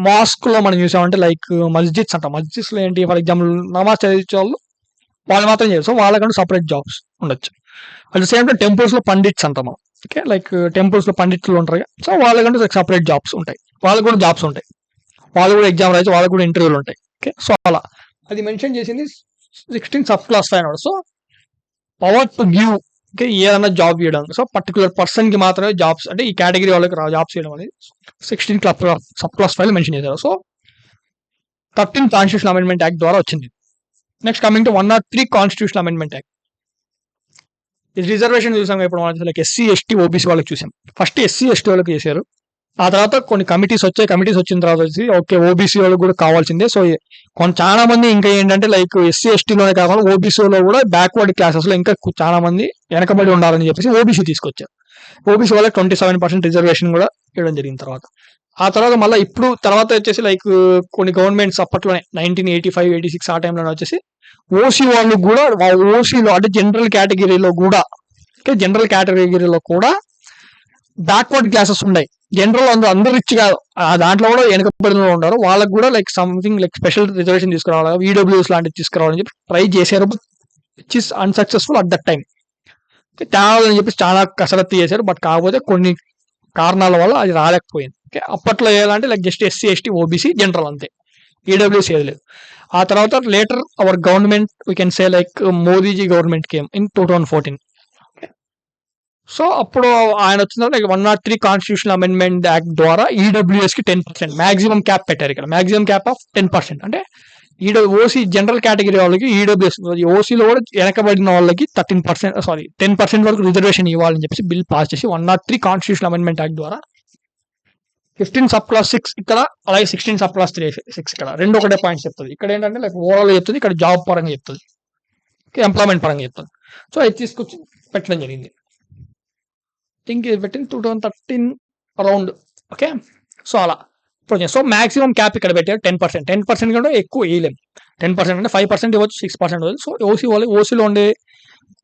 మాస్క్ లో మనం చూసామంటే లైక్ మస్జిద్స్ అంటాం. మస్జిద్స్ లో ఏంటి, ఫర్ ఎగ్జాంపుల్ నమాజ్ చదివించే వాళ్ళు మాత్రం చేయరు. సో వాళ్ళకంటూ సపరేట్ జాబ్స్ ఉండొచ్చు. At the same time temples లో పండిట్స్ అంటాం మనం. ఓకే, లైక్ టెంపుల్స్ లో పండిట్లు ఉంటారు కదా, సో వాళ్ళకంటూ సపరేట్ జాబ్స్ ఉంటాయి. వాళ్ళకు కూడా జాబ్స్ ఉంటాయి. వాళ్ళు కూడా ఎగ్జామ్ రాయొచ్చు, వాళ్ళకు కూడా ఇంటర్వ్యూలు ఉంటాయి. ఓకే, సో అలా అది మెన్షన్ చేసింది 16 సబ్ క్లాస్ 5 అన్నాడు. So power to give, okay, ఏదన్నా జాబ్ ఇవ్వడం. సో పర్టికులర్ పర్సన్ కి మాత్రమే జాబ్స్, అంటే ఈ కేటగిరీ వాళ్ళకి జాబ్స్ ఇవ్వడం అనేది 16 సబ్ క్లాస్ 5 మెన్షన్ చేశారు. సో 13 కాన్స్టిట్యూషన్ అమెండ్మెంట్ యాక్ట్ ద్వారా వచ్చింది. Next coming to 103 constitution amendment act. ఇది రిజర్వేషన్ చూసాం ఇప్పుడు మనం, లైక్ ఎస్సీ ఎస్టీ ఓబీసీ వాళ్ళకి చూసాం. ఫస్ట్ ఎస్సీ ఎస్టీ వాళ్ళకి చేశారు. ఆ తర్వాత కొన్ని కమిటీస్ వచ్చాయి. కమిటీస్ వచ్చిన తర్వాత వచ్చి ఓకే ఓబీసీ వాళ్ళకి కూడా కావాల్సిందే. సో చాలా మంది ఇంకా ఏంటంటే లైక్ ఎస్సీ ఎస్టీలోనే కాకుండా ఓబీసీలో కూడా బ్యాక్వర్డ్ క్లాసెస్ లో ఇంకా చాలా మంది వెనకబడి ఉండాలని చెప్పేసి ఓబీసీ తీసుకొచ్చారు. ఓబీసీ వాళ్ళకి 27% రిజర్వేషన్ కూడా ఇవ్వడం జరిగిన తర్వాత, ఆ తర్వాత మళ్ళీ ఇప్పుడు తర్వాత వచ్చేసి లైక్ కొన్ని గవర్నమెంట్స్ అప్పట్లోనే 1985-86 ఆ టైంలో వచ్చేసి ఓసీ వాళ్ళు కూడా, ఓసీలో అంటే జనరల్ కేటగిరీలో కూడా, జనరల్ కేటగిరీలో కూడా బ్యాక్వర్డ్ క్లాసెస్ ఉన్నాయి. జనరల్ అందరూ రిచ్ కాదు, దాంట్లో కూడా వెనకబడిన ఉన్నారు. వాళ్ళకి కూడా like something like special reservation తీసుకురావాలి, ఈడబ్ల్యూఎస్ లాంటివి తీసుకురావాలని చెప్పి ట్రై చేశారు. Which is unsuccessful at that time. తేవాలని చెప్పి చాలా కసరత్తు చేశారు. బట్ కాకపోతే కొన్ని కారణాల వల్ల అది రాలేకపోయింది. అప్పట్లో ఏదంటే like just SC ST OBC general అంతే, ఈడబ్ల్యూఎస్ ఏది లేదు. ఆ తర్వాత later our government we can say like Modiji government came in 2014. So అప్పుడు ఆయన వచ్చిన తర్వాత లైక్ 103 కాన్స్టిట్యూషన్ అమెండ్మెంట్ యాక్ట్ ద్వారా ఈడబ్ల్యూఎస్ కి 10% మాక్సిమం క్యాప్ పెట్టారు. ఇక్కడ మాక్సిమం క్యాప్ ఆఫ్ 10%. అంటే ఓసీ జనరల్ కేటగిరీ వాళ్ళకి ఈడబ్ల్యూఎస్, ఓసీలో కూడా వెనకబడిన వాళ్ళకి 10% వరకు రిజర్వేషన్ ఇవ్వాలని చెప్పేసి బిల్ పాస్ చేసి 103 కాన్స్టిట్యూషన్ అమెండ్మెంట్ యాక్ట్ ద్వారా 15 సబ్ క్లాస్ 6 ఇక్కడ, అలాగే 16 సబ్ క్లాస్ 6 ఇక్కడ, రెండు ఒకటే పాయింట్స్ చెప్తుంది. ఇక్కడ ఏంటంటే లైక్ ఓవరాల్ చెప్తుంది, ఇక్కడ జాబ్ పరంగా చెప్తుంది, ఎంప్లాయ్మెంట్ పరంగా చెప్తుంది. సో అది తీసుకొచ్చి పెట్టడం జరిగింది. థింక్ ఇది పెట్టింది 2013 అరౌండ్. ఓకే, సో అలా సో మాక్సిమం క్యాప్ ఇక్కడ పెట్టారు 10%. 10% కంటే ఎక్కువ వేయలేము. 10% అంటే 5% ఇవ్వచ్చు, 6% ఇవ్వచ్చు. సో ఓసీలో ఉండే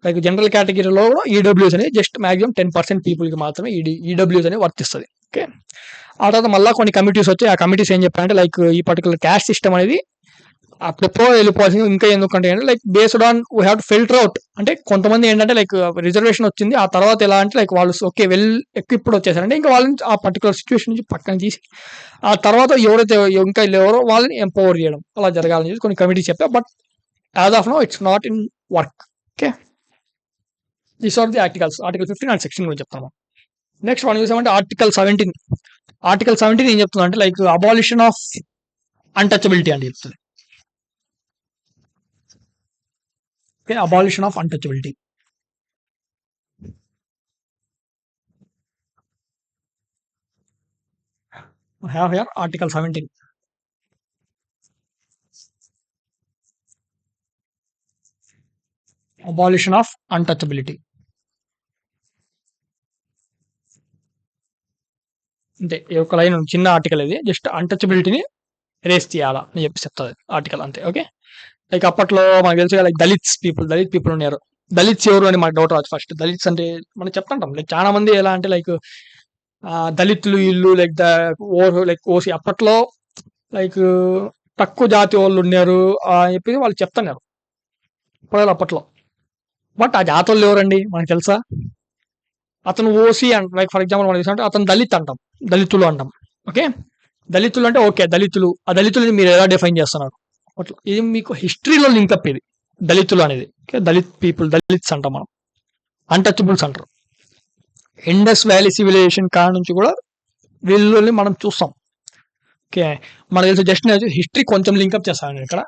లైక్ జనరల్ కేటగిరీలో కూడా ఈడబ్ల్యూఎస్ అనేది జస్ట్ మాక్సిమం 10% పీపుల్కి మాత్రమే ఈడబ్ల్యూఎస్ అనేది వర్తిస్తుంది. ఓకే, ఆ తర్వాత మళ్ళీ కొన్ని కమిటీస్ వచ్చాయి. ఆ కమిటీస్ ఏం చెప్పారంటే లైక్ ఈ పర్టికులర్ క్యాస్ట్ సిస్టమ్ అనేది అప్పుడెప్పుడో వెళ్ళిపోవాల్సింది. ఇంకా ఎందుకంటే like based on we have to filter out. అంటే కొంతమంది ఏంటంటే లైక్ రిజర్వేషన్ వచ్చింది, ఆ తర్వాత ఎలా అంటే లైక్ వాళ్ళు ఓకే ఇప్పుడు వచ్చేసారంటే ఇంకా వాళ్ళని ఆ పర్టికులర్ సిచ్యువేషన్ నుంచి పక్కన తీసి ఆ తర్వాత ఎవరైతే ఇంకా ఎవరో వాళ్ళని ఎంపవర్ చేయడం అలా జరగాలని చెప్పి కొన్ని కమిటీస్ చెప్పారు. But as of no it's not in work. Okay, this are the articles. Article 15 and 16 గురించి చెప్తాము. నెక్స్ట్ మనం చూసామంటే ఆర్టికల్ 17. ఆర్టికల్ 17 ఏం చెప్తుంది అంటే లైక్ అబాలిషన్ ఆఫ్ అన్టచబిలిటీ అని చెప్తుంది. Okay, abolition of untouchability. have here article 17. Abolition of untouchability. అంతే, ఈ ఒక లైన్ చిన్న ఆర్టికల్ ఇది, జస్ట్ అన్టచబిలిటీని రేస్ చేయాలా అని చెప్పి చెప్తుంది ఆర్టికల్ అంతే. ఓకే, లైక్ అప్పట్లో మనకు తెలుసు లైక్ దళిత్ పీపుల్ ఉన్నారు. దళిత్స్ ఎవరు అని మాకు డౌట్ రాదు. ఫస్ట్ దళిత్స్ అంటే మనం చెప్తుంటాం లైక్ చాలా మంది ఎలా అంటే లైక్ దళితులు ఇల్లు లైక్ ఓసి అప్పట్లో లైక్ తక్కువ జాతి వాళ్ళు ఉన్నారు అని చెప్పి వాళ్ళు చెప్తున్నారు అప్పట్లో. బట్ ఆ జాతి వాళ్ళు ఎవరండి మనకు తెలుసా? అతను ఓసీ అంట. లైక్ ఫర్ ఎగ్జాంపుల్ మనం చూసామంటే అతను దళిత్ అంటాం, దళితులు అంటాం. ఓకే, దళితులు అంటే ఓకే దళితులు, ఆ దళితులని మీరు ఎలా డిఫైన్ చేస్తున్నారు? అట్లా ఇది మీకు హిస్టరీలో లింకప్ ఇది దళితులు అనేది. ఓకే, దళిత్ పీపుల్, దళిత్స్ అంటాం మనం, అన్టచబుల్స్ అంటారు. ఇండస్ వ్యాలీ సివిలైజేషన్ కాడ నుంచి కూడా వీళ్ళని మనం చూస్తాం. ఓకే, మనకు తెలుసు జస్ట్ హిస్టరీ కొంచెం లింకప్ చేస్తాను ఇక్కడ.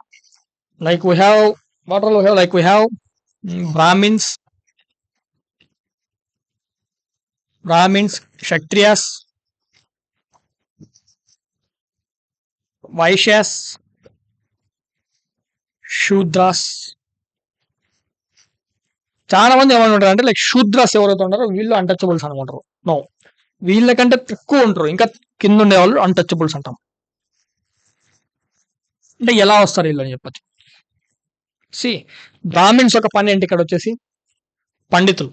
Like we have what all we have, like we have Brahmins, Kshatriyas, Vaishyas, Shudras. చాలా మంది ఏమనుకుంటారు అంటే లైక్ శూద్రాస్ ఎవరైతే ఉంటారో వీళ్ళు అన్టచబుల్స్ అనుకుంటారు. నో, వీళ్ళకంటే తక్కువ ఉంటారు, ఇంకా కింద ఉండే వాళ్ళు అన్టచబుల్స్ అంటాం. అంటే ఎలా వస్తారు వీళ్ళు అని చెప్పచ్చు. సి బ్రాహ్మిన్స్ ఒక పని ఏంటి ఇక్కడ వచ్చేసి పండితులు.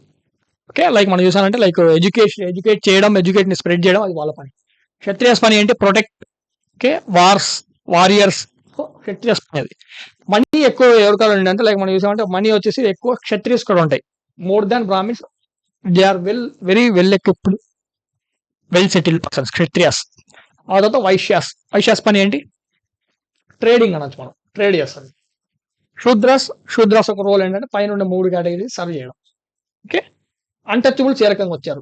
ఓకే, లైక్ మనం చూసానంటే లైక్ ఎడ్యుకేట్ చేయడం, ఎడ్యుకేట్ని స్ప్రెడ్ చేయడం అది వాళ్ళ పని. క్షత్రియస్ పని ఏంటి ప్రొటెక్ట్. Okay, warriors. క్షత్రియస్ పని అది. మనీ ఎక్కువ ఎవరికాలు అంటే లైక్ మనం చూసామంటే మనీ వచ్చేసి ఎక్కువ క్షత్రియస్ కూడా ఉంటాయి, more than Brahmins. They are very well equipped, well settled persons Kshatriyas. ఆ తర్వాత వైశ్యాస్ పని ఏంటి ట్రేడింగ్ అనొచ్చు, మనం ట్రేడ్ చేస్తాం. శూద్రాస్ ఒక రోల్ ఏంటంటే పైన 3 కేటగిరీస్ సర్వ్ చేయడం. ఓకే, అన్టచబుల్స్ ఏ రకంగా వచ్చారు,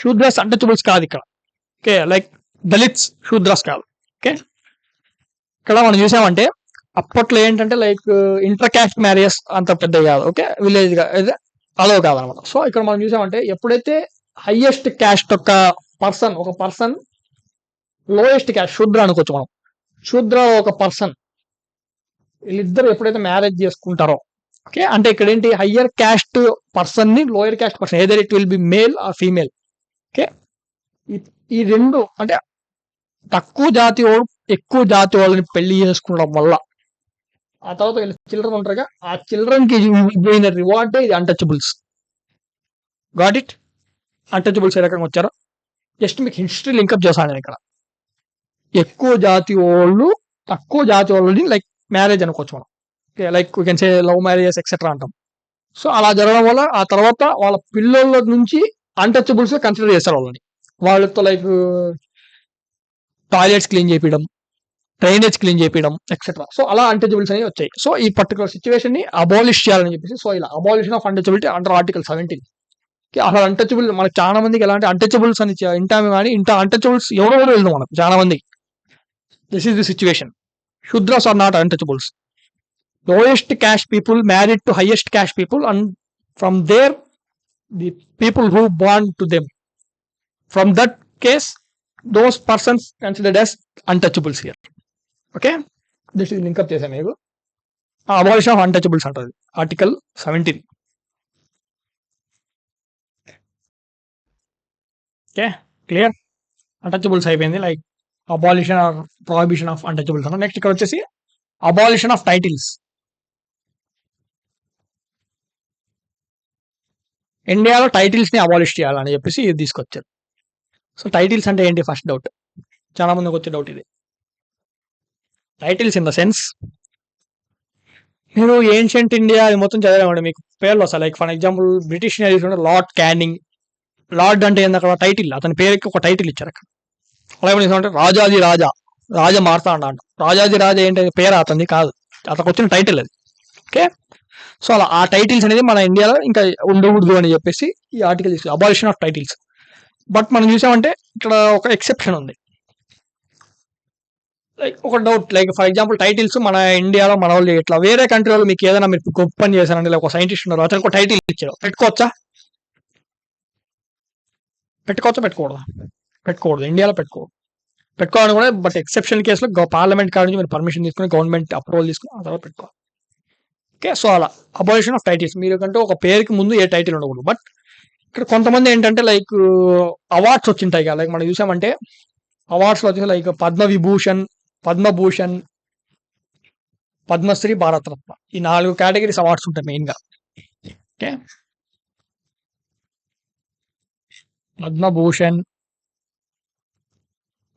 శూద్రాస్ అన్టచబుల్స్ కాదు ఇక్కడ. ఓకే, లైక్ దళిత్స్ శూద్రాస్ కాదు. ఓకే, ఇక్కడ మనం చూసామంటే అప్పట్లో ఏంటంటే లైక్ ఇంటర్ క్యాస్ట్ మ్యారేజెస్ అంత పెద్ద కాదు. ఓకే, విలేజ్ అలో కాదనమాట. సో ఇక్కడ మనం చూసామంటే ఎప్పుడైతే హైయెస్ట్ క్యాస్ట్ ఒక పర్సన్ లోయెస్ట్ క్యాస్ట్ శూద్ర అనుకోవచ్చు మనం, శూద్ర ఒక పర్సన్ వీళ్ళిద్దరు ఎప్పుడైతే మ్యారేజ్ చేసుకుంటారో, ఓకే, అంటే ఇక్కడ ఏంటి హయ్యర్ క్యాస్ట్ పర్సన్ ని lower caste person either it will be male or female. Okay, ఈ రెండు అంటే తక్కువ జాతి వాడు ఎక్కువ జాతి వాళ్ళని పెళ్లి చేసుకోవడం వల్ల ఆ తర్వాత వీళ్ళ చిల్డ్రన్ ఉంటారుగా, ఆ చిల్డ్రన్ కి ఇవ్వైన రివార్డే ఇది అన్టచబుల్స్. Got it. అన్టచబుల్స్ ఏ రకంగా వచ్చారో జస్ట్ మీకు హిస్టరీ లింకప్ చేశాను నేను ఇక్కడ. ఎక్కువ జాతి వాళ్ళు తక్కువ జాతి వాళ్ళని లైక్ మ్యారేజ్ అనుకోవచ్చు మనం. Like we can say love marriages etcetera అంటాం. సో అలా జరగడం వల్ల ఆ తర్వాత వాళ్ళ పిల్లల నుంచి అన్టచబుల్స్ కన్సిడర్ చేస్తారు వాళ్ళని. వాళ్ళతో లైక్ టాయిలెట్స్ క్లీన్ చేయించడం, డ్రైనేజ్ క్లీన్ చేయించడం ఎక్సెట్రా. సో అలా అన్టచబుల్స్ అనేవి వచ్చాయి. సో ఈ పర్టికులర్ సిచ్యువేషన్ ని అబాలిష్ చేయాలని చెప్పేసి సో ఇలా abolition of untouchability under article 17. అసలు అన్టచబుల్ మనకు చాలా మందికి ఎలాంటి అన్టచబుల్స్ అని వింటాము, కానీ ఇంత అన్టచబుల్స్ ఎవరో వెళ్దాం మనకు చాలా మంది. This is the situation. Shudras are not untouchables. Lowest caste people married to highest caste people, and from there the people who born to them, from that case those persons considered as untouchables here. Okay, this is link up chesam meeku abolition of untouchables antadu article 17. Okay, clear. Untouchables అయిపోయింది, like abolition or prohibition of untouchables అన్న. Next ఇక్కడ వచ్చేసి abolition of titles. ఇండియాలో titles ని abolish చేయాలని చెప్పేసి ఇది తీసుకొచ్చారు. సో టైటిల్స్ అంటే ఏంటి ఫస్ట్ డౌట్, చాలా మందికి వచ్చే డౌట్ ఇది. టైటిల్స్ ఇన్ ద సెన్స్ మీరు ఏన్షియంట్ ఇండియా అది మొత్తం చదివామండి, మీకు పేర్లు వస్తాయి. Like for example British lord canning. Lord అంటే ఏంది అక్కడ టైటిల్, అతని పేరుకి ఒక టైటిల్ ఇచ్చారు అక్కడ. అలాగే అంటే రాజాది రాజా మార్తాండ అంట. రాజాది రాజా ఏంటి పేరు అతనిది కాదు, అతనికి వచ్చిన టైటిల్ అది. ఓకే, సో అలా ఆ టైటిల్స్ అనేది మన ఇండియాలో ఇంకా ఉండకూడదు అని చెప్పేసి ఈ ఆర్టికల్ తీసుకు అబాలిషన్ ఆఫ్ టైటిల్స్. బట్ మనం చూసామంటే ఇక్కడ ఒక ఎక్సెప్షన్ ఉంది. లైక్ ఒక doubt, like for example titles మన ఇండియాలో మన వాళ్ళు ఇట్లా వేరే కంట్రీ వాళ్ళు మీకు ఏదైనా మీరు గొప్ప పని చేశారండి, లేక ఒక సైంటిస్ట్ ఉన్నారు అతనికి ఒక టైటిల్ ఇచ్చారు, పెట్టుకోవచ్చా? పెట్టుకోకూడదు. ఇండియాలో పెట్టుకోవాలని కూడా, బట్ ఎక్సెప్షన్ కేసులో పార్లమెంట్ కాడ నుంచి మీరు పర్మిషన్ తీసుకుని గవర్నమెంట్ అప్రూవల్ తీసుకుని ఆ తర్వాత పెట్టుకోవాలి. ఓకే, సో అలా అబాలిషన్ ఆఫ్ టైటిల్స్. మీరు కంటే ఒక పేరుకి ముందు ఏ టైటిల్ ఉండకూడదు. బట్ ఇక్కడ కొంతమంది ఏంటంటే లైక్ అవార్డ్స్ వచ్చింటాయి కదా, లైక్ మనం చూసామంటే అవార్డ్స్లో వచ్చేసి లైక్ పద్మవిభూషణ్, పద్మభూషణ్, పద్మశ్రీ, భారతరత్న, ఈ 4 కేటగిరీస్ అవార్డ్స్ ఉంటాయి మెయిన్గా. Okay, Padma Bhushan,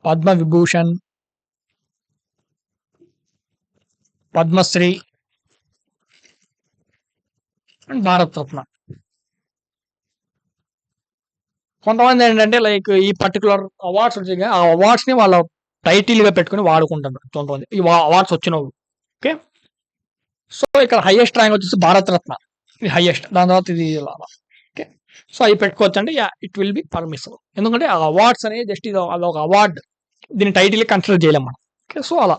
Padma Vibhushan, Padma Shri and Bharat Ratna. కొంతమంది ఏంటంటే లైక్ ఈ పర్టికులర్ అవార్డ్స్ వచ్చాయి, ఆ అవార్డ్స్ ని వాళ్ళ టైటిల్ గా పెట్టుకుని వాడుకుంటారు కొంతమంది ఈ అవార్డ్స్ వచ్చిన వాళ్ళు. ఓకే, సో ఇక్కడ హైయెస్ట్ ర్యాంక్ వచ్చేసి భారతరత్న, ఇది హైయెస్ట్. దాని తర్వాత ఇది. ఓకే, సో అవి పెట్టుకోవచ్చు అంటే ఇట్ విల్ బి పర్మిసిబుల్. ఎందుకంటే ఆ అవార్డ్స్ అనేది జస్ట్ ఇది ఒక అవార్డ్, దీని టైటిల్ కన్సిడర్ చేయలేం మనం. ఓకే, సో అలా.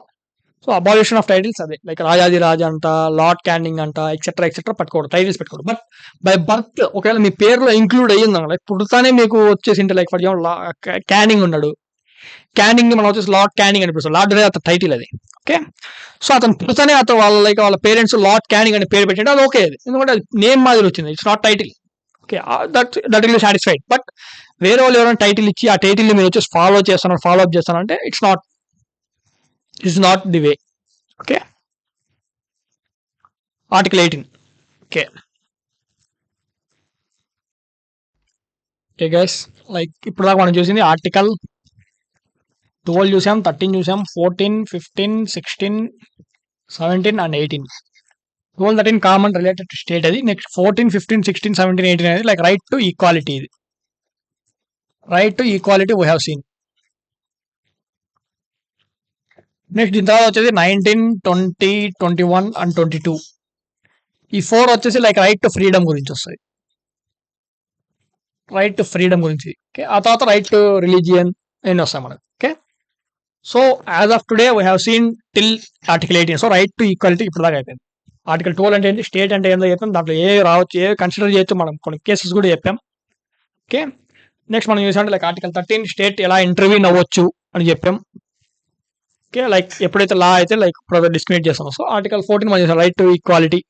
సో అబాలిషన్ ఆఫ్ టైటిల్స్ అదే, లైక్ రాజాది రాజా అంట, లార్డ్ క్యానింగ్ అంట, ఎక్సెట్రా పెట్టుకోవడం, టైటిల్స్ పెట్టుకోవడం. బట్ బై బర్త్ ఒకవేళ మీ పేరులో ఇంక్లూడ్ అయ్యింది, లైక్ పుడతానే మీకు వచ్చేసి లైక్ ఫర్ ఎగ్జాంపుల్ క్యానింగ్ ఉన్నాడు, క్యానింగ్ ని మనం వచ్చేసి లార్డ్ క్యానింగ్ అని పిలుస్తాం. లార్డ్ అనేది అతని టైటిల్ అది. ఓకే, సో అతను పిలుస్తూనే అతను వాళ్ళ పేరెంట్స్ లార్డ్ క్యానింగ్ అని పేరు పెట్టండి, అది ఓకే, ఎందుకంటే అది నేమ్ మాదిరి వచ్చింది, it's not title. Okay, that will satisfied. But వేరే వాళ్ళు ఎవరైనా టైటిల్ ఇచ్చి ఆ టైటిల్ ని మీరు వచ్చేసి ఫాలో అప్ చేస్తానంటే it's not the way. Okay, article 18. Okay okay guys, like ఇప్పుడు దాకా మనం చూసింది ఆర్టికల్ 12 చూసాం, 13 చూసాం, 14, 15, 16, 17 and 18. 12, 13 common related to state అది. నెక్స్ట్ 14, 15, 16, 17, 18 అనేది లైక్ రైట్ టు ఈక్వాలిటీ. ఇది right to equality we have seen. Next దీని తర్వాత వచ్చేసి 19, 20, 21 అండ్ 22. ఈ 4 వచ్చేసి లైక్ రైట్ టు ఫ్రీడమ్ గురించి వస్తుంది. రైట్ టు ఫ్రీడమ్ గురించి. ఓకే, ఆ తర్వాత రైట్ టు రిలీజియన్ అని వస్తాయి మనకు. Okay, so as of today we have seen till article 18. So right to equality ఇప్పుడు దాకా అయిపోయింది. ఆర్టికల్ 12 అంటే ఏంటి, స్టేట్ అంటే ఏందో చెప్పాం, దాంట్లో ఏ రావచ్చు, ఏ కన్సిడర్ చేయొచ్చు, మనం కొన్ని కేసెస్ కూడా చెప్పాం. ఓకే, నెక్స్ట్ మనం చూసామంటే లైక్ ఆర్టికల్ 13 స్టేట్ ఎలా ఇంటర్వ్యూన్ అవ్వచ్చు అని చెప్పాం. ఓకే, లైక్ ఎప్పుడైతే లా అయితే లైక్ డిస్క్రిమినేట్ చేస్తాం. సో ఆర్టికల్ 14 మనం చేసాం రైట్ టు ఈక్వాలిటీ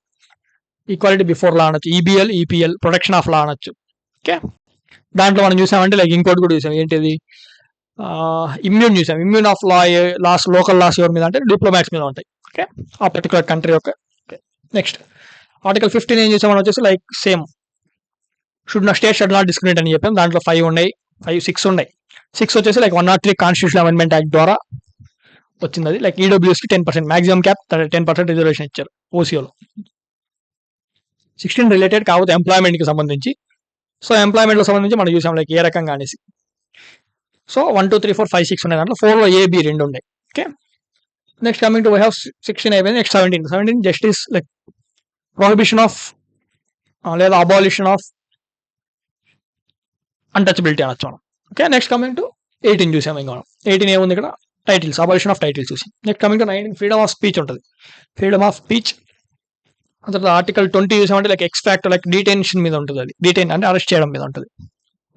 బిఫోర్ లా అనొచ్చు, ఈబిఎల్ ప్రొటెక్షన్ ఆఫ్ లా అనొచ్చు. ఓకే, దాంట్లో మనం చూసామంటే లైక్ ఇంకోటి కూడా చూసాం, ఏంటిది ఇమ్యూన్ చూసాం. Immune of laws local laws ఎవరి మీద అంటే డిప్లొమాట్స్ మీద ఉంటాయి. ఓకే, ఆ పర్టికులర్ కంట్రీ యొక్క. నెక్స్ట్ ఆర్టికల్ 15 ఏం చేసామని వచ్చేసి like same state should not discriminate అని చెప్పాం. దాంట్లో 6 ఉన్నాయి. 6 వచ్చేసి లైక్ 103 కాన్స్టిట్యూషన్ అమెండ్మెంట్ యాక్ట్ ద్వారా వచ్చింది. అది లైక్ ఈడబ్ల్యూఎస్కి 10% మాక్సిమం క్యాప్ 10% రిజర్వేషన్ ఇచ్చారు ఓసీఓలో. 16 రిలేటెడ్ కాకపోతే ఎంప్లాయ్మెంట్ కి సంబంధించి. సో ఎంప్లాయ్మెంట్ లో సంబంధించి మనం చూసాం లైక్ ఏ రకంగా అనేసి. సో 1, 2, 3, 4, 5, 6 ఉన్నాయి. దాంట్లో 4లో AB 2 ఉన్నాయి. Okay, next coming to we have 16 అయిపోయింది. Next 17 justice like prohibition of లేదా అబాలిషన్ ఆఫ్ అన్టచబిలిటీ అనొచ్చు మనం. ఓకే, నెక్స్ట్ కమింగ్ టు 18 చూసాం. ఇంకా 18 ఏముంది ఇక్కడ, టైటిల్స్, అబాలిషన్ ఆఫ్ టైటిల్స్ చూసాం. Next coming to 19 freedom of speech ఉంటుంది. ఫ్రీడమ్ ఆఫ్ స్పీచ్ తర్వాత ఆర్టికల్ 20 చూసామంటే లైక్ ఎక్స్ట్రాక్ట్ లైక్ డిటెన్షన్ మీద ఉంటుంది. అది డిటైన్ అంటే అరెస్ట్ చేయడం మీద ఉంటుంది.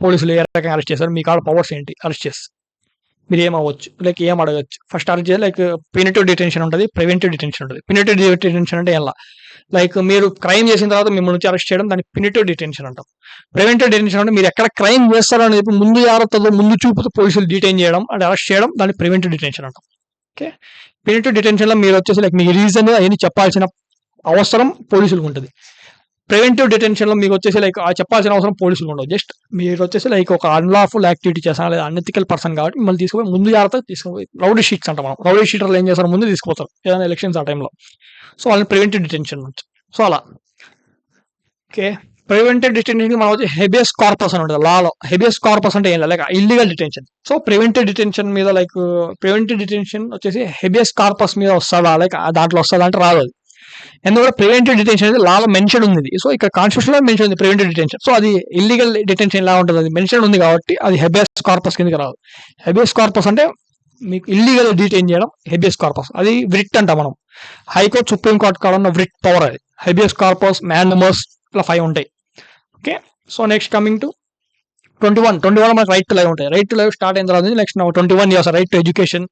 పోలీసులు ఏ రకంగా అరెస్ట్ చేస్తారు, మీకు ఆడ పవర్స్ ఏంటి, అరెస్ట్ చేస్తారు, మీరు ఏం అవ్వచ్చు, లైక్ ఏం అడగచ్చు. ఫస్ట్ అరెస్ట్ చేయాలి, లైక్ ప్యూనిటివ్ డిటెన్షన్ ఉంటుంది, ప్రివెంటివ్ డిటెన్షన్ ఉంటుంది. ప్యూనిటివ్ డిటెన్షన్ అంటే ఎలా, లైక్ మీరు క్రైమ్ చేసిన తర్వాత మిమ్మల్ని నుంచి అరెస్ట్ చేయడం, దాన్ని ప్యూనిటివ్ డిటెన్షన్ అంటాం. ప్రివెంటివ్ డిటెన్షన్ అంటే మీరు ఎక్కడ క్రైమ్ చేస్తారో అని చెప్పి ముందు జాగ్రత్తతో ముందు చూపుతూ పోలీసులు డిటైన్ చేయడం అంటే అరెస్ట్ చేయడం, దాన్ని ప్రివెంటివ్ డిటెన్షన్ అంటాం. ఓకే, ప్యూనిటివ్ డిటెన్షన్ లో మీరు వచ్చేసి లైక్ మీ రీజన్ అవన్నీ చెప్పాల్సిన అవసరం పోలీసులకు ఉంటుంది. ప్రివెంటివ్ డిటెన్షన్ లో మీకు వచ్చేసి లైక్ చెప్పాల్సిన అవసరం పోలీసులు ఉండవు. జస్ట్ మీరు వచ్చేసి లైక్ ఒక అన్లాఫుల్ యాక్టివిటీ చేస్తాను లేదా అన్ఎథికల్ పర్సన్ కాబట్టి మిమ్మల్ని తీసుకుపోయి ముందు జాగ్రత్త తీసుకుపోయి రౌడీ షీట్స్ అంటాం మనం. రౌడీ షీటర్లు ఏం చేస్తారు, ముందు తీసుకుపోతారు ఏదైనా ఎలక్షన్స్ ఆ టైంలో. సో వాళ్ళని ప్రివెంటివ్ డిటెన్షన్ నుంచి. సో అలా. ఓకే, ప్రివెంటివ్ డిటెన్షన్ మనం వచ్చి హెబియస్ కార్పస్ అని ఉంటుంది లాలో. హెబియస్ కార్పస్ అంటే ఏం లేదు, like illegal detention. So preventive detention మీద లైక్ ప్రివెంటివ్ డిటెన్షన్ వచ్చేసి హెబియస్ కార్పస్ మీద వస్తుందా, లైక్ దాంట్లో వస్తుందా అంటే రాదు. అది ఎందుకంటే ప్రివెంటివ్ డిటెన్షన్ అనేది లాలో మెన్షన్ ఉంది. సో ఇక్కడ కాన్స్టిట్యూషన్ లో మెన్షన్ ఉంది ప్రివెంటివ్ డిటెన్షన్. సో అది ఇల్లీగల్ డిటెన్షన్ ఎలా ఉంటుంది, అది మెన్షన్ ఉంది కాబట్టి అది హెబియస్ కార్పస్ కిందకి రాదు. హెబియస్ కార్పస్ అంటే మీకు ఇల్లీగల్ డిటైన్ చేయడం హెబియస్ కార్పస్. అది వ్రిట్ అంటాం మనం. హైకోర్టు, సుప్రీం కోర్టు కాడ ఉన్న వ్రిట్ పవర్ అది. హెబియస్ కార్పస్, మ్యాన్డమస్ ఇలా 5 ఉంటాయి. Okay, so next coming to 21 మనకు రైట్ టు లైవ్ ఉంటాయి. రైట్ టు లైవ్ స్టార్ట్ అయిన తర్వాత next 21 years right to education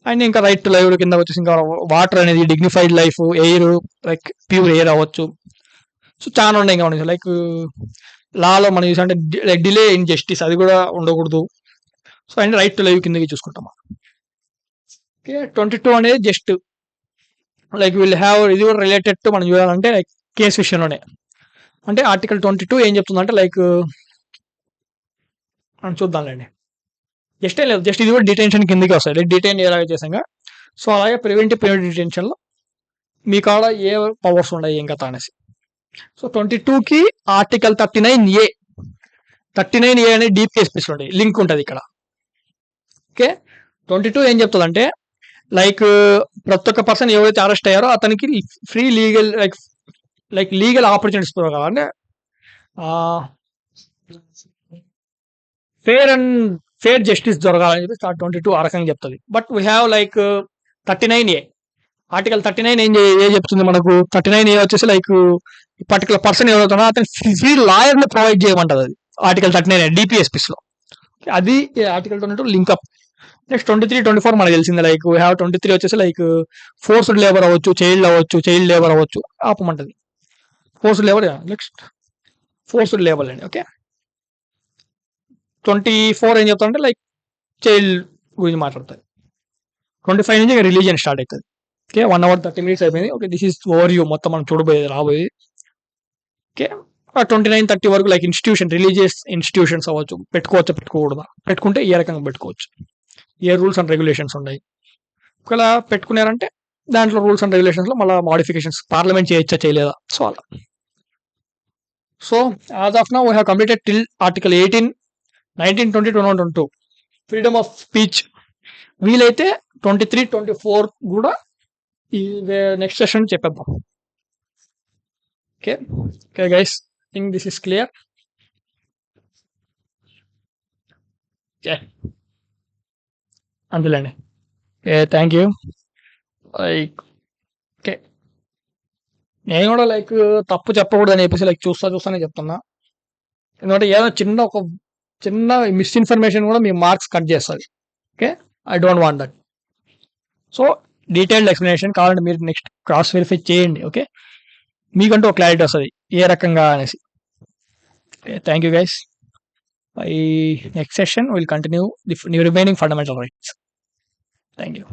and ఇంకా రైట్ టు లైవ్ కింద వచ్చేసి ఇంకా వాటర్ అనేది, dignified life, air like pure air అవ్వచ్చు. సో చాలా ఉన్నాయి ఇంకా లైక్ లాలో మనం చూసా అంటే లైక్ డిలే ఇన్ జస్టిస్ అది కూడా ఉండకూడదు. So and right to live కిందకి చూసుకుంటాం. ఓకే, 22 అనేది జస్ట్ లైక్ విల్ హ్యావ్ ఇది కూడా రిలేటెడ్ టు మనం చూడాలంటే లైక్ కేసు విషయంలోనే. అంటే ఆర్టికల్ 22 ఏం చెప్తుందంటే లైక్ మనం చూద్దాంలేండి. జస్ట్ ఏం లేదు, జస్ట్ ఇది కూడా డిటెన్షన్ కిందకి వస్తాయి. లైక్ డిటైన్ ఎలాగ చేసాగా. సో అలాగే ప్రివెంటివ్ డిటెన్షన్లో మీ కాడ ఏ పవర్స్ ఉన్నాయి ఏం కథ అనేసి. సో 22కి ఆర్టికల్ 39A అనేది డిపిఎస్పీస్ ఉంటాయి, లింక్ ఉంటుంది ఇక్కడ. ఓకే, 22 ఏం చెప్తుందంటే లైక్ ప్రతి ఒక్క పర్సన్ ఎవరైతే అరెస్ట్ అయ్యారో అతనికి free legal like legal opportunities అంటే ఫేర్ జస్టిస్ జరగాలని చెప్పి 22 ఆ రకంగా చెప్తుంది. But we have like 39A. Article 39 ఏ చెప్తుంది మనకు, 39A వచ్చేసి లైక్ పర్టికులర్ పర్సన్ ఎవరైతే అతను ఫ్రీ లాయర్ ని ప్రొవైడ్ చేయమంటది. అది ఆర్టికల్ 39 డిపిఎస్పీస్ లో. అది ఆర్టికల్ 22 లింక్అప్. నెక్స్ట్ 23, 24 మనకు తెలిసిందే. లైక్ వీ హ్యావ్ 23 వచ్చేసి లైక్ ఫోర్స్డ్ లేబర్ అవ్వచ్చు, చైల్డ్ లేబర్ అవ్వచ్చు, ఆపమంటది. Forced labour, next forced labour అండి. ఓకే, 24 ఏం చెప్తా అంటే లైక్ చైల్డ్ గురించి మాట్లాడుతుంది. 25 నుంచి రిలీజియన్ స్టార్ట్ అవుతుంది. ఓకే, 1 hour 30 minutes అయిపోయింది. Okay, this is over you మొత్తం మనం చూడబోయేది రాబోయేది. ఓకే, 29, 30 వరకు లైక్ రిలీజియస్ ఇన్స్టిట్యూషన్స్ అవ్వచ్చు, పెట్టుకోవచ్చా పెట్టుకోకూడదా, పెట్టుకుంటే ఏ రకంగా పెట్టుకోవచ్చు, ఏ రూల్స్ అండ్ రెగ్యులేషన్స్ ఉన్నాయి, ఒకవేళ పెట్టుకున్నారంటే దాంట్లో రూల్స్ అండ్ రెగ్యులేషన్స్ లో మళ్ళీ మాడిఫికేషన్స్ పార్లమెంట్ చేయొచ్చా చేయలేదా, సో అలా. So as of now we have completed till article 18, 19, 20, 21, 22 freedom of speech. వీలైతే 23, 24 కూడా ఈ నెక్స్ట్ సెషన్ చెప్పేద్దాం. Okay okay guys, think this is clear. Okay, అంతేలేండి. Okay, thank you. Like okay, నేను కూడా లైక్ తప్పు చెప్పకూడదు అని చెప్పేసి లైక్ చూస్తానే చెప్తున్నా. ఎందుకంటే ఏదో చిన్న మిస్ఇన్ఫర్మేషన్ కూడా మీ మార్క్స్ కట్ చేస్తుంది. Okay, I don't want that. So detailed explanation కావాలంటే మీరు నెక్స్ట్ క్రాస్ వెరిఫై చేయండి. ఓకే, మీకంటూ ఒక క్లారిటీ వస్తుంది ఏ రకంగా అనేసి. Okay, thank you guys. By next session, we'll continue the remaining fundamental rights. Thank you.